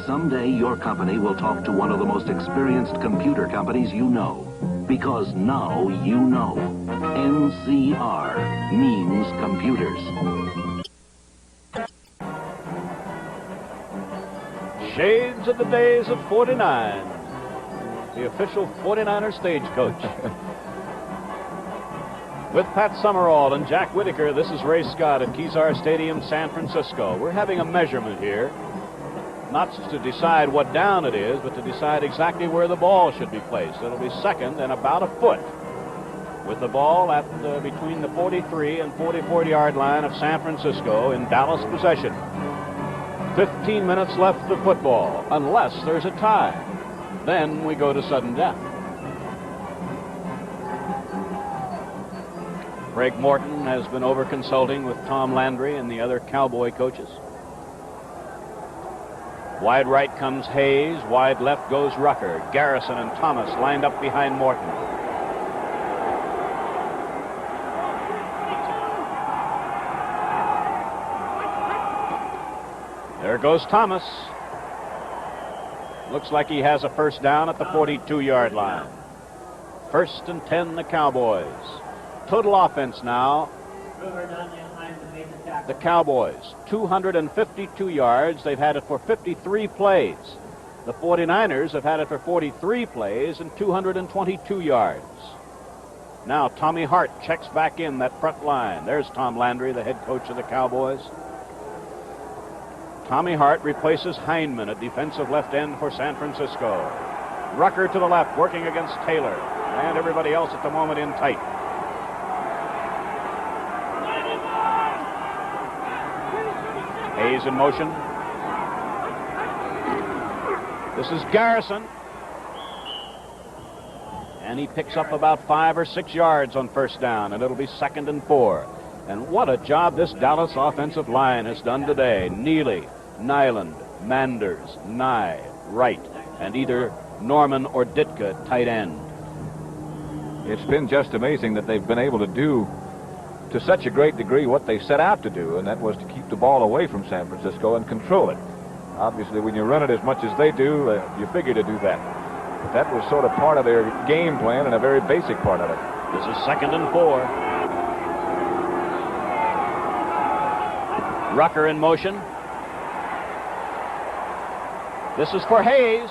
Someday your company will talk to one of the most experienced computer companies you know. Because now you know. NCR means computers. Shades of the days of 49. The official 49er stagecoach. With Pat Summerall and Jack Whitaker, this is Ray Scott at Kezar Stadium, San Francisco. We're having a measurement here. Not to decide what down it is, but to decide exactly where the ball should be placed. It'll be second and about a foot, with the ball at between the 43 and 44-yard line of San Francisco in Dallas possession. 15 minutes left of football, unless there's a tie. Then we go to sudden death. Greg Morton has been over consulting with Tom Landry and the other Cowboy coaches. Wide right comes Hayes. Wide left goes Rucker. Garrison and Thomas lined up behind Morton. There goes Thomas. Looks like he has a first down at the 42-yard line. 1st and 10, the Cowboys. Total offense now. The Cowboys, 252 yards. They've had it for 53 plays. The 49ers have had it for 43 plays and 222 yards. Now Tommy Hart checks back in that front line. There's Tom Landry, the head coach of the Cowboys. Tommy Hart replaces Heineman, a defensive left end for San Francisco. Rucker to the left, working against Taylor. And everybody else at the moment in tight. Hayes in motion. This is Garrison. And he picks up about 5 or 6 yards on first down, and it'll be 2nd and 4. And what a job this Dallas offensive line has done today. Neely, Nyland, Manders, Nye, Wright, and either Norman or Ditka tight end. It's been just amazing that they've been able to do to such a great degree what they set out to do, and that was to keep the ball away from San Francisco and control it. Obviously, when you run it as much as they do, you figure to do that. But that was sort of part of their game plan and a very basic part of it. This is 2nd and 4. Rucker in motion. This is for Hayes.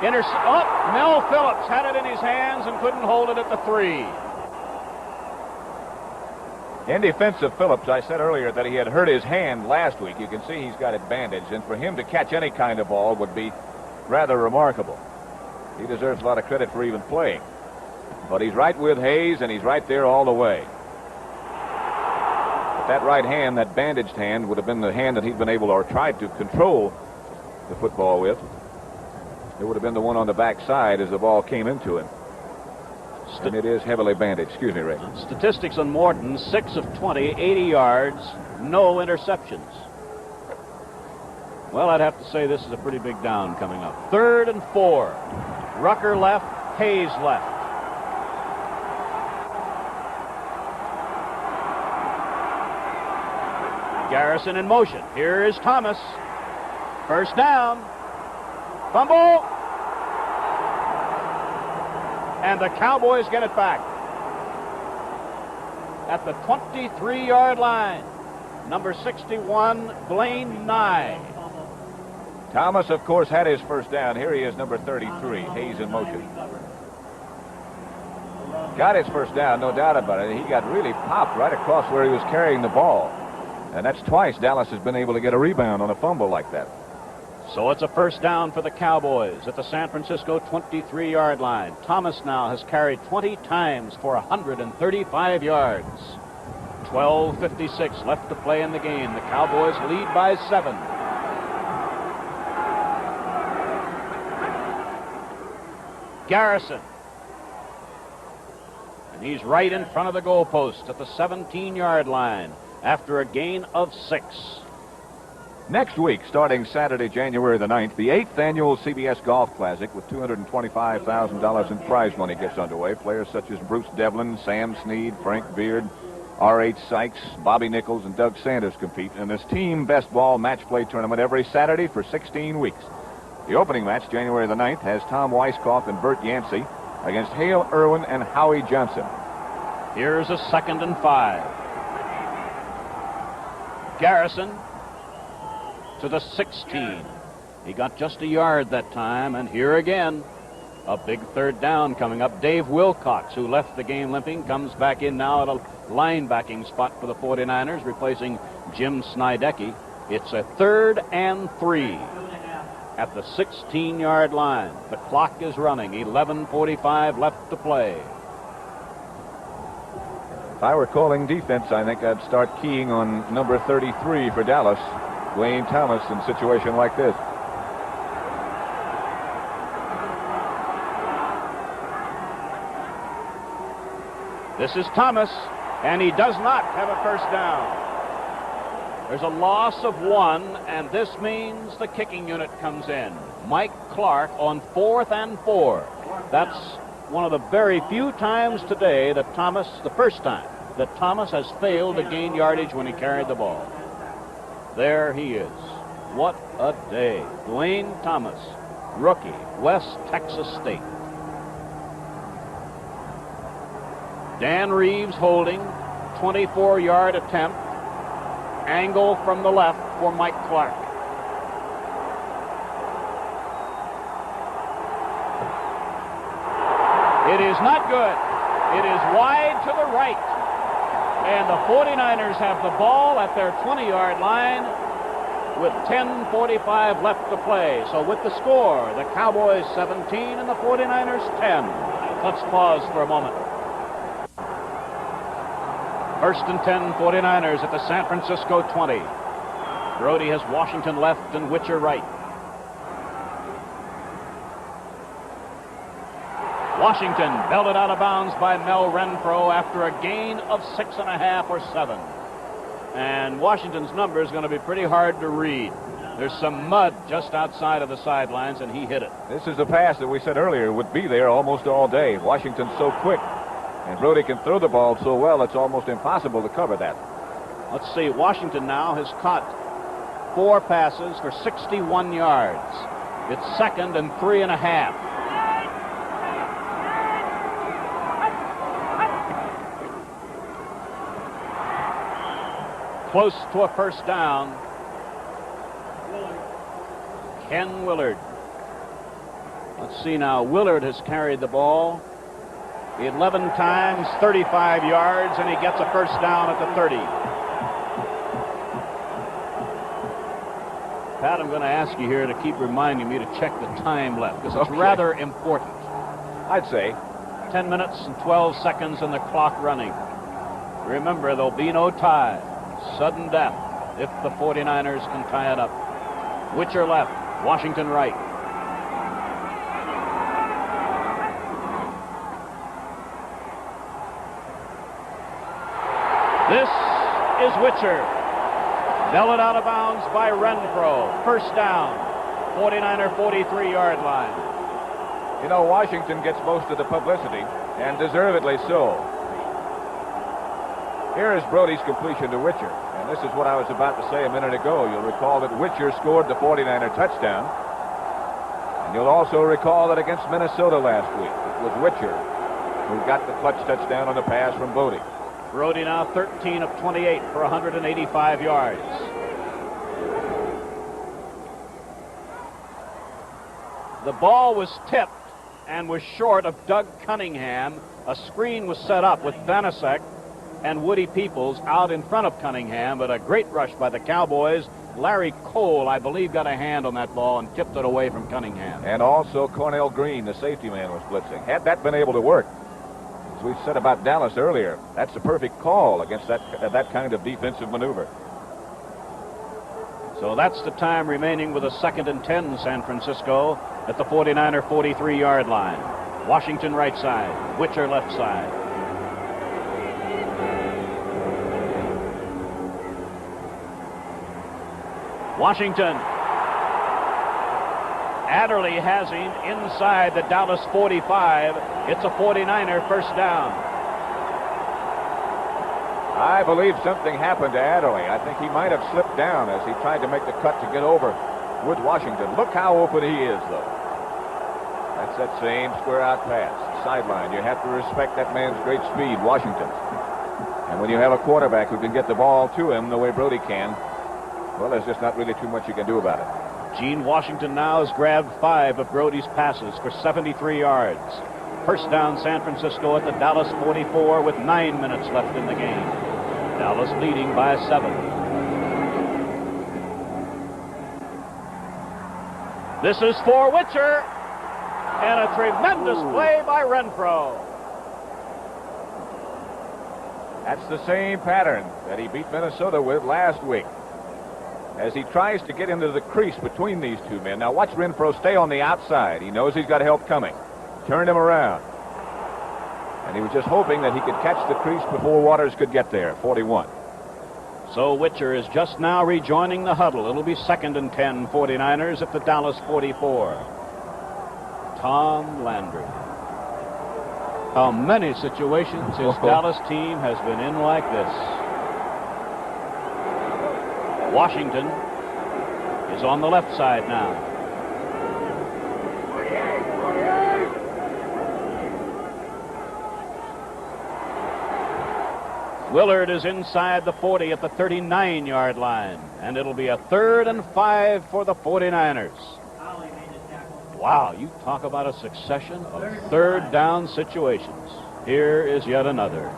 Mel Phillips had it in his hands and couldn't hold it at the 3. In defense of Phillips, I said earlier that he had hurt his hand last week. You can see he's got it bandaged, and for him to catch any kind of ball would be rather remarkable. He deserves a lot of credit for even playing. But he's right with Hayes, and he's right there all the way. But that right hand, that bandaged hand, would have been the hand that he'd been able or tried to control the football with. It would have been the one on the backside as the ball came into him. And it is heavily bandaged. Excuse me, Ray. Statistics on Morton, 6 of 20, 80 yards, no interceptions. Well, I'd have to say this is a pretty big down coming up. 3rd and 4. Rucker left, Hayes left. Garrison in motion. Here is Thomas. First down. Fumble. And the Cowboys get it back at the 23-yard line. Number 61, Blaine Nye. Thomas, of course, had his first down. Here he is, number 33, Hayes in motion. Got his first down, no doubt about it. He got really popped right across where he was carrying the ball. And that's twice Dallas has been able to get a rebound on a fumble like that. So it's a first down for the Cowboys at the San Francisco 23-yard line. Thomas now has carried 20 times for 135 yards. 12:56 left to play in the game. The Cowboys lead by 7. Garrison. And he's right in front of the goalpost at the 17-yard line after a gain of 6. Next week, starting Saturday, January the 9th, the 8th annual CBS Golf Classic with $225,000 in prize money gets underway. Players such as Bruce Devlin, Sam Snead, Frank Beard, R.H. Sykes, Bobby Nichols, and Doug Sanders compete in this team best ball match play tournament every Saturday for 16 weeks. The opening match, January the 9th, has Tom Weisskopf and Bert Yancey against Hale Irwin and Howie Johnson. Here's a 2nd and 5. Garrison to the 16. He got just a yard that time, and here again, a big third down coming up. Dave Wilcox, who left the game limping, comes back in now at a linebacking spot for the 49ers, replacing Jim Snydecki. It's a 3rd and 3 at the 16-yard line. The clock is running. 11:45 left to play. If I were calling defense, I think I'd start keying on number 33 for Dallas, Dwayne Thomas, in a situation like this. This is Thomas, and he does not have a first down. There's a loss of 1, and this means the kicking unit comes in. Mike Clark on 4th and 4. That's one of the very few times today that Thomas, the first time, that Thomas has failed to gain yardage when he carried the ball. There he is. What a day. Dwayne Thomas, rookie, West Texas State. Dan Reeves holding, 24-yard attempt. Angle from the left for Mike Clark. It is not good. It is wide to the right. And the 49ers have the ball at their 20-yard line with 10:45 left to play. So with the score, the Cowboys 17 and the 49ers 10. Let's pause for a moment. 1st and 10, 49ers at the San Francisco 20. Brody has Washington left and Witcher right. Washington belted out of bounds by Mel Renfro after a gain of 6.5 or 7. And Washington's number is going to be pretty hard to read. There's some mud just outside of the sidelines, and he hit it. This is a pass that we said earlier would be there almost all day. Washington's so quick, and Brody can throw the ball so well, it's almost impossible to cover that. Let's see. Washington now has caught 4 passes for 61 yards. It's 2nd and 3.5. Close to a first down. Ken Willard. Let's see now. Willard has carried the ball 11 times, 35 yards, and he gets a first down at the 30. Pat, I'm going to ask you here to keep reminding me to check the time left, because it's rather important. I'd say 10 minutes and 12 seconds and the clock running. Remember, there'll be no tie. Sudden death if the 49ers can tie it up. Witcher left, Washington right. This is Witcher. Belted out of bounds by Renfro. First down, 49er 43-yard line. You know, Washington gets most of the publicity, and deservedly so. Here is Brody's completion to Witcher. And this is what I was about to say a minute ago. You'll recall that Witcher scored the 49er touchdown. And you'll also recall that against Minnesota last week, it was Witcher who got the clutch touchdown on the pass from Brody. Brody now 13 of 28 for 185 yards. The ball was tipped and was short of Doug Cunningham. A screen was set up with Vanasek and Woody Peoples out in front of Cunningham, but a great rush by the Cowboys Larry Cole, I believe, got a hand on that ball and tipped it away from Cunningham. And also Cornell Green, the safety man, was blitzing. Had that been able to work, as we said about Dallas earlier, that's a perfect call against that kind of defensive maneuver. So that's the time remaining with a 2nd and 10, San Francisco, at the 49er 43-yard line. Washington right side, Witcher left side. Washington. Adderley has him inside the Dallas 45. It's a 49er first down. I believe something happened to Adderley. I think he might have slipped down as he tried to make the cut to get over with Washington. Look how open he is, though. That's that same square out pass. Sideline. You have to respect that man's great speed, Washington. And when you have a quarterback who can get the ball to him the way Brody can, well, there's just not really too much you can do about it. Gene Washington now has grabbed 5 of Brody's passes for 73 yards. First down, San Francisco at the Dallas 44 with 9 minutes left in the game. Dallas leading by 7. This is for Witcher. And a tremendous play by Renfro. That's the same pattern that he beat Minnesota with last week, as he tries to get into the crease between these two men. Now watch Renfro stay on the outside. He knows he's got help coming. Turned him around. And he was just hoping that he could catch the crease before Waters could get there. 41. So Witcher is just now rejoining the huddle. It'll be 2nd and 10, 49ers at the Dallas 44. Tom Landry. How many situations his Dallas team has been in like this. Washington is on the left side now. Willard is inside the 40 at the 39-yard line, and it'll be a 3rd and 5 for the 49ers. Wow, you talk about a succession of 3rd down situations. Here is yet another.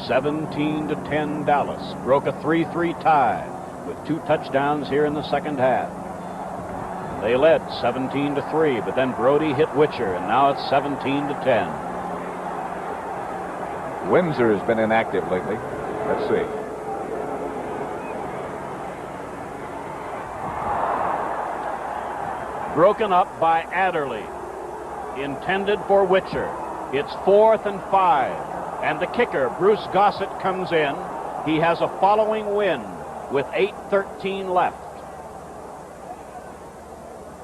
17-10 Dallas broke a 3-3 tie with 2 touchdowns here in the second half. They led 17-3, but then Brody hit Witcher, and now it's 17-10. Windsor has been inactive lately. Let's see. Broken up by Adderley. Intended for Witcher. It's 4th and 5. And the kicker, Bruce Gossett, comes in. He has a following wind with 8:13 left.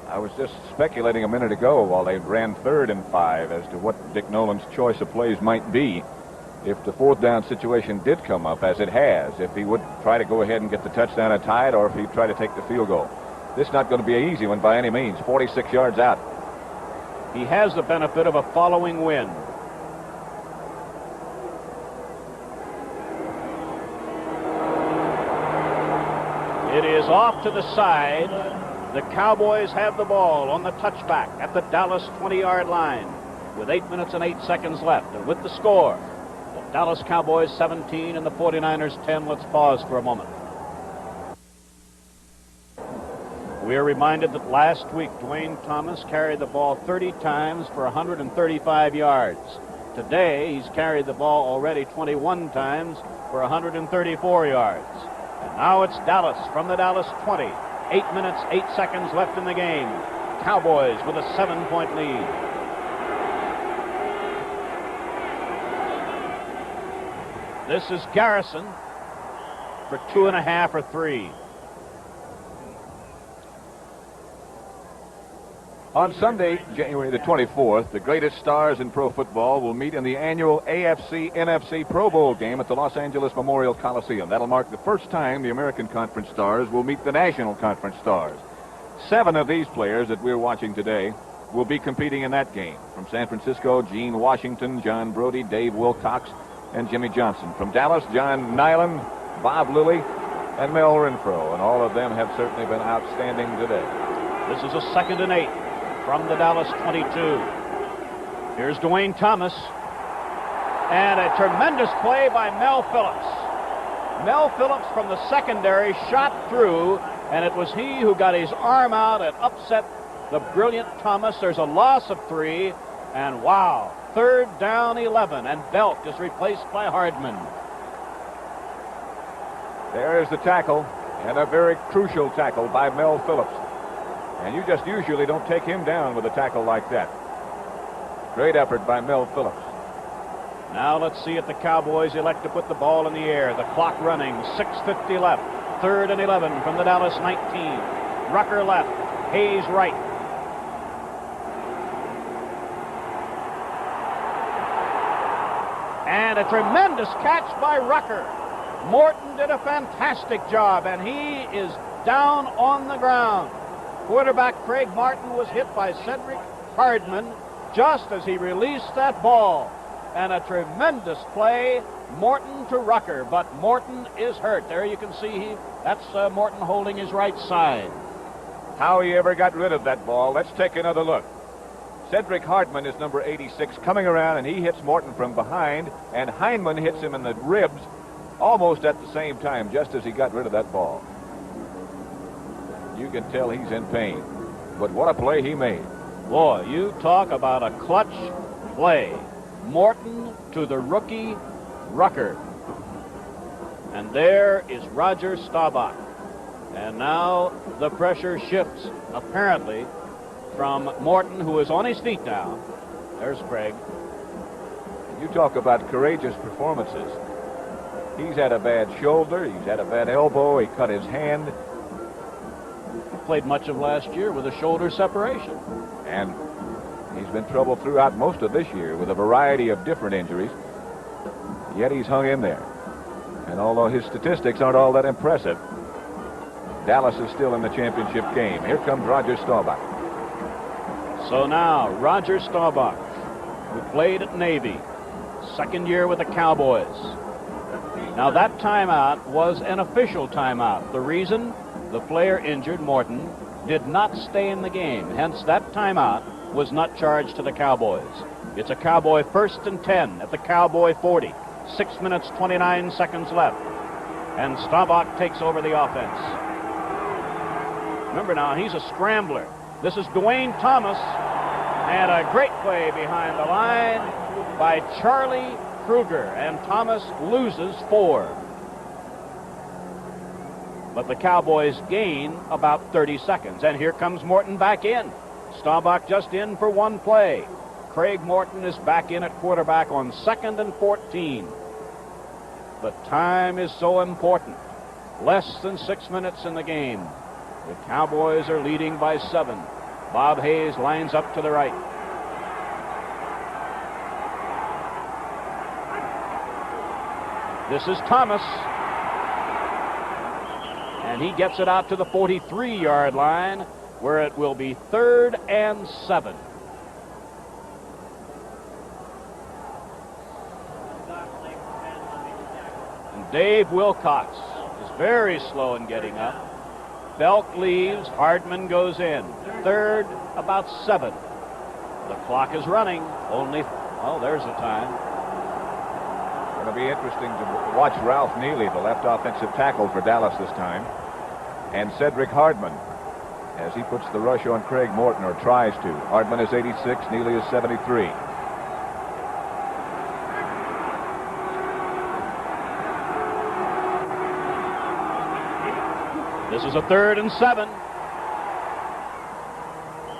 I was just speculating a minute ago while they ran 3rd and 5 as to what Dick Nolan's choice of plays might be if the 4th down situation did come up, as it has, if he would try to go ahead and get the touchdown and tie it, or if he'd try to take the field goal. This is not going to be an easy one by any means. 46 yards out. He has the benefit of a following wind. It is off to the side. The Cowboys have the ball on the touchback at the Dallas 20-yard line with 8 minutes and 8 seconds left. And with the score, the Dallas Cowboys 17 and the 49ers 10. Let's pause for a moment. We are reminded that last week Dwayne Thomas carried the ball 30 times for 135 yards. Today he's carried the ball already 21 times for 134 yards. And now it's Dallas from the Dallas 20. 8 minutes, 8 seconds left in the game. Cowboys with a 7-point lead. This is Garrison for 2.5 or 3. On Sunday, January the 24th, the greatest stars in pro football will meet in the annual AFC-NFC Pro Bowl game at the Los Angeles Memorial Coliseum. That'll mark the first time the American Conference stars will meet the National Conference stars. 7 of these players that we're watching today will be competing in that game. From San Francisco, Gene Washington, John Brody, Dave Wilcox, and Jimmy Johnson. From Dallas, John Nyland, Bob Lilly, and Mel Renfro. And all of them have certainly been outstanding today. This is a 2nd and 8. From the Dallas 22. Here's Dwayne Thomas. And a tremendous play by Mel Phillips. Mel Phillips from the secondary shot through, and it was he who got his arm out and upset the brilliant Thomas. There's a loss of 3, and wow, 3rd down 11, and Belk is replaced by Hardman. There's the tackle, and a very crucial tackle by Mel Phillips. And you just usually don't take him down with a tackle like that. Great effort by Mel Phillips. Now let's see if the Cowboys elect to put the ball in the air. The clock running, 6:50 left. 3rd and 11 from the Dallas 19. Rucker left, Hayes right. And a tremendous catch by Rucker. Morton did a fantastic job, and he is down on the ground. Quarterback Craig Martin was hit by Cedric Hardman just as he released that ball. And a tremendous play, Morton to Rucker, but Morton is hurt. There you can see that's Morton holding his right side. How he ever got rid of that ball, let's take another look. Cedric Hardman is number 86, coming around, and he hits Morton from behind, and Heineman hits him in the ribs almost at the same time, just as he got rid of that ball. You can tell he's in pain, but what a play he made. Boy, you talk about a clutch play. Morton to the rookie Rucker. And there is Roger Staubach. And now the pressure shifts, apparently, from Morton, who is on his feet now. There's Craig. You talk about courageous performances. He's had a bad shoulder. He's had a bad elbow. He cut his hand. Played much of last year with a shoulder separation. And he's been troubled throughout most of this year with a variety of different injuries. Yet he's hung in there. And although his statistics aren't all that impressive, Dallas is still in the championship game. Here comes Roger Staubach. So now, Roger Staubach, who played at Navy, second year with the Cowboys. Now that timeout was an official timeout. The reason? The player injured, Morton, did not stay in the game. Hence, that timeout was not charged to the Cowboys. It's a Cowboy 1st and 10 at the Cowboy 40. 6 minutes, 29 seconds left. And Staubach takes over the offense. Remember now, he's a scrambler. This is Dwayne Thomas. And a great play behind the line by Charlie Kruger. And Thomas loses 4. But the Cowboys gain about 30 seconds. And here comes Morton back in. Staubach just in for one play. Craig Morton is back in at quarterback on 2nd and 14. But time is so important. Less than 6 minutes in the game. The Cowboys are leading by 7. Bob Hayes lines up to the right. This is Thomas. And he gets it out to the 43-yard line, where it will be 3rd and 7. And Dave Wilcox is very slow in getting up. Belk leaves, Hardman goes in. 3rd, about 7. The clock is running. Only, oh, there's the time. Going to be interesting to watch Ralph Neely, the left offensive tackle for Dallas this time, and Cedric Hardman, as he puts the rush on Craig Morton, or tries to. Hardman is 86, Neely is 73. This is a 3rd and 7.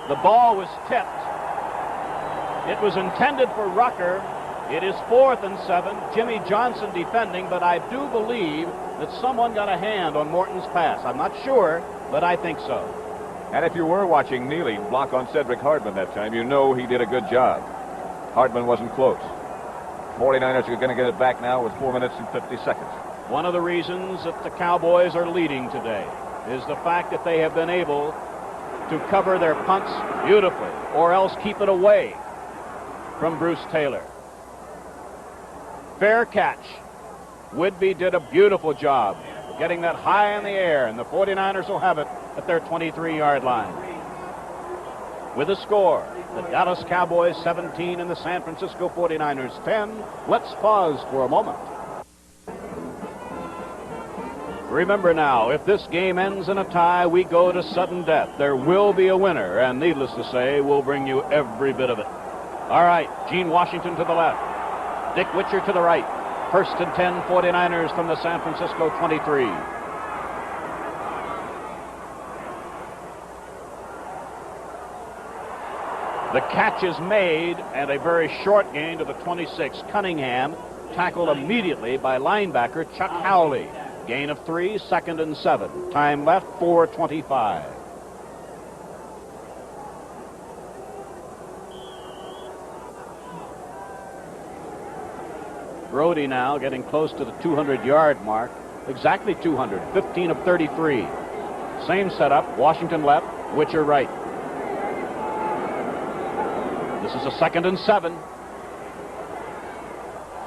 The ball was tipped. It was intended for Rucker. It is 4th and 7. Jimmy Johnson defending, but I do believe that someone got a hand on Morton's pass. I'm not sure, but I think so. And if you were watching Neely block on Cedric Hardman that time, you know he did a good job. Hardman wasn't close. 49ers are going to get it back now with 4 minutes and 50 seconds. One of the reasons that the Cowboys are leading today is the fact that they have been able to cover their punts beautifully, or else keep it away from Bruce Taylor. Fair catch. Whitby did a beautiful job getting that high in the air, and the 49ers will have it at their 23-yard line. With a score, the Dallas Cowboys 17 and the San Francisco 49ers 10. Let's pause for a moment. Remember now, if this game ends in a tie, we go to sudden death. There will be a winner, and needless to say, we'll bring you every bit of it. All right, Gene Washington to the left. Dick Witcher to the right. First and 10, 49ers from the San Francisco 23. The catch is made, and a very short gain to the 26. Cunningham tackled immediately by linebacker Chuck Howley. Gain of 3, 2nd and 7. Time left, 4:25. Brody now getting close to the 200-yard mark. Exactly 200, 15 of 33. Same setup, Washington left, Witcher right. This is a 2nd and 7.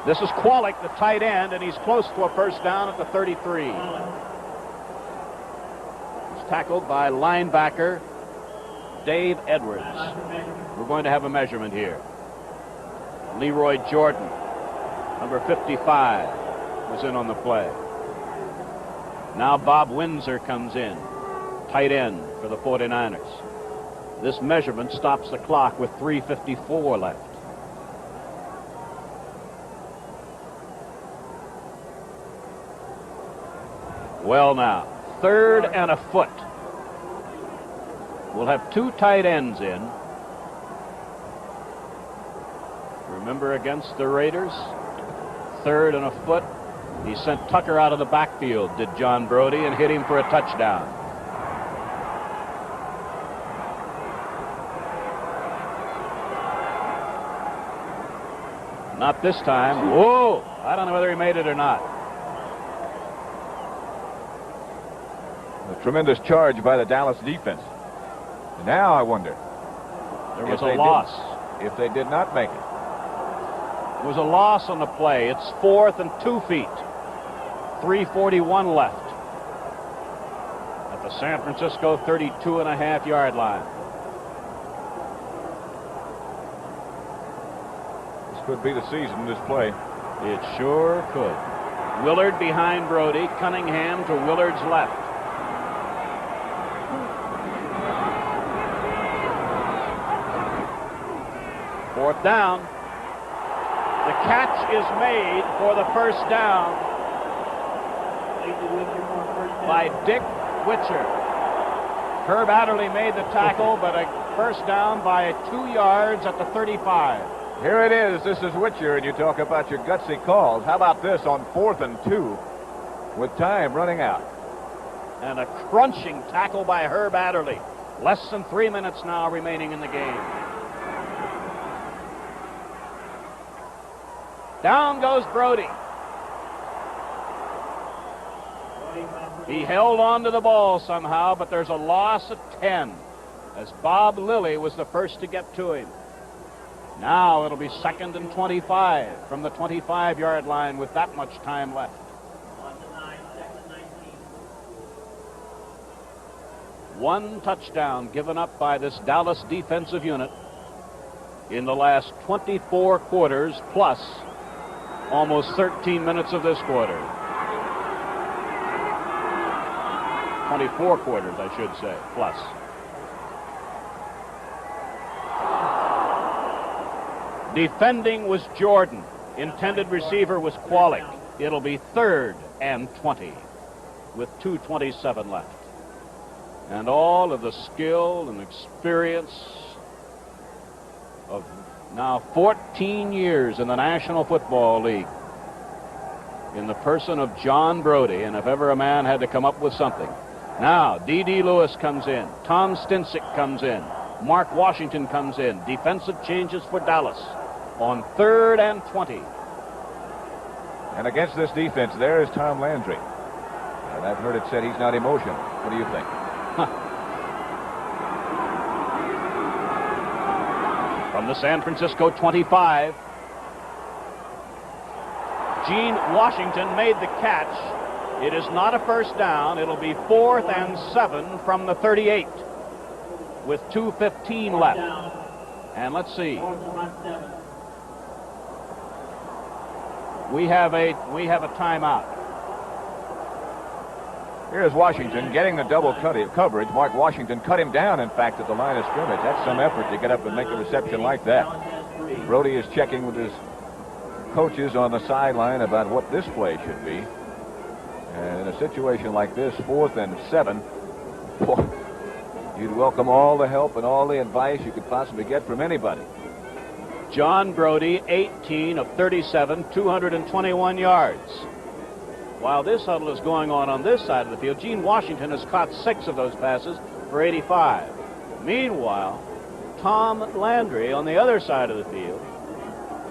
This is Kwolek, the tight end, and he's close to a first down at the 33. He's tackled by linebacker Dave Edwards. We're going to have a measurement here. Leroy Jordan, number 55, was in on the play. Now Bob Windsor comes in, tight end for the 49ers. This measurement stops the clock with 3:54 left. Well now, 3rd and a foot. We'll have 2 tight ends in. Remember against the Raiders? 3rd and a foot. He sent Tucker out of the backfield, did John Brody, and hit him for a touchdown. Not this time. Whoa! I don't know whether he made it or not. A tremendous charge by the Dallas defense. Now I wonder. There was a loss. If they did not make it. There was a loss on the play. It's 4th and 2 feet. 3:41 left. At the San Francisco 32.5-yard line. This could be the season, this play. It sure could. Willard behind Brody. Cunningham to Willard's left. Fourth down. The catch is made for the first down by Dick Witcher. Herb Adderley made the tackle, but a first down by 2 yards at the 35. Here it is. This is Witcher, and you talk about your gutsy calls. How about this on 4th and 2 with time running out? And a crunching tackle by Herb Adderley. Less than 3 minutes now remaining in the game. Down goes Brody. He held on to the ball somehow, but there's a loss of 10 as Bob Lilly was the first to get to him. Now it'll be 2nd and 25 from the 25-yard line with that much time left. One touchdown given up by this Dallas defensive unit in the last 24 quarters plus almost 13 minutes of this quarter. 24 quarters, I should say, plus. Defending was Jordan. Intended receiver was Kwolek. It'll be 3rd and 20 with 2:27 left. And all of the skill and experience of now 14 years in the National Football League in the person of John Brody, and if ever a man had to come up with something. Now, D.D. Lewis comes in. Tom Stinsick comes in. Mark Washington comes in. Defensive changes for Dallas on 3rd and 20. And against this defense, there is Tom Landry. And I've heard it said he's not emotional. What do you think? From the San Francisco 25, Gene Washington made the catch. It is not a first down. It'll be 4th and 7 from the 38 with 2:15 left. And let's see. We have a timeout. Here's Washington getting the double coverage. Mark Washington cut him down, in fact, at the line of scrimmage. That's some effort to get up and make a reception like that. Brody is checking with his coaches on the sideline about what this play should be. And in a situation like this, 4th and 7, boy, you'd welcome all the help and all the advice you could possibly get from anybody. John Brody, 18 of 37, 221 yards. While this huddle is going on this side of the field, Gene Washington has caught 6 of those passes for 85. Meanwhile, Tom Landry on the other side of the field.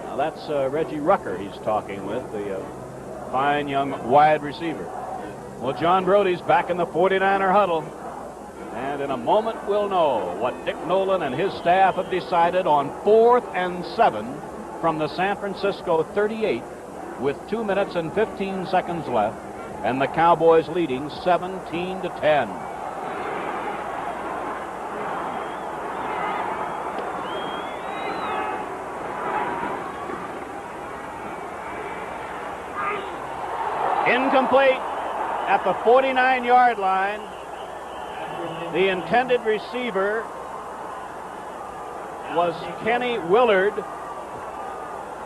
Now that's Reggie Rucker he's talking with, the fine young wide receiver. Well, John Brody's back in the 49er huddle. And in a moment, we'll know what Dick Nolan and his staff have decided on 4th and 7 from the San Francisco 38 with 2 minutes and 15 seconds left, and the Cowboys leading 17-10. Incomplete at the 49-yard line. The intended receiver was Kenny Willard.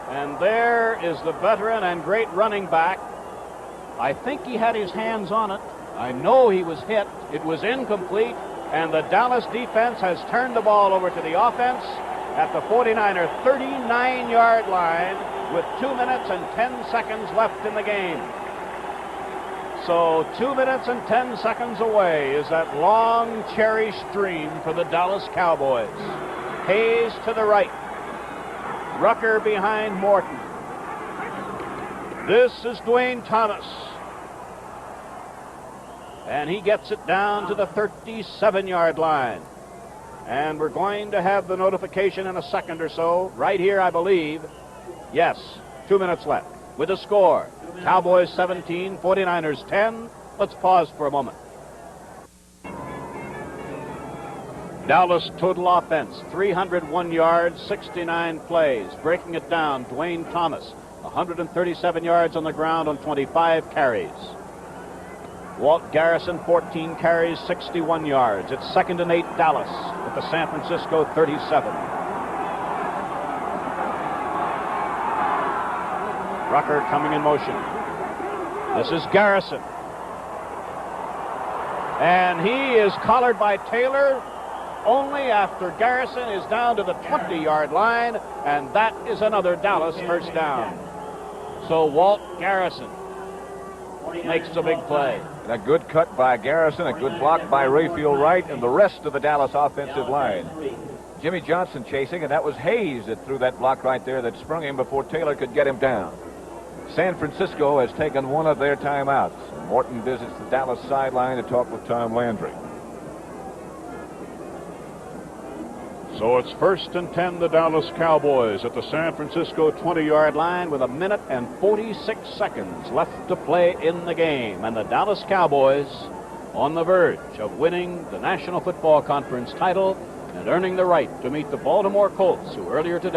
And there is the veteran and great running back. I think he had his hands on it. I know he was hit. It was incomplete. And the Dallas defense has turned the ball over to the offense at the 49er 39-yard line with 2 minutes and 10 seconds left in the game. So 2 minutes and 10 seconds away is that long cherished dream for the Dallas Cowboys. Hayes to the right. Rucker behind Morton. This is Dwayne Thomas. And he gets it down to the 37-yard line. And we're going to have the notification in a second or so. Right here, I believe. Yes, 2 minutes left. With a score. Cowboys 17, 49ers 10. Let's pause for a moment. Dallas total offense, 301 yards, 69 plays. Breaking it down, Dwayne Thomas, 137 yards on the ground on 25 carries. Walt Garrison, 14 carries, 61 yards. It's 2nd and 8 Dallas at the San Francisco 37. Rucker coming in motion. This is Garrison. And he is collared by Taylor only after Garrison is down to the 20-yard line, and that is another Dallas first down. So Walt Garrison makes a big play. And a good cut by Garrison, a good block by Rayfield Wright, and the rest of the Dallas offensive line. Jimmy Johnson chasing, and that was Hayes that threw that block right there that sprung him before Taylor could get him down. San Francisco has taken one of their timeouts. Morton visits the Dallas sideline to talk with Tom Landry. So it's 1st and 10, the Dallas Cowboys at the San Francisco 20-yard line with 1 minute and 46 seconds left to play in the game. And the Dallas Cowboys on the verge of winning the National Football Conference title and earning the right to meet the Baltimore Colts, who earlier today